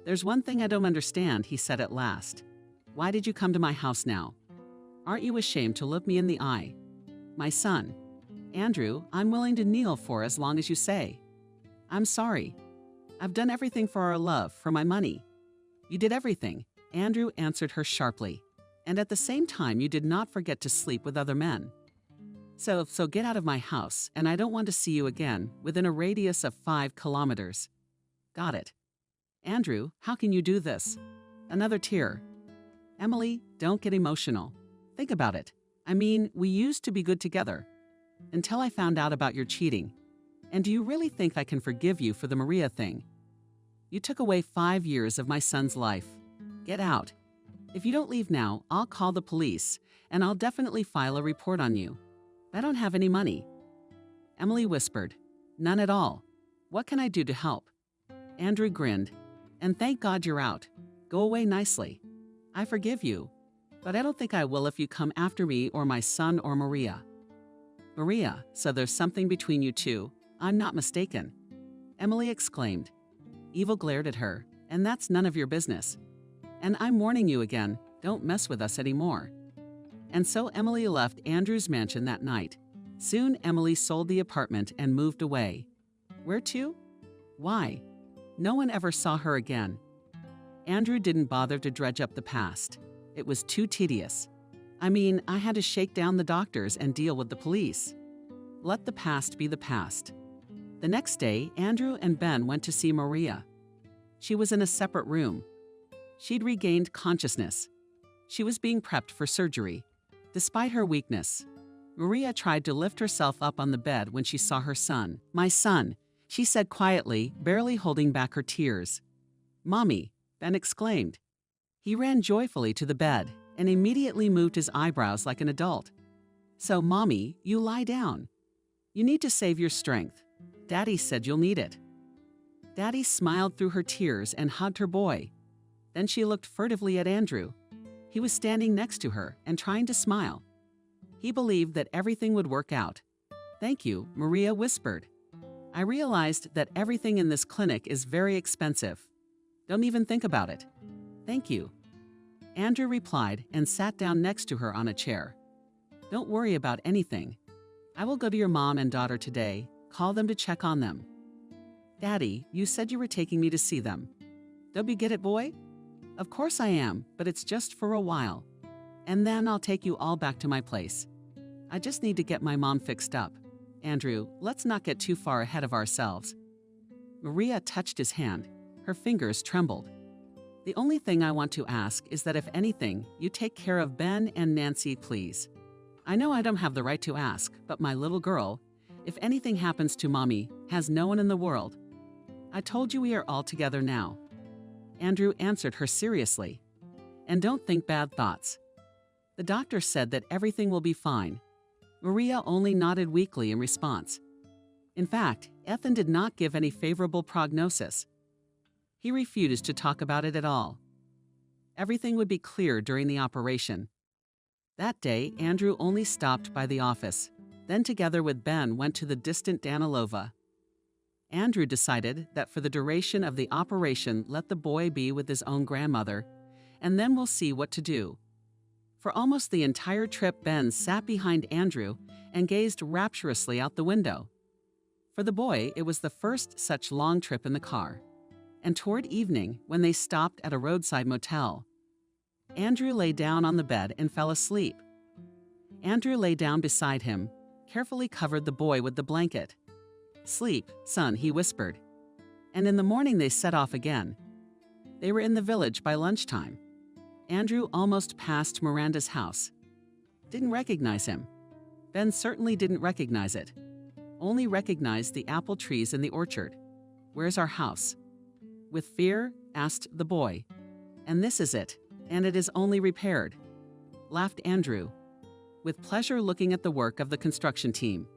Speaker 2: There's one thing I don't understand, he said at last. Why did you come to my house now? Aren't you ashamed to look me in the eye? My son. Andrew, I'm willing to kneel for as long as you say. I'm sorry. I've done everything for our love, for my money. You did everything, Andrew answered her sharply. And at the same time, you did not forget to sleep with other men. So get out of my house, and I don't want to see you again within a radius of 5 kilometers. Got it. Andrew, how can you do this? Another tear. Emily, don't get emotional. Think about it. I mean, we used to be good together. Until I found out about your cheating. And do you really think I can forgive you for the Maria thing? You took away 5 years of my son's life. Get out. If you don't leave now, I'll call the police, and I'll definitely file a report on you. I don't have any money. Emily whispered, None at all. What can I do to help? Andrew grinned, and thank God you're out. Go away nicely. I forgive you, but I don't think I will if you come after me or my son or Maria. Maria, so there's something between you two. I'm not mistaken. Emily exclaimed. Evil glared at her, and that's none of your business. And I'm warning you again, don't mess with us anymore. And so Emily left Andrew's mansion that night. Soon Emily sold the apartment and moved away. Where to? Why? No one ever saw her again. Andrew didn't bother to dredge up the past. It was too tedious. I mean, I had to shake down the doctors and deal with the police. Let the past be the past. The next day, Andrew and Ben went to see Maria. She was in a separate room. She'd regained consciousness. She was being prepped for surgery. Despite her weakness, Maria tried to lift herself up on the bed when she saw her son. My son, she said quietly, barely holding back her tears. Mommy, Ben exclaimed. He ran joyfully to the bed and immediately moved his eyebrows like an adult. So, Mommy, you lie down. You need to save your strength. Daddy said you'll need it. Daddy smiled through her tears and hugged her boy. Then she looked furtively at Andrew. He was standing next to her and trying to smile. He believed that everything would work out. Thank you, Maria whispered. I realized that everything in this clinic is very expensive. Don't even think about it. Thank you. Andrew replied and sat down next to her on a chair. Don't worry about anything. I will go to your mom and daughter today, call them to check on them. Daddy, you said you were taking me to see them. Don't you get it, boy? Of course I am, but it's just for a while. And then I'll take you all back to my place. I just need to get my mom fixed up. Andrew, let's not get too far ahead of ourselves. Maria touched his hand. Her fingers trembled. The only thing I want to ask is that if anything, you take care of Ben and Nancy, please. I know I don't have the right to ask, but my little girl, if anything happens to Mommy, has no one in the world. I told you we are all together now. Andrew answered her seriously. And don't think bad thoughts. The doctor said that everything will be fine. Maria only nodded weakly in response. In fact, Ethan did not give any favorable prognosis. He refused to talk about it at all. Everything would be clear during the operation. That day, Andrew only stopped by the office, then together with Ben went to the distant Danilova. Andrew decided that for the duration of the operation, let the boy be with his own grandmother, and then we'll see what to do. For almost the entire trip, Ben sat behind Andrew and gazed rapturously out the window. For the boy, it was the first such long trip in the car. And toward evening, when they stopped at a roadside motel, Andrew lay down on the bed and fell asleep. Andrew lay down beside him, carefully covered the boy with the blanket. Sleep, son, he whispered. And in the morning they set off again. They were in the village by lunchtime. Andrew almost passed Miranda's house. Didn't recognize him. Ben certainly didn't recognize it. only recognized the apple trees in the orchard. Where's our house? With fear, asked the boy. And this is it, and it is only repaired, laughed Andrew, with pleasure looking at the work of the construction team.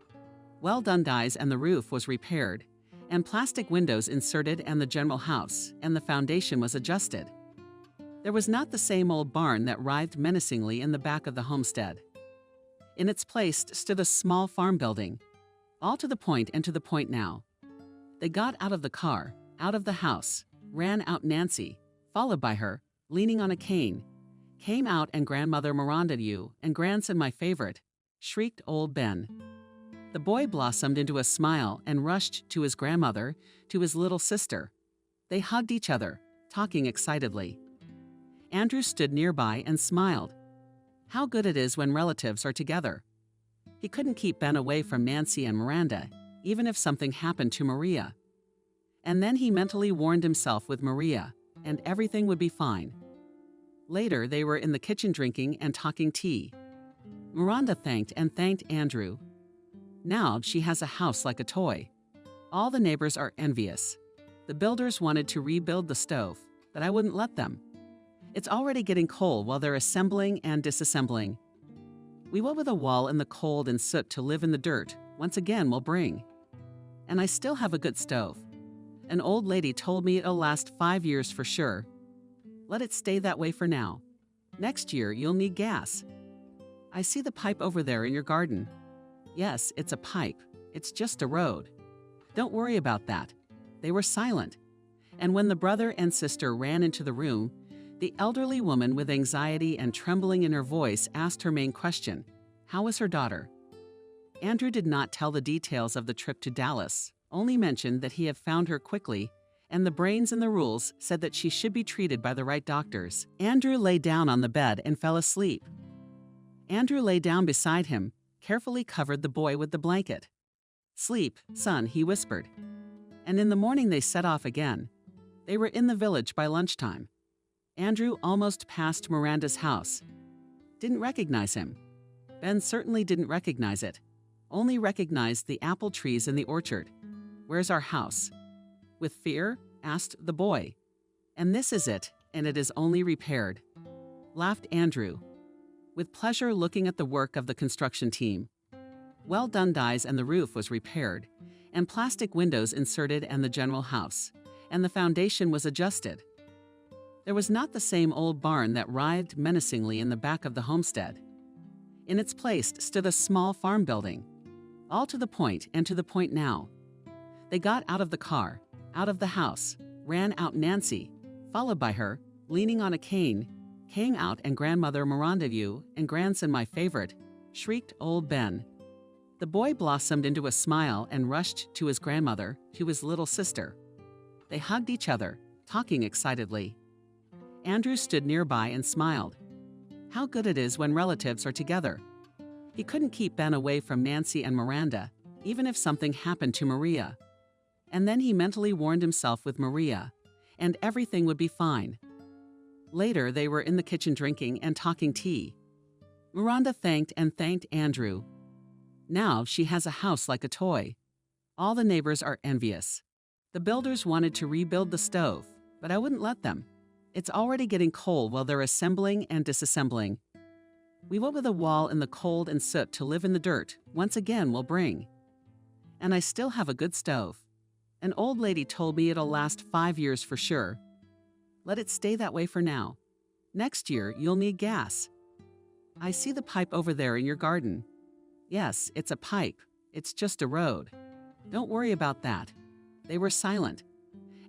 Speaker 2: Well done, guys, and the roof was repaired, and plastic windows inserted, and the general house, and the foundation was adjusted. There was not the same old barn that writhed menacingly in the back of the homestead. In its place stood a small farm building, all to the point and to the point now. They got out of the car, out of the house, ran out Nancy, followed by her, leaning on a cane, came out and Grandmother Miranda, you and grandson my favorite, shrieked old Ben. The boy blossomed into a smile and rushed to his grandmother, to his little sister. They hugged each other, talking excitedly. Andrew stood nearby and smiled. How good it is when relatives are together. He couldn't keep Ben away from Nancy and Miranda, even if something happened to Maria. And then he mentally warned himself with Maria, and everything would be fine. Later, they were in the kitchen drinking and talking tea. Miranda thanked Andrew. Now she has a house like a toy. All the neighbors are envious. The builders wanted to rebuild the stove, but I wouldn't let them. It's already getting cold while they're assembling and disassembling. We will with a wall in the cold and soot to live in the dirt, once again will bring. And I still have a good stove. An old lady told me it'll last 5 years for sure. Let it stay that way for now. Next year, you'll need gas. I see the pipe over there in your garden. Yes, it's a pipe. It's just a road. Don't worry about that. They were silent. And when the brother and sister ran into the room, the elderly woman with anxiety and trembling in her voice asked her main question, how was her daughter? Andrew did not tell the details of the trip to Dallas, only mentioned that he had found her quickly, and the brains and the rules said that she should be treated by the right doctors. Andrew lay down on the bed and fell asleep. Andrew lay down beside him, carefully covered the boy with the blanket. Sleep, son, he whispered. And in the morning they set off again. They were in the village by lunchtime. Andrew almost passed Miranda's house. Didn't recognize him. Ben certainly didn't recognize it. Only recognized the apple trees in the orchard. Where's our house? With fear, asked the boy. And this is it, and it is only repaired, laughed Andrew, with pleasure looking at the work of the construction team. Well done, guys, and the roof was repaired, and plastic windows inserted, and the general house, and the foundation was adjusted. There was not the same old barn that writhed menacingly in the back of the homestead. In its place stood a small farm building, all to the point and to the point now. They got out of the car, out of the house, ran out Nancy, followed by her, leaning on a cane, came out and Grandmother Miranda, you and grandson my favorite, shrieked old Ben. The boy blossomed into a smile and rushed to his grandmother, to his little sister. They hugged each other, talking excitedly. Andrew stood nearby and smiled. How good it is when relatives are together. He couldn't keep Ben away from Nancy and Miranda, even if something happened to Maria. And then he mentally warned himself with Maria, and everything would be fine. Later, they were in the kitchen drinking and talking tea. Miranda thanked Andrew. Now she has a house like a toy. All the neighbors are envious. The builders wanted to rebuild the stove, but I wouldn't let them. It's already getting cold while they're assembling and disassembling. We will with a wall in the cold and soot to live in the dirt, once again will bring. And I still have a good stove. An old lady told me it'll last 5 years for sure. Let it stay that way for now. Next year, you'll need gas. I see the pipe over there in your garden. Yes, it's a pipe. It's just a road. Don't worry about that. They were silent.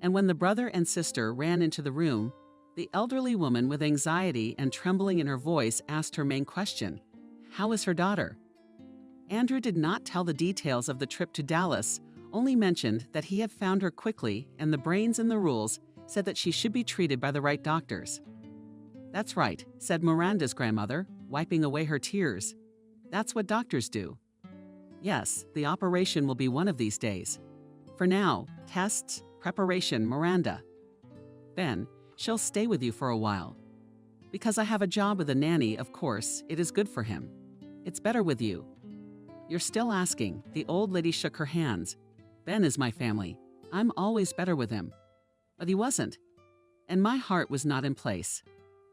Speaker 2: And when the brother and sister ran into the room, the elderly woman with anxiety and trembling in her voice asked her main question, how is her daughter? Andrew did not tell the details of the trip to Dallas, only mentioned that he had found her quickly, and the brains and the rules said that she should be treated by the right doctors. That's right, said Miranda's grandmother, wiping away her tears. That's what doctors do. Yes, the operation will be one of these days. For now, tests, preparation, Miranda. Ben, she'll stay with you for a while. Because I have a job with a nanny, of course, it is good for him. It's better with you. You're still asking. The old lady shook her hands. Ben is my family. I'm always better with him. But he wasn't. And my heart was not in place.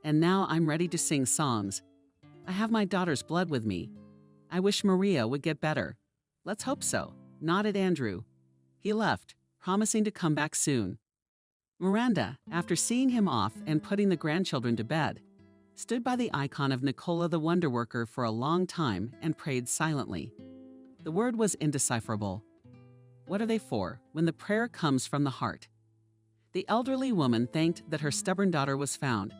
Speaker 2: And now I'm ready to sing songs. I have my daughter's blood with me. I wish Maria would get better. Let's hope so, nodded Andrew. He left, promising to come back soon. Miranda, after seeing him off and putting the grandchildren to bed, stood by the icon of Nicola the Wonder Worker for a long time and prayed silently. The word was indecipherable. What are they for when the prayer comes from the heart? The elderly woman thanked that her stubborn daughter was found,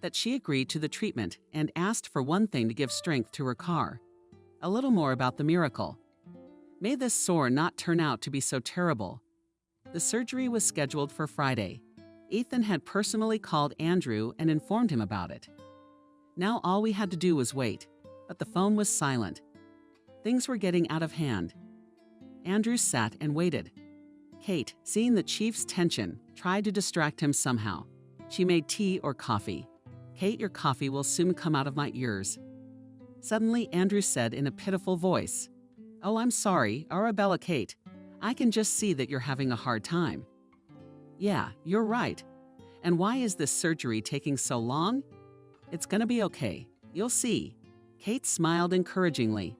Speaker 2: that she agreed to the treatment and asked for one thing to give strength to her car. A little more about the miracle. May this sore not turn out to be so terrible. The surgery was scheduled for Friday. Ethan had personally called Andrew and informed him about it. Now all we had to do was wait, but the phone was silent. Things were getting out of hand. Andrew sat and waited. Kate, seeing the chief's tension, tried to distract him somehow. She made tea or coffee. Kate, your coffee will soon come out of my ears. Suddenly, Andrew said in a pitiful voice, Oh, I'm sorry, Arabella Kate. I can just see that you're having a hard time. Yeah, you're right. And why is this surgery taking so long? It's gonna be okay. You'll see. Kate smiled encouragingly.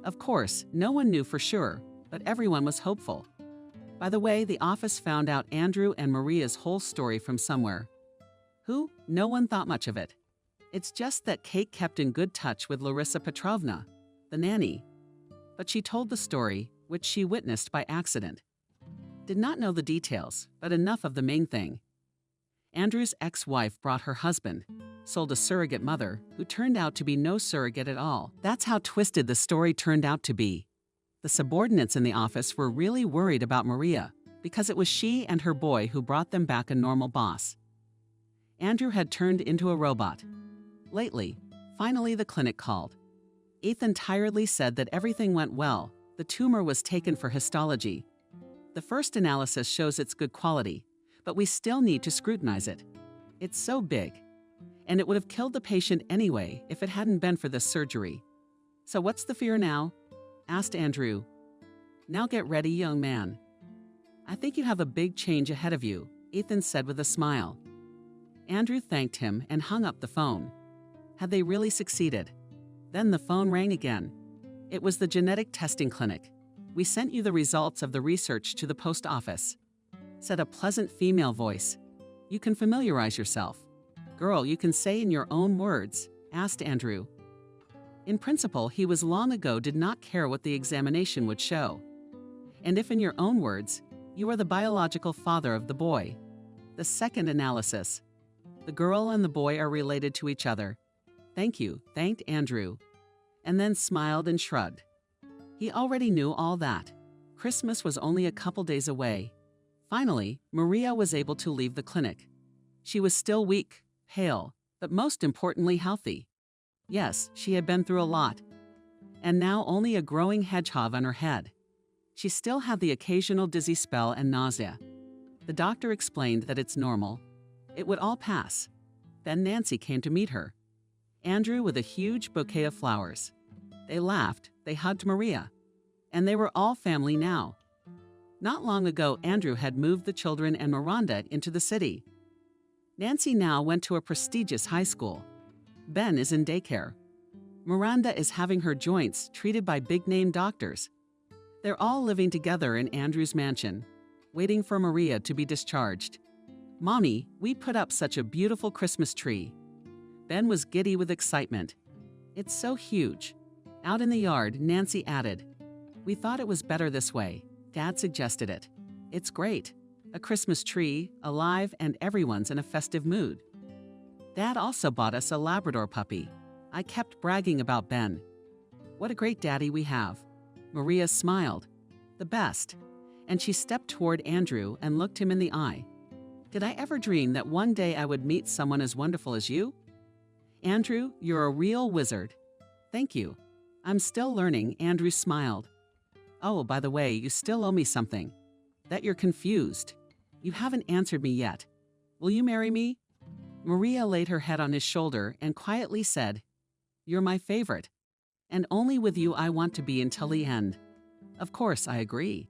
Speaker 2: Of course, no one knew for sure, but everyone was hopeful. By the way, the office found out Andrew and Maria's whole story from somewhere. Who? No one thought much of it. It's just that Kate kept in good touch with Larissa Petrovna, the nanny. But she told the story, which she witnessed by accident. Did not know the details, but enough of the main thing. Andrew's ex-wife brought her husband, sold a surrogate mother, who turned out to be no surrogate at all. That's how twisted the story turned out to be. The subordinates in the office were really worried about Maria, because it was she and her boy who brought them back a normal boss. Andrew had turned into a robot. Lately, finally the clinic called. Ethan tiredly said that everything went well. The tumor was taken for histology. The first analysis shows its good quality, but we still need to scrutinize it. It's so big, and it would have killed the patient anyway if it hadn't been for this surgery. So what's the fear now? Asked Andrew. Now get ready, young man. I think you have a big change ahead of you, Ethan said with a smile. Andrew thanked him and hung up the phone. Had they really succeeded? Then the phone rang again. It was the genetic testing clinic. We sent you the results of the research to the post office, said a pleasant female voice. You can familiarize yourself. Girl, you can say in your own words, asked Andrew. In principle, he was long ago did not care what the examination would show. And if in your own words, you are the biological father of the boy. The second analysis. The girl and the boy are related to each other. Thank you, thanked Andrew, and then smiled and shrugged. He already knew all that. Christmas was only a couple days away. Finally, Maria was able to leave the clinic. She was still weak, pale, but most importantly healthy. Yes, she had been through a lot, and now only a growing hedgehog on her head. She still had the occasional dizzy spell and nausea. The doctor explained that it's normal. It would all pass. Then Nancy came to meet her. Andrew with a huge bouquet of flowers. They laughed, they hugged Maria, and they were all family now. Not long ago, Andrew had moved the children and Miranda into the city. Nancy now went to a prestigious high school. Ben is in daycare. Miranda is having her joints treated by big-name doctors. They're all living together in Andrew's mansion, waiting for Maria to be discharged. Mommy, we put up such a beautiful Christmas tree. Ben was giddy with excitement. It's so huge. Out in the yard, Nancy added, We thought it was better this way. Dad suggested it. It's great. A Christmas tree, alive, and everyone's in a festive mood. Dad also bought us a Labrador puppy. I kept bragging about Ben. What a great daddy we have. Maria smiled. The best. And she stepped toward Andrew and looked him in the eye. Did I ever dream that one day I would meet someone as wonderful as you? Andrew, you're a real wizard. Thank you. I'm still learning, Andrew smiled. Oh, by the way, you still owe me something. That you're confused. You haven't answered me yet. Will you marry me? Maria laid her head on his shoulder and quietly said, You're my favorite. and only with you I want to be until the end. Of course, I agree.